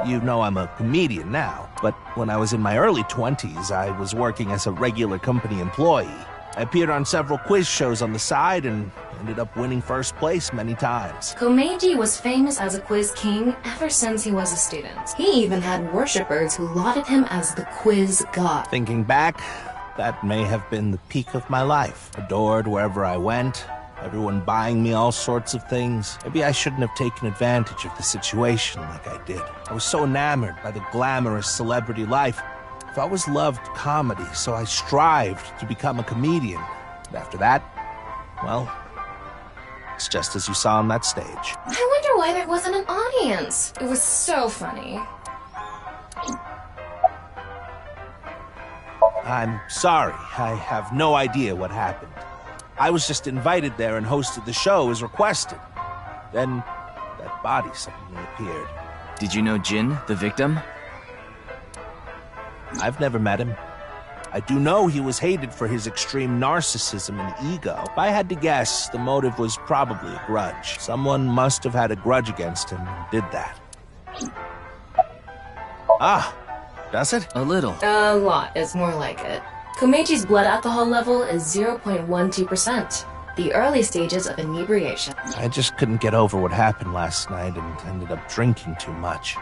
You know I'm a comedian now, but when I was in my early 20s, I was working as a regular company employee. I appeared on several quiz shows on the side and ended up winning first place many times. Komeiji was famous as a quiz king ever since he was a student. He even had worshippers who lauded him as the quiz god. Thinking back, that may have been the peak of my life. Adored wherever I went, everyone buying me all sorts of things. Maybe I shouldn't have taken advantage of the situation like I did. I was so enamored by the glamorous celebrity life. I've always loved comedy, so I strived to become a comedian. But after that, well, It's just as you saw on that stage. I wonder why there wasn't an audience. It was so funny. I'm sorry. I have no idea what happened. I was just invited there and hosted the show as requested. Then, that body suddenly appeared. Did you know Jin, the victim? I've never met him. I do know he was hated for his extreme narcissism and ego. If I had to guess, the motive was probably a grudge. Someone must have had a grudge against him and did that. Ah, does it? A little. A lot is more like it. Komeji's blood alcohol level is 0.12%. The early stages of inebriation. I just couldn't get over what happened last night and ended up drinking too much.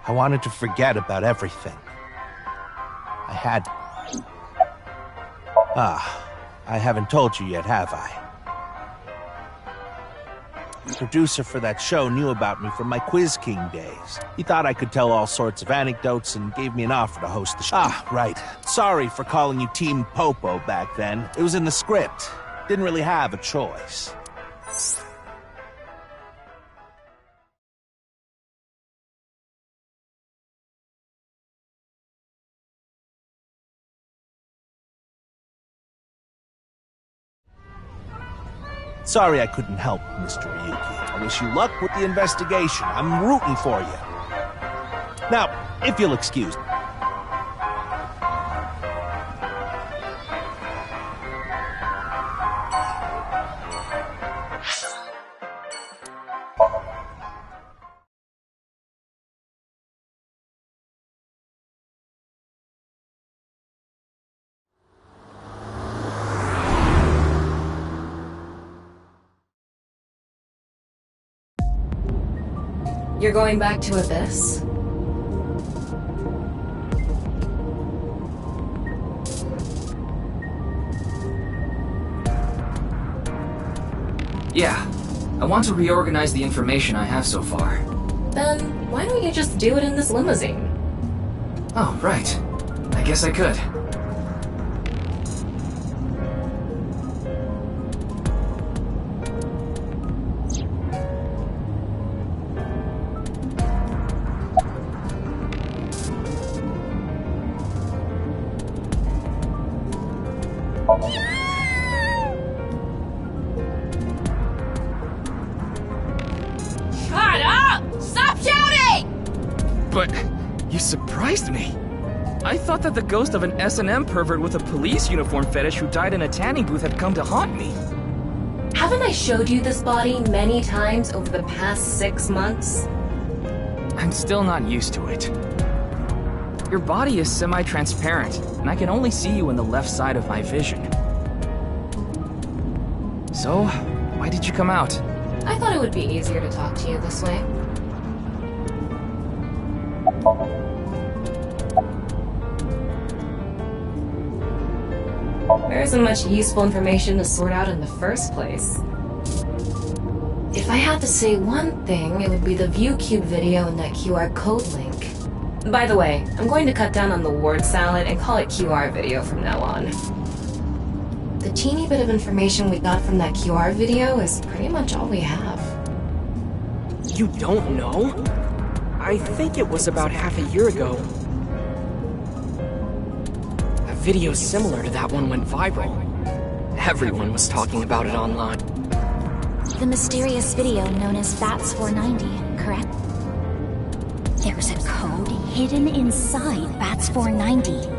I wanted to forget about everything. I had... I haven't told you yet, have I? The producer for that show knew about me from my Quiz King days. He thought I could tell all sorts of anecdotes and gave me an offer to host the show. Ah, right. Sorry for calling you Team Popo back then. It was in the script. Didn't really have a choice. Sorry I couldn't help, Mr. Ryuki. I wish you luck with the investigation. I'm rooting for you. Now, if you'll excuse me. You're going back to Abyss? Yeah. I want to reorganize the information I have so far. Then, why don't you just do it in this limousine? Oh, right. I guess I could. Shut up! Stop shouting! But you surprised me. I thought that the ghost of an S&M pervert with a police uniform fetish who died in a tanning booth had come to haunt me. Haven't I showed you this body many times over the past 6 months? I'm still not used to it. Your body is semi-transparent, and I can only see you in the left side of my vision. So, why did you come out? I thought it would be easier to talk to you this way. There isn't much useful information to sort out in the first place. If I had to say one thing, it would be the ViewCube video and that QR code link. By the way, I'm going to cut down on the word salad and call it QR video from now on. The teeny bit of information we got from that QR video is pretty much all we have. You don't know? I think it was about half a year ago. A video similar to that one went viral. Everyone was talking about it online. The mysterious video known as BATS 490, correct? There's a code hidden inside BATS 490.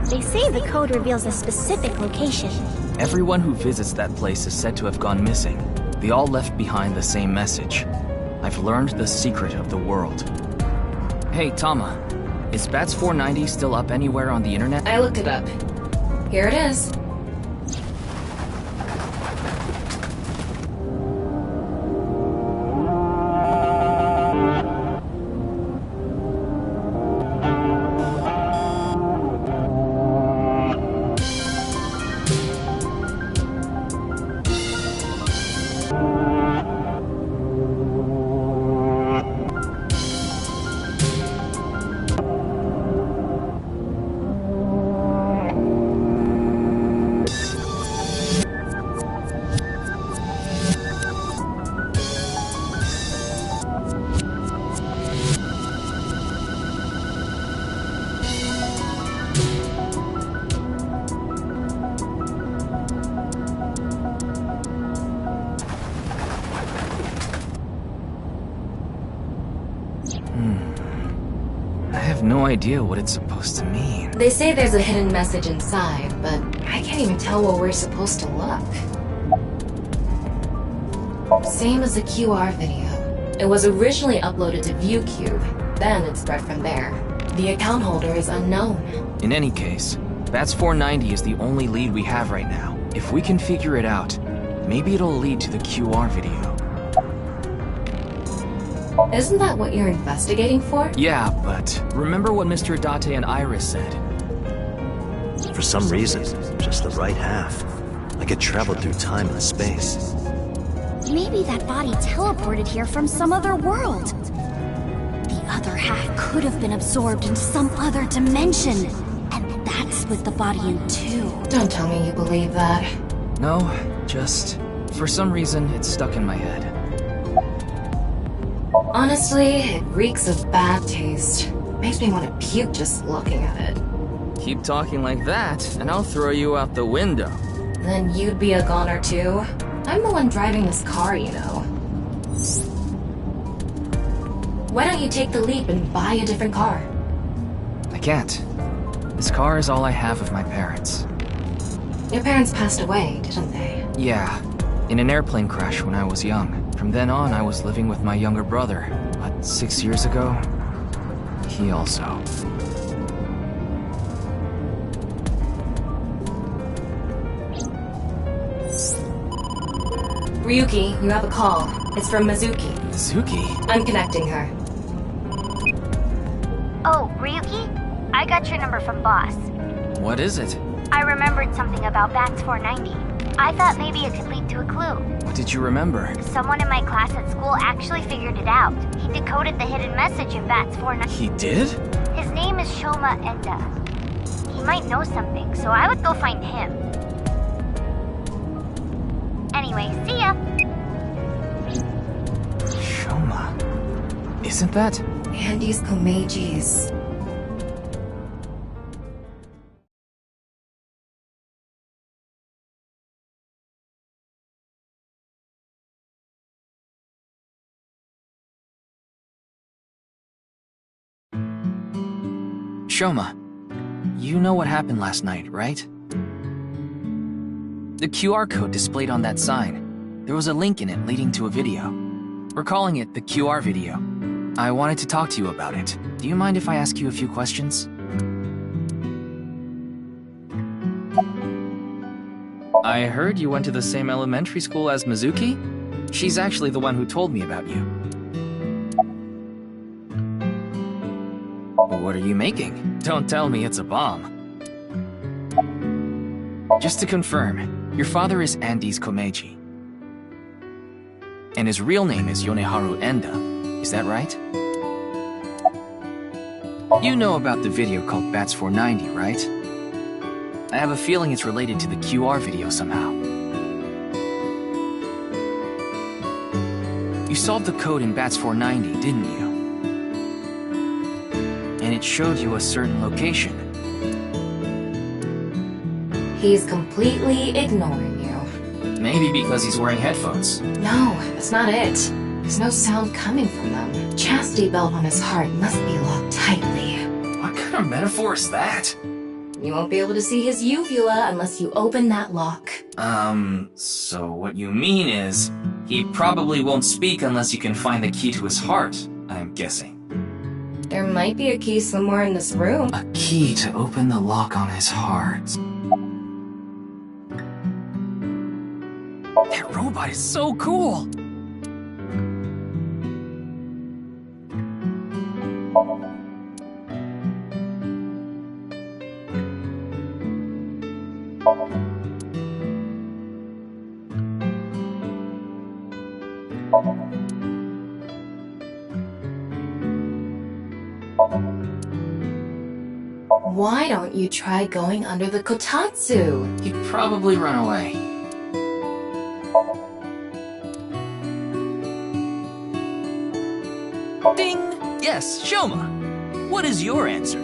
They say the code reveals a specific location. Everyone who visits that place is said to have gone missing. They all left behind the same message. I've learned the secret of the world. Hey, Tama. Is BATS 490 still up anywhere on the internet? I looked it up. Here it is. have no idea what it's supposed to mean. They say there's a hidden message inside, but I can't even tell where we're supposed to look. Same as the QR video. It was originally uploaded to ViewCube, then it spread from there. The account holder is unknown. In any case, Bats 490 is the only lead we have right now. If we can figure it out, maybe it'll lead to the QR video. Isn't that what you're investigating for? Yeah, but remember what Mr. Date and Iris said? For some reason, just the right half. Like it traveled through time and space. Maybe that body teleported here from some other world. The other half could have been absorbed into some other dimension. And that split the body in two. Don't tell me you believe that. No, just... for some reason, it's stuck in my head. Honestly, it reeks of bad taste. Makes me want to puke just looking at it. Keep talking like that, and I'll throw you out the window. Then you'd be a goner too. I'm the one driving this car, you know. Why don't you take the leap and buy a different car? I can't. This car is all I have of my parents. Your parents passed away, didn't they? Yeah, in an airplane crash when I was young. From then on, I was living with my younger brother. But 6 years ago, he also. Ryuki, you have a call. It's from Mizuki. Mizuki? I'm connecting her. Oh, Ryuki? I got your number from Boss. What is it? I remembered something about Bats 490. I thought maybe it could lead to a clue. What did you remember? Someone in my class at school actually figured it out. He decoded the hidden message in Bats 490. He did? His name is Shoma Enda. He might know something, so I would go find him. Anyway, see ya! Shoma. Isn't that? Andy's Komeji's. Shoma, you know what happened last night, right? The QR code displayed on that sign. There was a link in it leading to a video. We're calling it the QR video. I wanted to talk to you about it. Do you mind if I ask you a few questions? I heard you went to the same elementary school as Mizuki? She's actually the one who told me about you. What are you making? Don't tell me it's a bomb. Just to confirm, your father is Andes Komeji. And his real name is Yoneharu Enda. Is that right? You know about the video called Bats 490, right? I have a feeling it's related to the QR video somehow. You solved the code in Bats 490, didn't you? And it showed you a certain location. He's completely ignoring you. Maybe because he's wearing headphones. No, that's not it. There's no sound coming from them. Chastity belt on his heart must be locked tightly. What kind of metaphor is that? You won't be able to see his uvula unless you open that lock. So what you mean is, he probably won't speak unless you can find the key to his heart, I'm guessing. There might be a key somewhere in this room. A key to open the lock on his heart. That robot is so cool! Why don't you try going under the kotatsu? He'd probably run away. Ding! Yes, Shoma. What is your answer?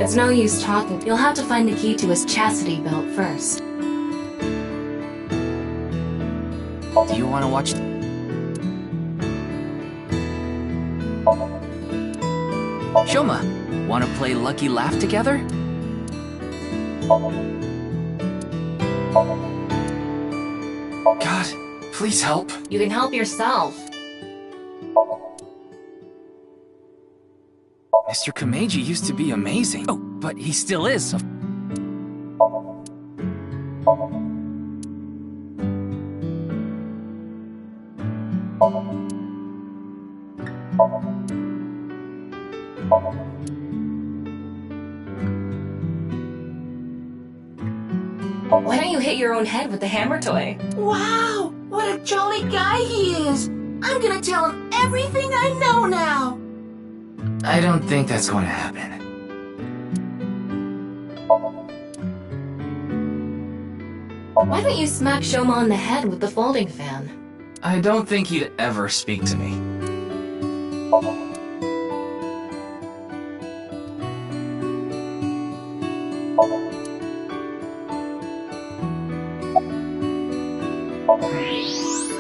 It's no use talking. You'll have to find the key to his chastity belt first. Do you want to watch? Shoma, wanna play Lucky Laugh together? God, please help. You can help yourself. Mr. Komeiji used to be amazing. Oh, but he still is. Why don't you hit your own head with the hammer toy? Wow! What a jolly guy he is! I'm gonna tell him everything I know now! I don't think that's going to happen. Why don't you smack Shoma on the head with the folding fan? I don't think he'd ever speak to me.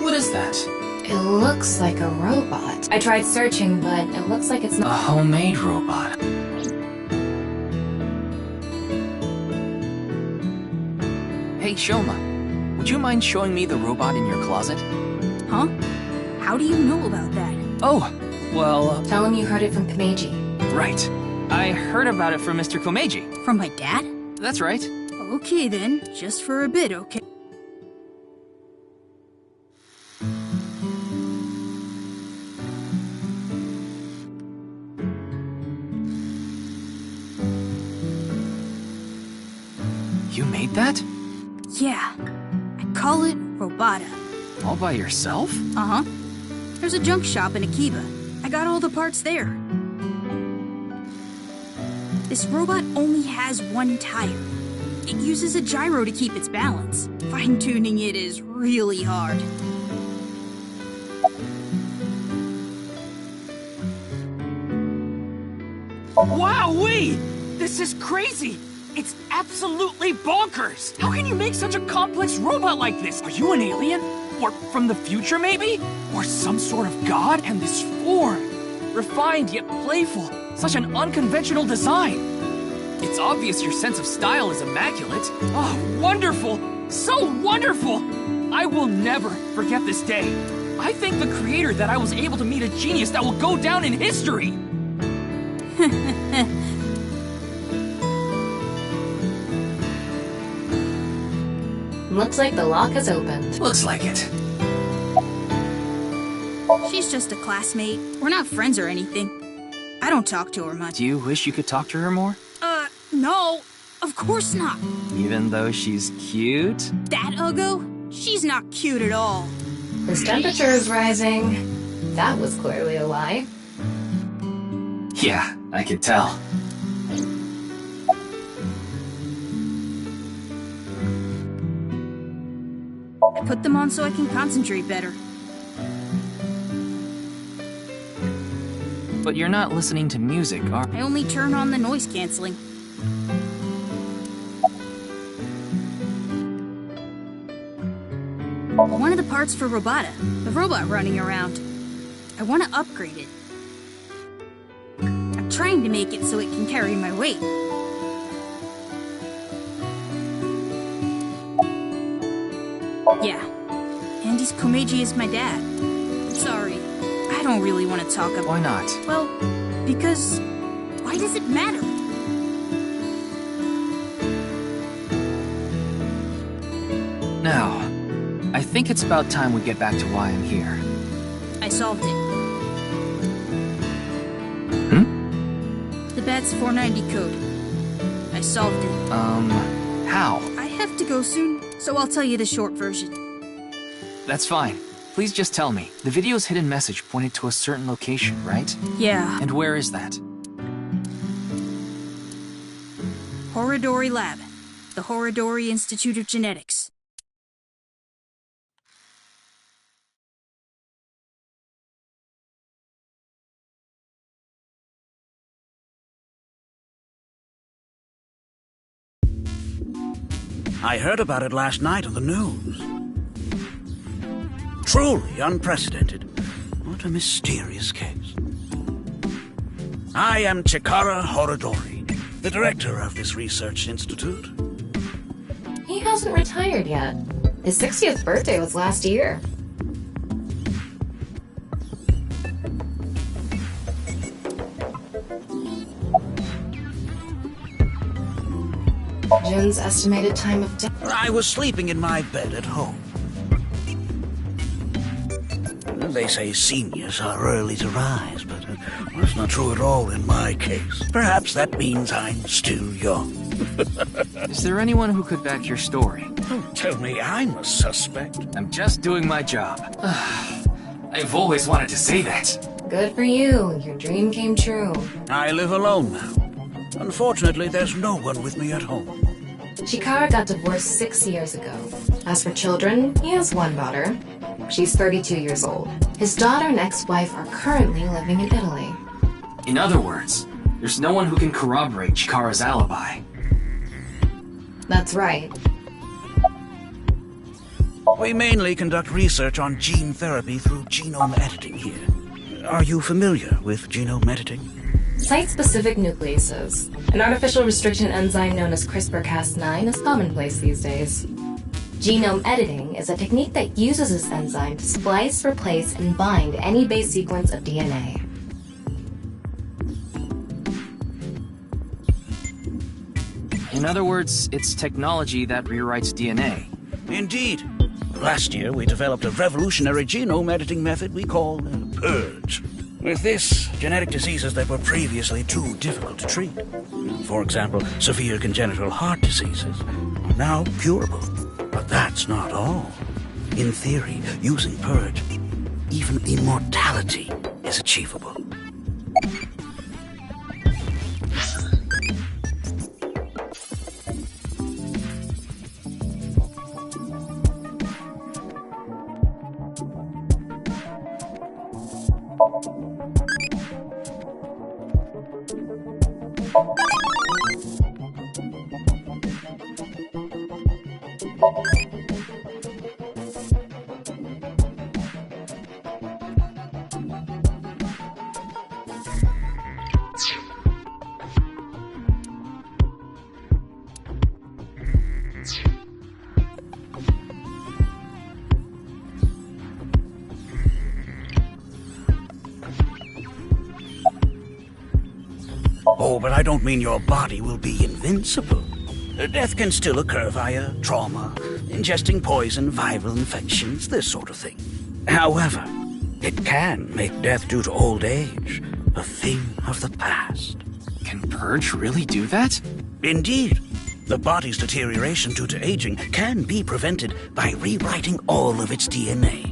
What is that? It looks like a robot. I tried searching, but it looks like it's A not- homemade robot. Hey, Shoma, would you mind showing me the robot in your closet? Huh? How do you know about that? Oh, well... Tell him you heard it from Komeiji. Right. I heard about it from Mr. Komeiji. From my dad? That's right. Okay then, just for a bit, okay? You made that? Yeah. I call it Robota. All by yourself? Uh-huh. There's a junk shop in Akiba. I got all the parts there. This robot only has one tire. It uses a gyro to keep its balance. Fine-tuning it is really hard. Wowee! This is crazy! It's absolutely bonkers! How can you make such a complex robot like this? Are you an alien? Or from the future, maybe? Or some sort of god? And this form? Refined yet playful. Such an unconventional design. It's obvious your sense of style is immaculate. Oh, wonderful! So wonderful! I will never forget this day. I thank the creator that I was able to meet a genius that will go down in history! Looks like the lock has opened. Looks like it. She's just a classmate. We're not friends or anything. I don't talk to her much. Do you wish you could talk to her more? No. Of course not. Even though she's cute? That Uggo? She's not cute at all. His temperature is rising. That was clearly a lie. Yeah, I could tell. I put them on so I can concentrate better. But you're not listening to music, are you? I only turn on the noise canceling. One of the parts for Robota, the robot running around. I want to upgrade it. I'm trying to make it so it can carry my weight. Yeah. Andy's Komeiji is my dad. I'm sorry. I don't really want to talk about— Why not? Well, because— why does it matter? Now, I think it's about time we get back to why I'm here. I solved it. The BATS 490 code. I solved it. How? I have to go soon, so I'll tell you the short version. That's fine. Please just tell me. The video's hidden message pointed to a certain location, right? Yeah. And where is that? Horodori Lab. The Horodori Institute of Genetics. I heard about it last night on the news. Truly unprecedented. What a mysterious case. I am Chikara Horodori, the director of this research institute. He hasn't retired yet. His 60th birthday was last year. Jin's estimated time of death. I was sleeping in my bed at home. They say seniors are early to rise, but that's not true at all in my case. Perhaps that means I'm still young. Is there anyone who could back your story? Don't tell me I'm a suspect. I'm just doing my job. I've always wanted to say that. Good for you. Your dream came true. I live alone now. Unfortunately, there's no one with me at home. Chikara got divorced 6 years ago. As for children, he has one daughter. She's 32 years old. His daughter and ex-wife are currently living in Italy. In other words, there's no one who can corroborate Chikara's alibi. That's right. We mainly conduct research on gene therapy through genome editing here. Are you familiar with genome editing? Site-specific nucleases, an artificial restriction enzyme known as CRISPR-Cas9, is commonplace these days. Genome editing is a technique that uses this enzyme to splice, replace, and bind any base sequence of DNA. In other words, it's technology that rewrites DNA. Indeed. Last year, we developed a revolutionary genome editing method we call Purge. With this, genetic diseases that were previously too difficult to treat, for example, severe congenital heart diseases, are now curable. But that's not all. In theory, using Purge, even immortality is achievable. Oh, but I don't mean your body will be invincible. Death can still occur via trauma, ingesting poison, viral infections, this sort of thing. However, it can make death due to old age a thing of the past. Can Purge really do that? Indeed. The body's deterioration due to aging can be prevented by rewriting all of its DNA.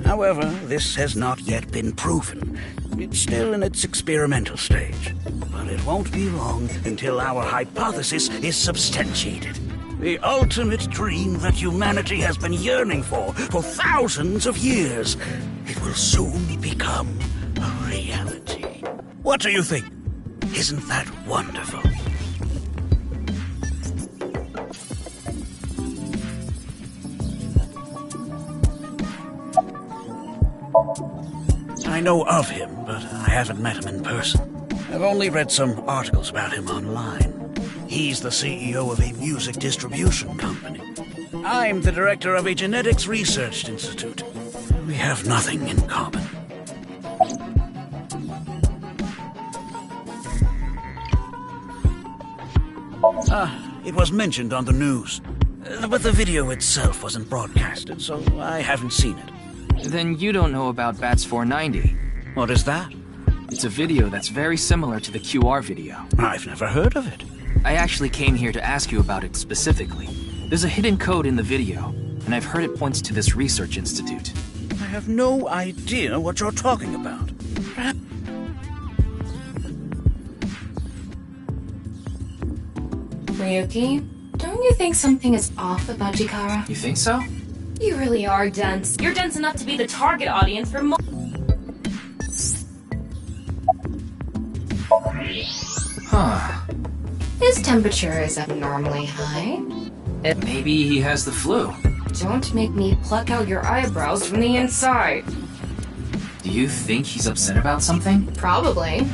However, this has not yet been proven. It's still in its experimental stage. But it won't be long until our hypothesis is substantiated. The ultimate dream that humanity has been yearning for thousands of years. It will soon become a reality. What do you think? Isn't that wonderful? I know of him, but I haven't met him in person. I've only read some articles about him online. He's the CEO of a music distribution company. I'm the director of a genetics research institute. We have nothing in common. It was mentioned on the news, but the video itself wasn't broadcasted, so I haven't seen it. Then you don't know about Bats 490. What is that? It's a video that's very similar to the QR video. I've never heard of it. I actually came here to ask you about it specifically. There's a hidden code in the video, and I've heard it points to this research institute. I have no idea what you're talking about. Perhaps... Ryuki, don't you think something is off about Chikara? You think so? You really are dense. You're dense enough to be the target audience for Huh. His temperature is abnormally high. Maybe he has the flu. Don't make me pluck out your eyebrows from the inside. Do you think he's upset about something? Probably.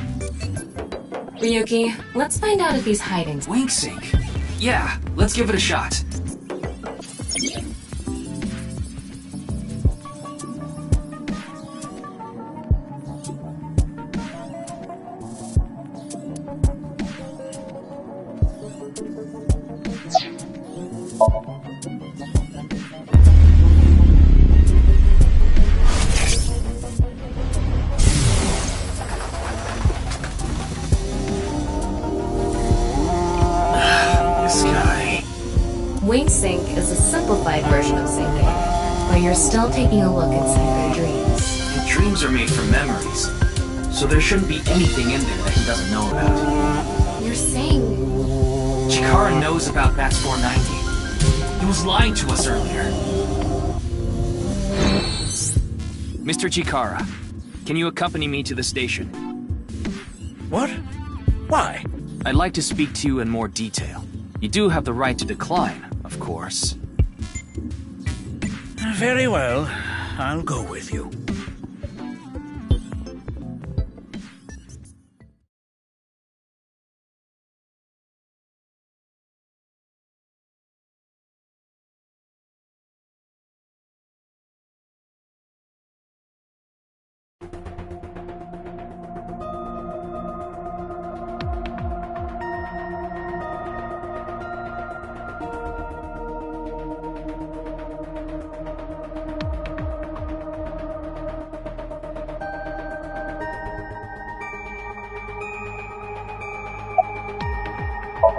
Ryuki, let's find out if he's hiding. Wink sync. Yeah, let's give it a shot. Wing sync is a simplified version of syncing, but you're still taking a look inside their dreams. And dreams are made from memories, so there shouldn't be anything in there that he doesn't know about. You're saying... Chikara knows about Bats 490. He was lying to us earlier. Mr. Chikara, can you accompany me to the station? What? Why? I'd like to speak to you in more detail. You do have the right to decline, of course. Very well. I'll go with you.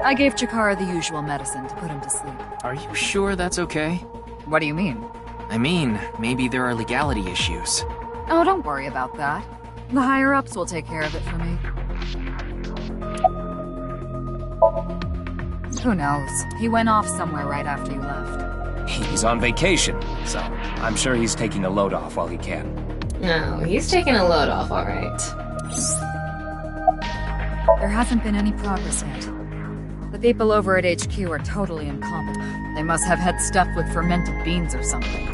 I gave Chikara the usual medicine to put him to sleep. Are you sure that's okay? What do you mean? I mean, maybe there are legality issues. Oh, don't worry about that. The higher-ups will take care of it for me. Who knows? He went off somewhere right after you left. He's on vacation, so I'm sure he's taking a load off while he can. No, he's taking a load off, alright. There hasn't been any progress yet. The people over at HQ are totally incompetent. They must have had stuffed with fermented beans or something.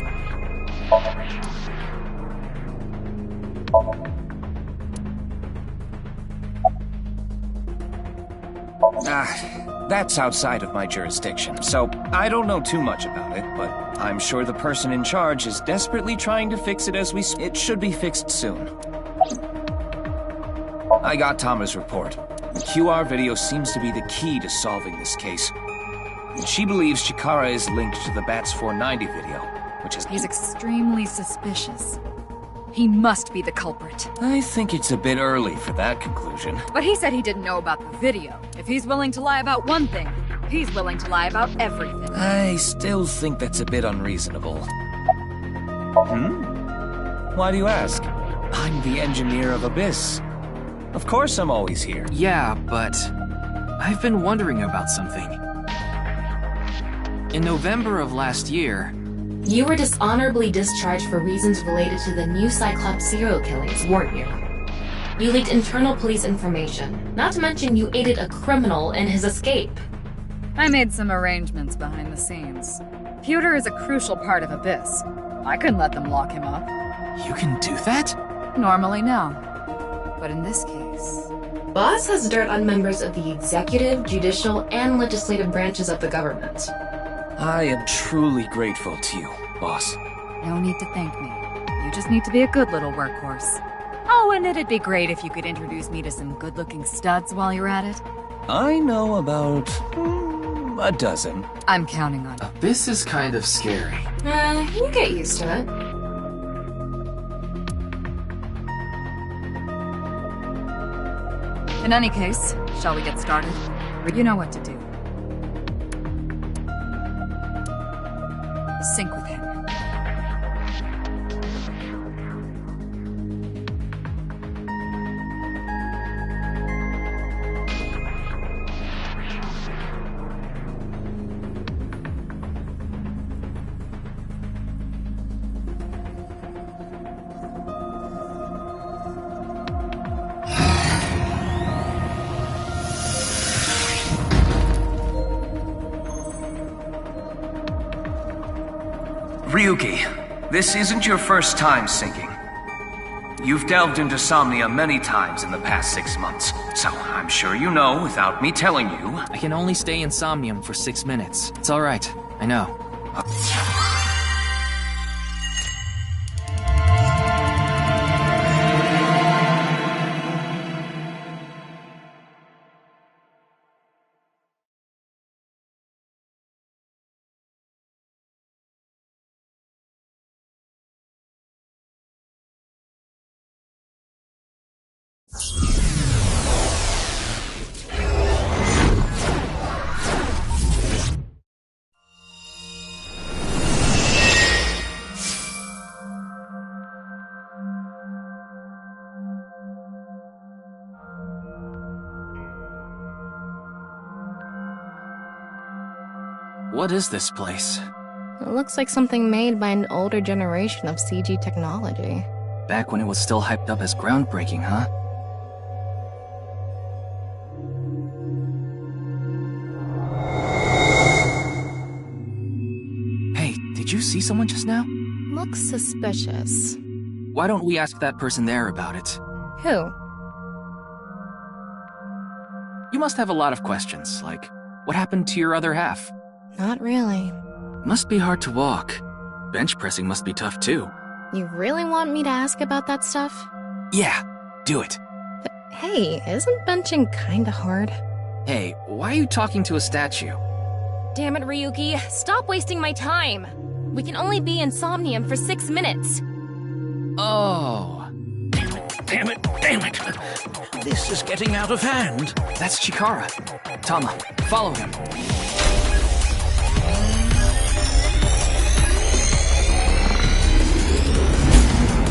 That's outside of my jurisdiction, so I don't know too much about it, but I'm sure the person in charge is desperately trying to fix it as we speak. It should be fixed soon. I got Tama's report. The QR video seems to be the key to solving this case. And she believes Chikara is linked to the Bats 490 video, which is... He's extremely suspicious. He must be the culprit. I think it's a bit early for that conclusion. But he said he didn't know about the video. If he's willing to lie about one thing, he's willing to lie about everything. I still think that's a bit unreasonable. Why do you ask? I'm the engineer of Abyss. Of course I'm always here. Yeah, but I've been wondering about something. In November of last year... You were dishonorably discharged for reasons related to the new Cyclops serial killings, weren't you? You leaked internal police information, not to mention you aided a criminal in his escape. I made some arrangements behind the scenes. Pewter is a crucial part of Abyss. I couldn't let them lock him up. You can do that? Normally, no. But in this case... Boss has dirt on members of the executive, judicial, and legislative branches of the government. I am truly grateful to you, boss. No need to thank me. You just need to be a good little workhorse. Oh, and it'd be great if you could introduce me to some good-looking studs while you're at it. I know about... a dozen. I'm counting on it. This is kind of scary. You get used to it. In any case, shall we get started? You know what to do. Sync with him. Ryuki, this isn't your first time syncing. You've delved into Somnia many times in the past 6 months, so I'm sure you know without me telling you. I can only stay in Somnium for 6 minutes. It's alright, I know. What is this place? It looks like something made by an older generation of CG technology. Back when it was still hyped up as groundbreaking, huh? Hey, did you see someone just now? Looks suspicious. Why don't we ask that person there about it? Who? You must have a lot of questions, like, what happened to your other half? Not really. Must be hard to walk. Bench pressing must be tough too. You really want me to ask about that stuff? Yeah, do it. But hey, isn't benching kinda hard? Hey, why are you talking to a statue? Damn it, Ryuki. Stop wasting my time. We can only be in Somnium for 6 minutes. Oh. Damn it. This is getting out of hand. That's Chikara. Tama, follow him.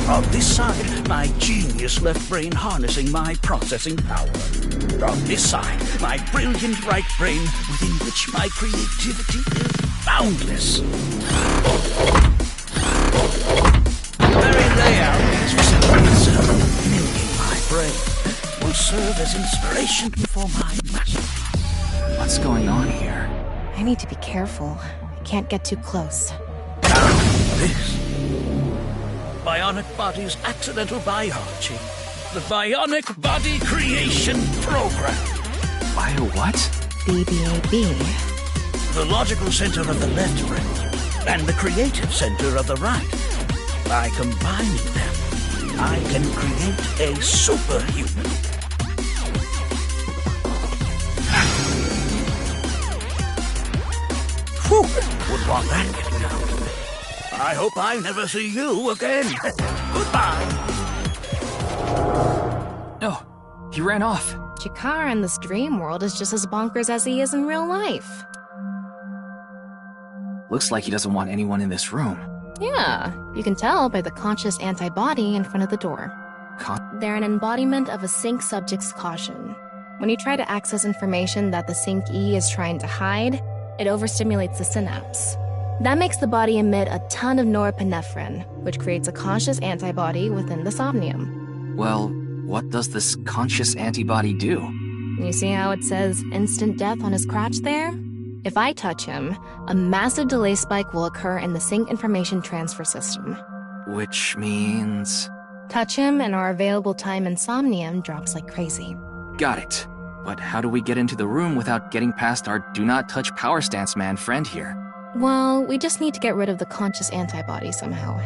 On this side, my genius left brain harnessing my processing power. On this side, my brilliant right brain within which my creativity is boundless. The very layout is facilitated, milking my brain will serve as inspiration for my master. What's going on here? I need to be careful. I can't get too close. This Bionic Body's accidental biology. The Bionic Body Creation Program. Bio what? BBAB. The logical center of the left brain and the creative center of the right. By combining them, I can create a superhuman. Whew, would want that getting out. I hope I never see you again. Goodbye. Oh, he ran off. Chikara in this dream world is just as bonkers as he is in real life. Looks like he doesn't want anyone in this room. Yeah, you can tell by the conscious antibody in front of the door. They're an embodiment of a sync subject's caution. When you try to access information that the sync E is trying to hide, it overstimulates the synapse. That makes the body emit a ton of norepinephrine, which creates a conscious antibody within the somnium. Well, what does this conscious antibody do? You see how it says instant death on his crotch there? If I touch him, a massive delay spike will occur in the sync information transfer system. Which means... Touch him and our available time in somnium drops like crazy. Got it. But how do we get into the room without getting past our do not touch power stance man friend here? Well, we just need to get rid of the conscious antibody somehow.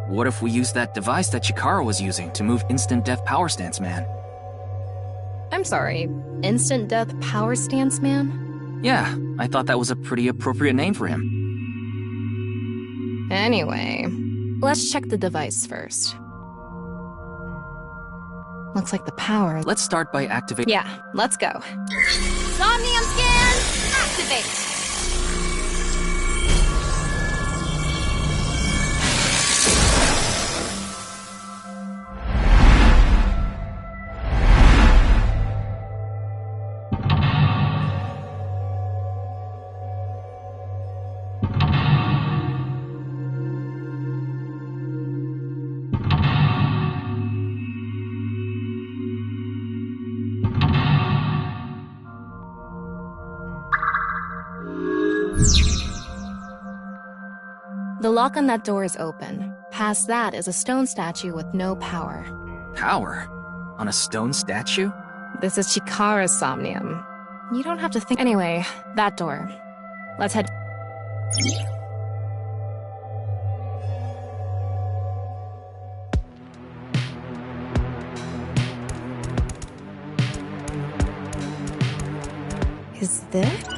What if we use that device that Chikara was using to move Instant Death Power Stance Man? I'm sorry, Instant Death Power Stance Man? Yeah, I thought that was a pretty appropriate name for him. Anyway, let's check the device first. Looks like the power... Let's start by activating... Yeah, let's go. Somnium scan, activate! The lock on that door is open. Past that is a stone statue with no power. Power? On a stone statue? This is Chikara's somnium. You don't have to think. Anyway, that door. Let's head. Is this?